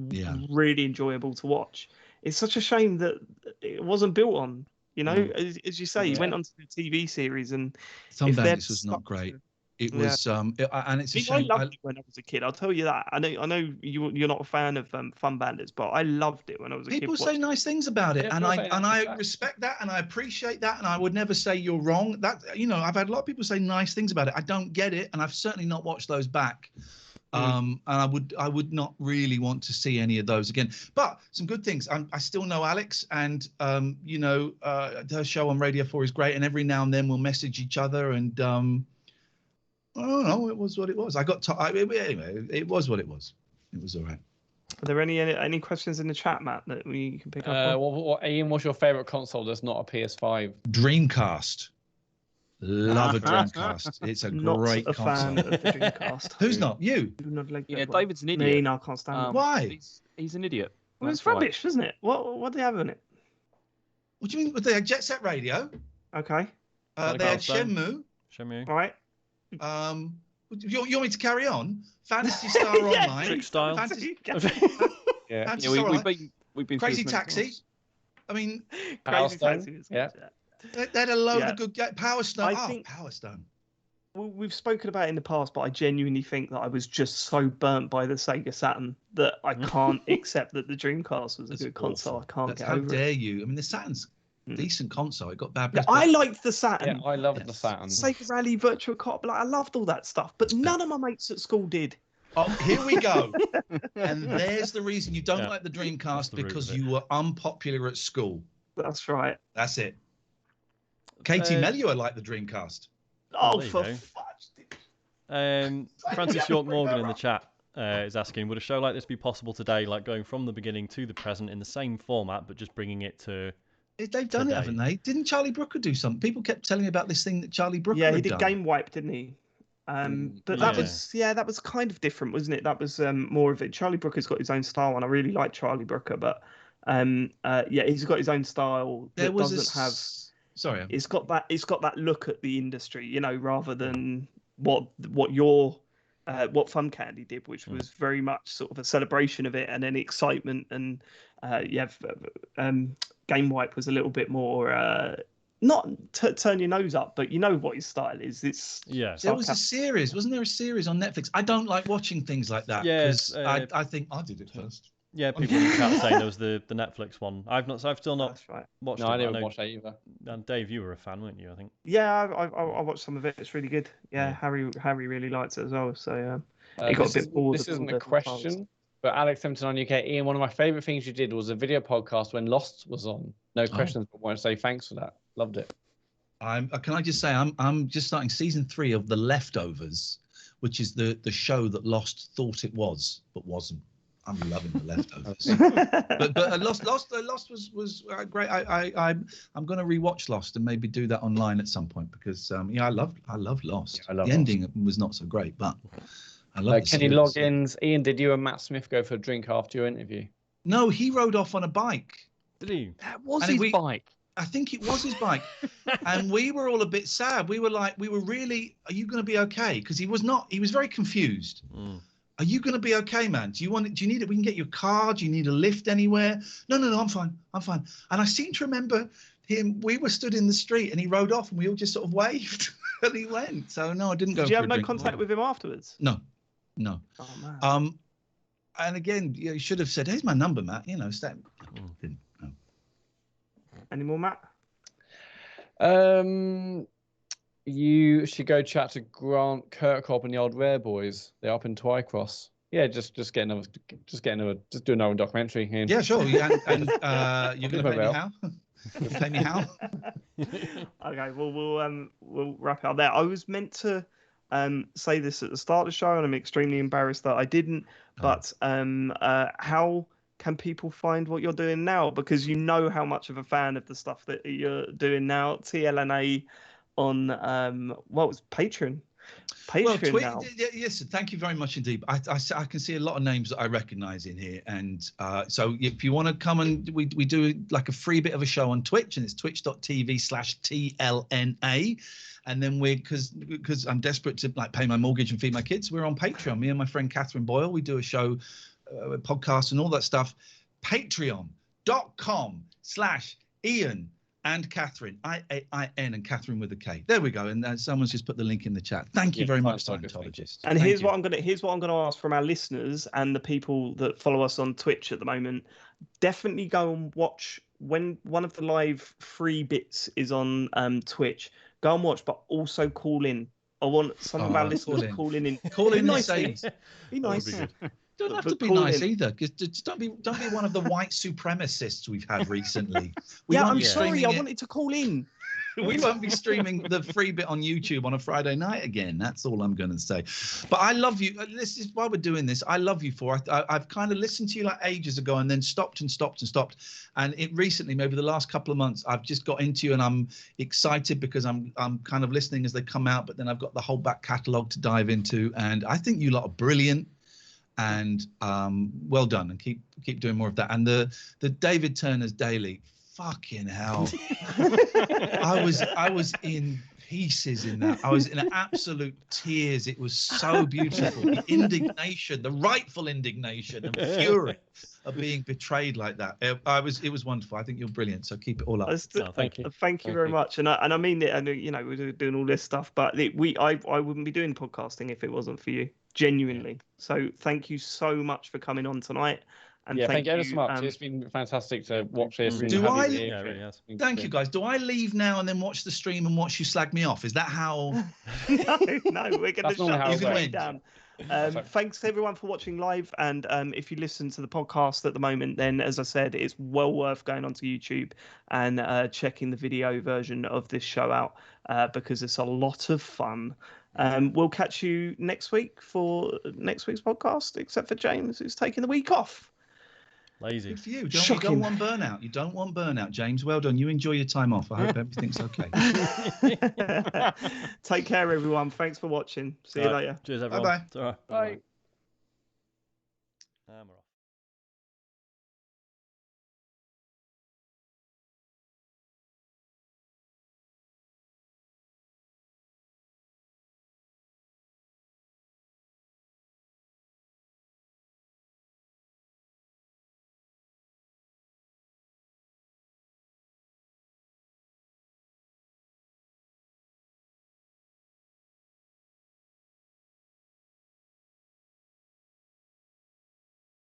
really enjoyable to watch. It's such a shame that it wasn't built on, you know, as you say, you went on to the TV series, and Thumb Bandits was not great. It was, and it's a shame. I loved it when I was a kid. I'll tell you that. I know you're not a fan of Fun Bandits, but I loved it when I was a kid. People say nice things about it, and I respect that, and I appreciate that, and I would never say you're wrong. That, you know, I've had a lot of people say nice things about it. I don't get it, and I've certainly not watched those back. And I would not really want to see any of those again. But some good things. I still know Alex, and you know, her show on Radio 4 is great, and every now and then we'll message each other, and I don't know. It was what it was. Anyway, it was what it was. It was all right. Are there any questions in the chat, Matt, that we can pick up on? Ian, what's your favorite console that's not a PS5? Dreamcast. Love a Dreamcast. It's a great console. Fan of the Dreamcast. Who's not? You? Yeah, David's an idiot. Me, I can't stand it. Why? He's an idiot. Well, it's rubbish, isn't it? What do they have in it? What do you mean? They had Jet Set Radio. Okay. They had Shenmue. Right. You want me to carry on? Fantasy Star Online. Trick Style. Fantasy we've been Crazy Taxi. I mean, Crazy Taxi. Yeah. They had a load of good Power Stone. Power Stone. Well, we've spoken about it in the past, but I genuinely think that I was just so burnt by the Sega Saturn that I can't accept that the Dreamcast was a good console. I can't get over it. How dare you? I mean, the Saturn's decent console. It got bad. Yeah, I liked the Saturn. Yeah, I loved the Saturn. Sega Rally, Virtua Cop, I loved all that stuff, but none of my mates at school did. Oh, here we go. And there's the reason you don't like the Dreamcast, because you were unpopular at school. That's right. That's it. Katie Melua liked the Dreamcast. Oh, for fudge. Francis York Morgan in the chat is asking, would a show like this be possible today, like going from the beginning to the present in the same format, but just bringing it to... They've done it, haven't they? Didn't Charlie Brooker do something? People kept telling me about this thing that Charlie Brooker had done. Yeah, he did Game Wipe, didn't he? But that was kind of different, wasn't it? That was more of it. Charlie Brooker's got his own style, and I really like Charlie Brooker, but he's got his own style that doesn't have... Sorry, it's got that look at the industry, you know, rather than what Fun Candy did, which was very much sort of a celebration of it and then excitement. And Game Wipe was a little bit more not turn your nose up, but you know what his style is. There was a series, wasn't there? A series on Netflix. I don't like watching things like that because I think I did it first. Yeah, people in the chat saying there was the Netflix one. I've still not watched it. No, I didn't watch that either. And Dave, you were a fan, weren't you? I think. Yeah, I watched some of it. It's really good. Yeah, Harry really liked it as well. So it got a bit bored. This isn't a question, but Alex Tempton on UK, Ian, one of my favourite things you did was a video podcast when Lost was on. No questions, but I want to say thanks for that. Loved it. Can I just say I'm just starting season 3 of The Leftovers, which is the show that Lost thought it was but wasn't. I'm loving The Leftovers. but Lost was great. I'm going to rewatch Lost and maybe do that online at some point because I love Lost. Yeah, the ending was not so great, but I love it. Kenny Loggins, Ian, did you and Matt Smith go for a drink after your interview? No, he rode off on a bike. Did he? That was his bike. I think it was his bike. And we were all a bit sad. We were really, are you going to be okay? Because he was very confused. Are you going to be okay, man? Do you need it? We can get you a car. Do you need a lift anywhere? No, I'm fine. And I seem to remember him. We were stood in the street and he rode off and we all just sort of waved and he went. So no, I didn't go. Did you have no contact with him afterwards? No. Oh man. And again, you should have said, "Here's my number, Matt." Didn't. No. Any more, Matt? You should go chat to Grant Kirkhope and the Old Rare Boys. They're up in Twycross. Yeah, just do another documentary. Ian. Yeah, sure. And you're going to pay me how? Pay me how? Okay, well we'll wrap it up there. I was meant to say this at the start of the show, and I'm extremely embarrassed that I didn't. But how can people find what you're doing now? Because you know how much of a fan of the stuff that you're doing now. TLNA on what was Patreon? Patreon now. Yes, thank you very much indeed. I can see a lot of names that I recognise in here, and so if you want to come and we do like a free bit of a show on Twitch, and it's twitch.tv/TLNA, and then because I'm desperate to like pay my mortgage and feed my kids, we're on Patreon. Me and my friend Catherine Boyle, we do a show, a podcast, and all that stuff. Patreon.com/Iain and Catherine, IAIN, and Catherine with a K. There we go. And someone's just put the link in the chat. Thank you very much, Scientologist. And here's what I'm gonna ask from our listeners and the people that follow us on Twitch at the moment. Definitely go and watch when one of the live free bits is on Twitch. Go and watch, but also call in. I want some of our listeners calling in. Call in and say, say, be nice. Don't have to be nice either. Just don't be one of the white supremacists we've had recently. I'm sorry. I wanted to call in. We won't be streaming the free bit on YouTube on a Friday night again. That's all I'm going to say. But I love you. This is why we're doing this. I love you for. I've kind of listened to you like ages ago, and then stopped. And it recently, maybe the last couple of months, I've just got into you, and I'm excited because I'm kind of listening as they come out. But then I've got the whole back catalogue to dive into, and I think you lot are brilliant. And well done, and keep doing more of that. And the David Turner's Daily, fucking hell, I was in pieces in that. I was in absolute tears. It was so beautiful. The indignation, the rightful indignation and fury of being betrayed like that. It was wonderful. I think you're brilliant. So keep it all up. Thank you very much. And I mean it. And we're doing all this stuff, but I wouldn't be doing podcasting if it wasn't for you. Genuinely. So thank you so much for coming on tonight. And thank you so much. It's been fantastic to watch this. Thank you guys. Do I leave now and then watch the stream and watch you slag me off? Is that how? No, we're going to shut you down. Sorry. Thanks everyone for watching live, and if you listen to the podcast at the moment, then as I said, it's well worth going onto YouTube and checking the video version of this show out because it's a lot of fun. We'll catch you next week for next week's podcast, except for James, who's taking the week off. Lazy. Good for you. You don't want burnout. You don't want burnout, James. Well done. You enjoy your time off. I hope everything's okay. Take care, everyone. Thanks for watching. See you later. Cheers, everyone. Bye-bye. Bye. Bye. We're off.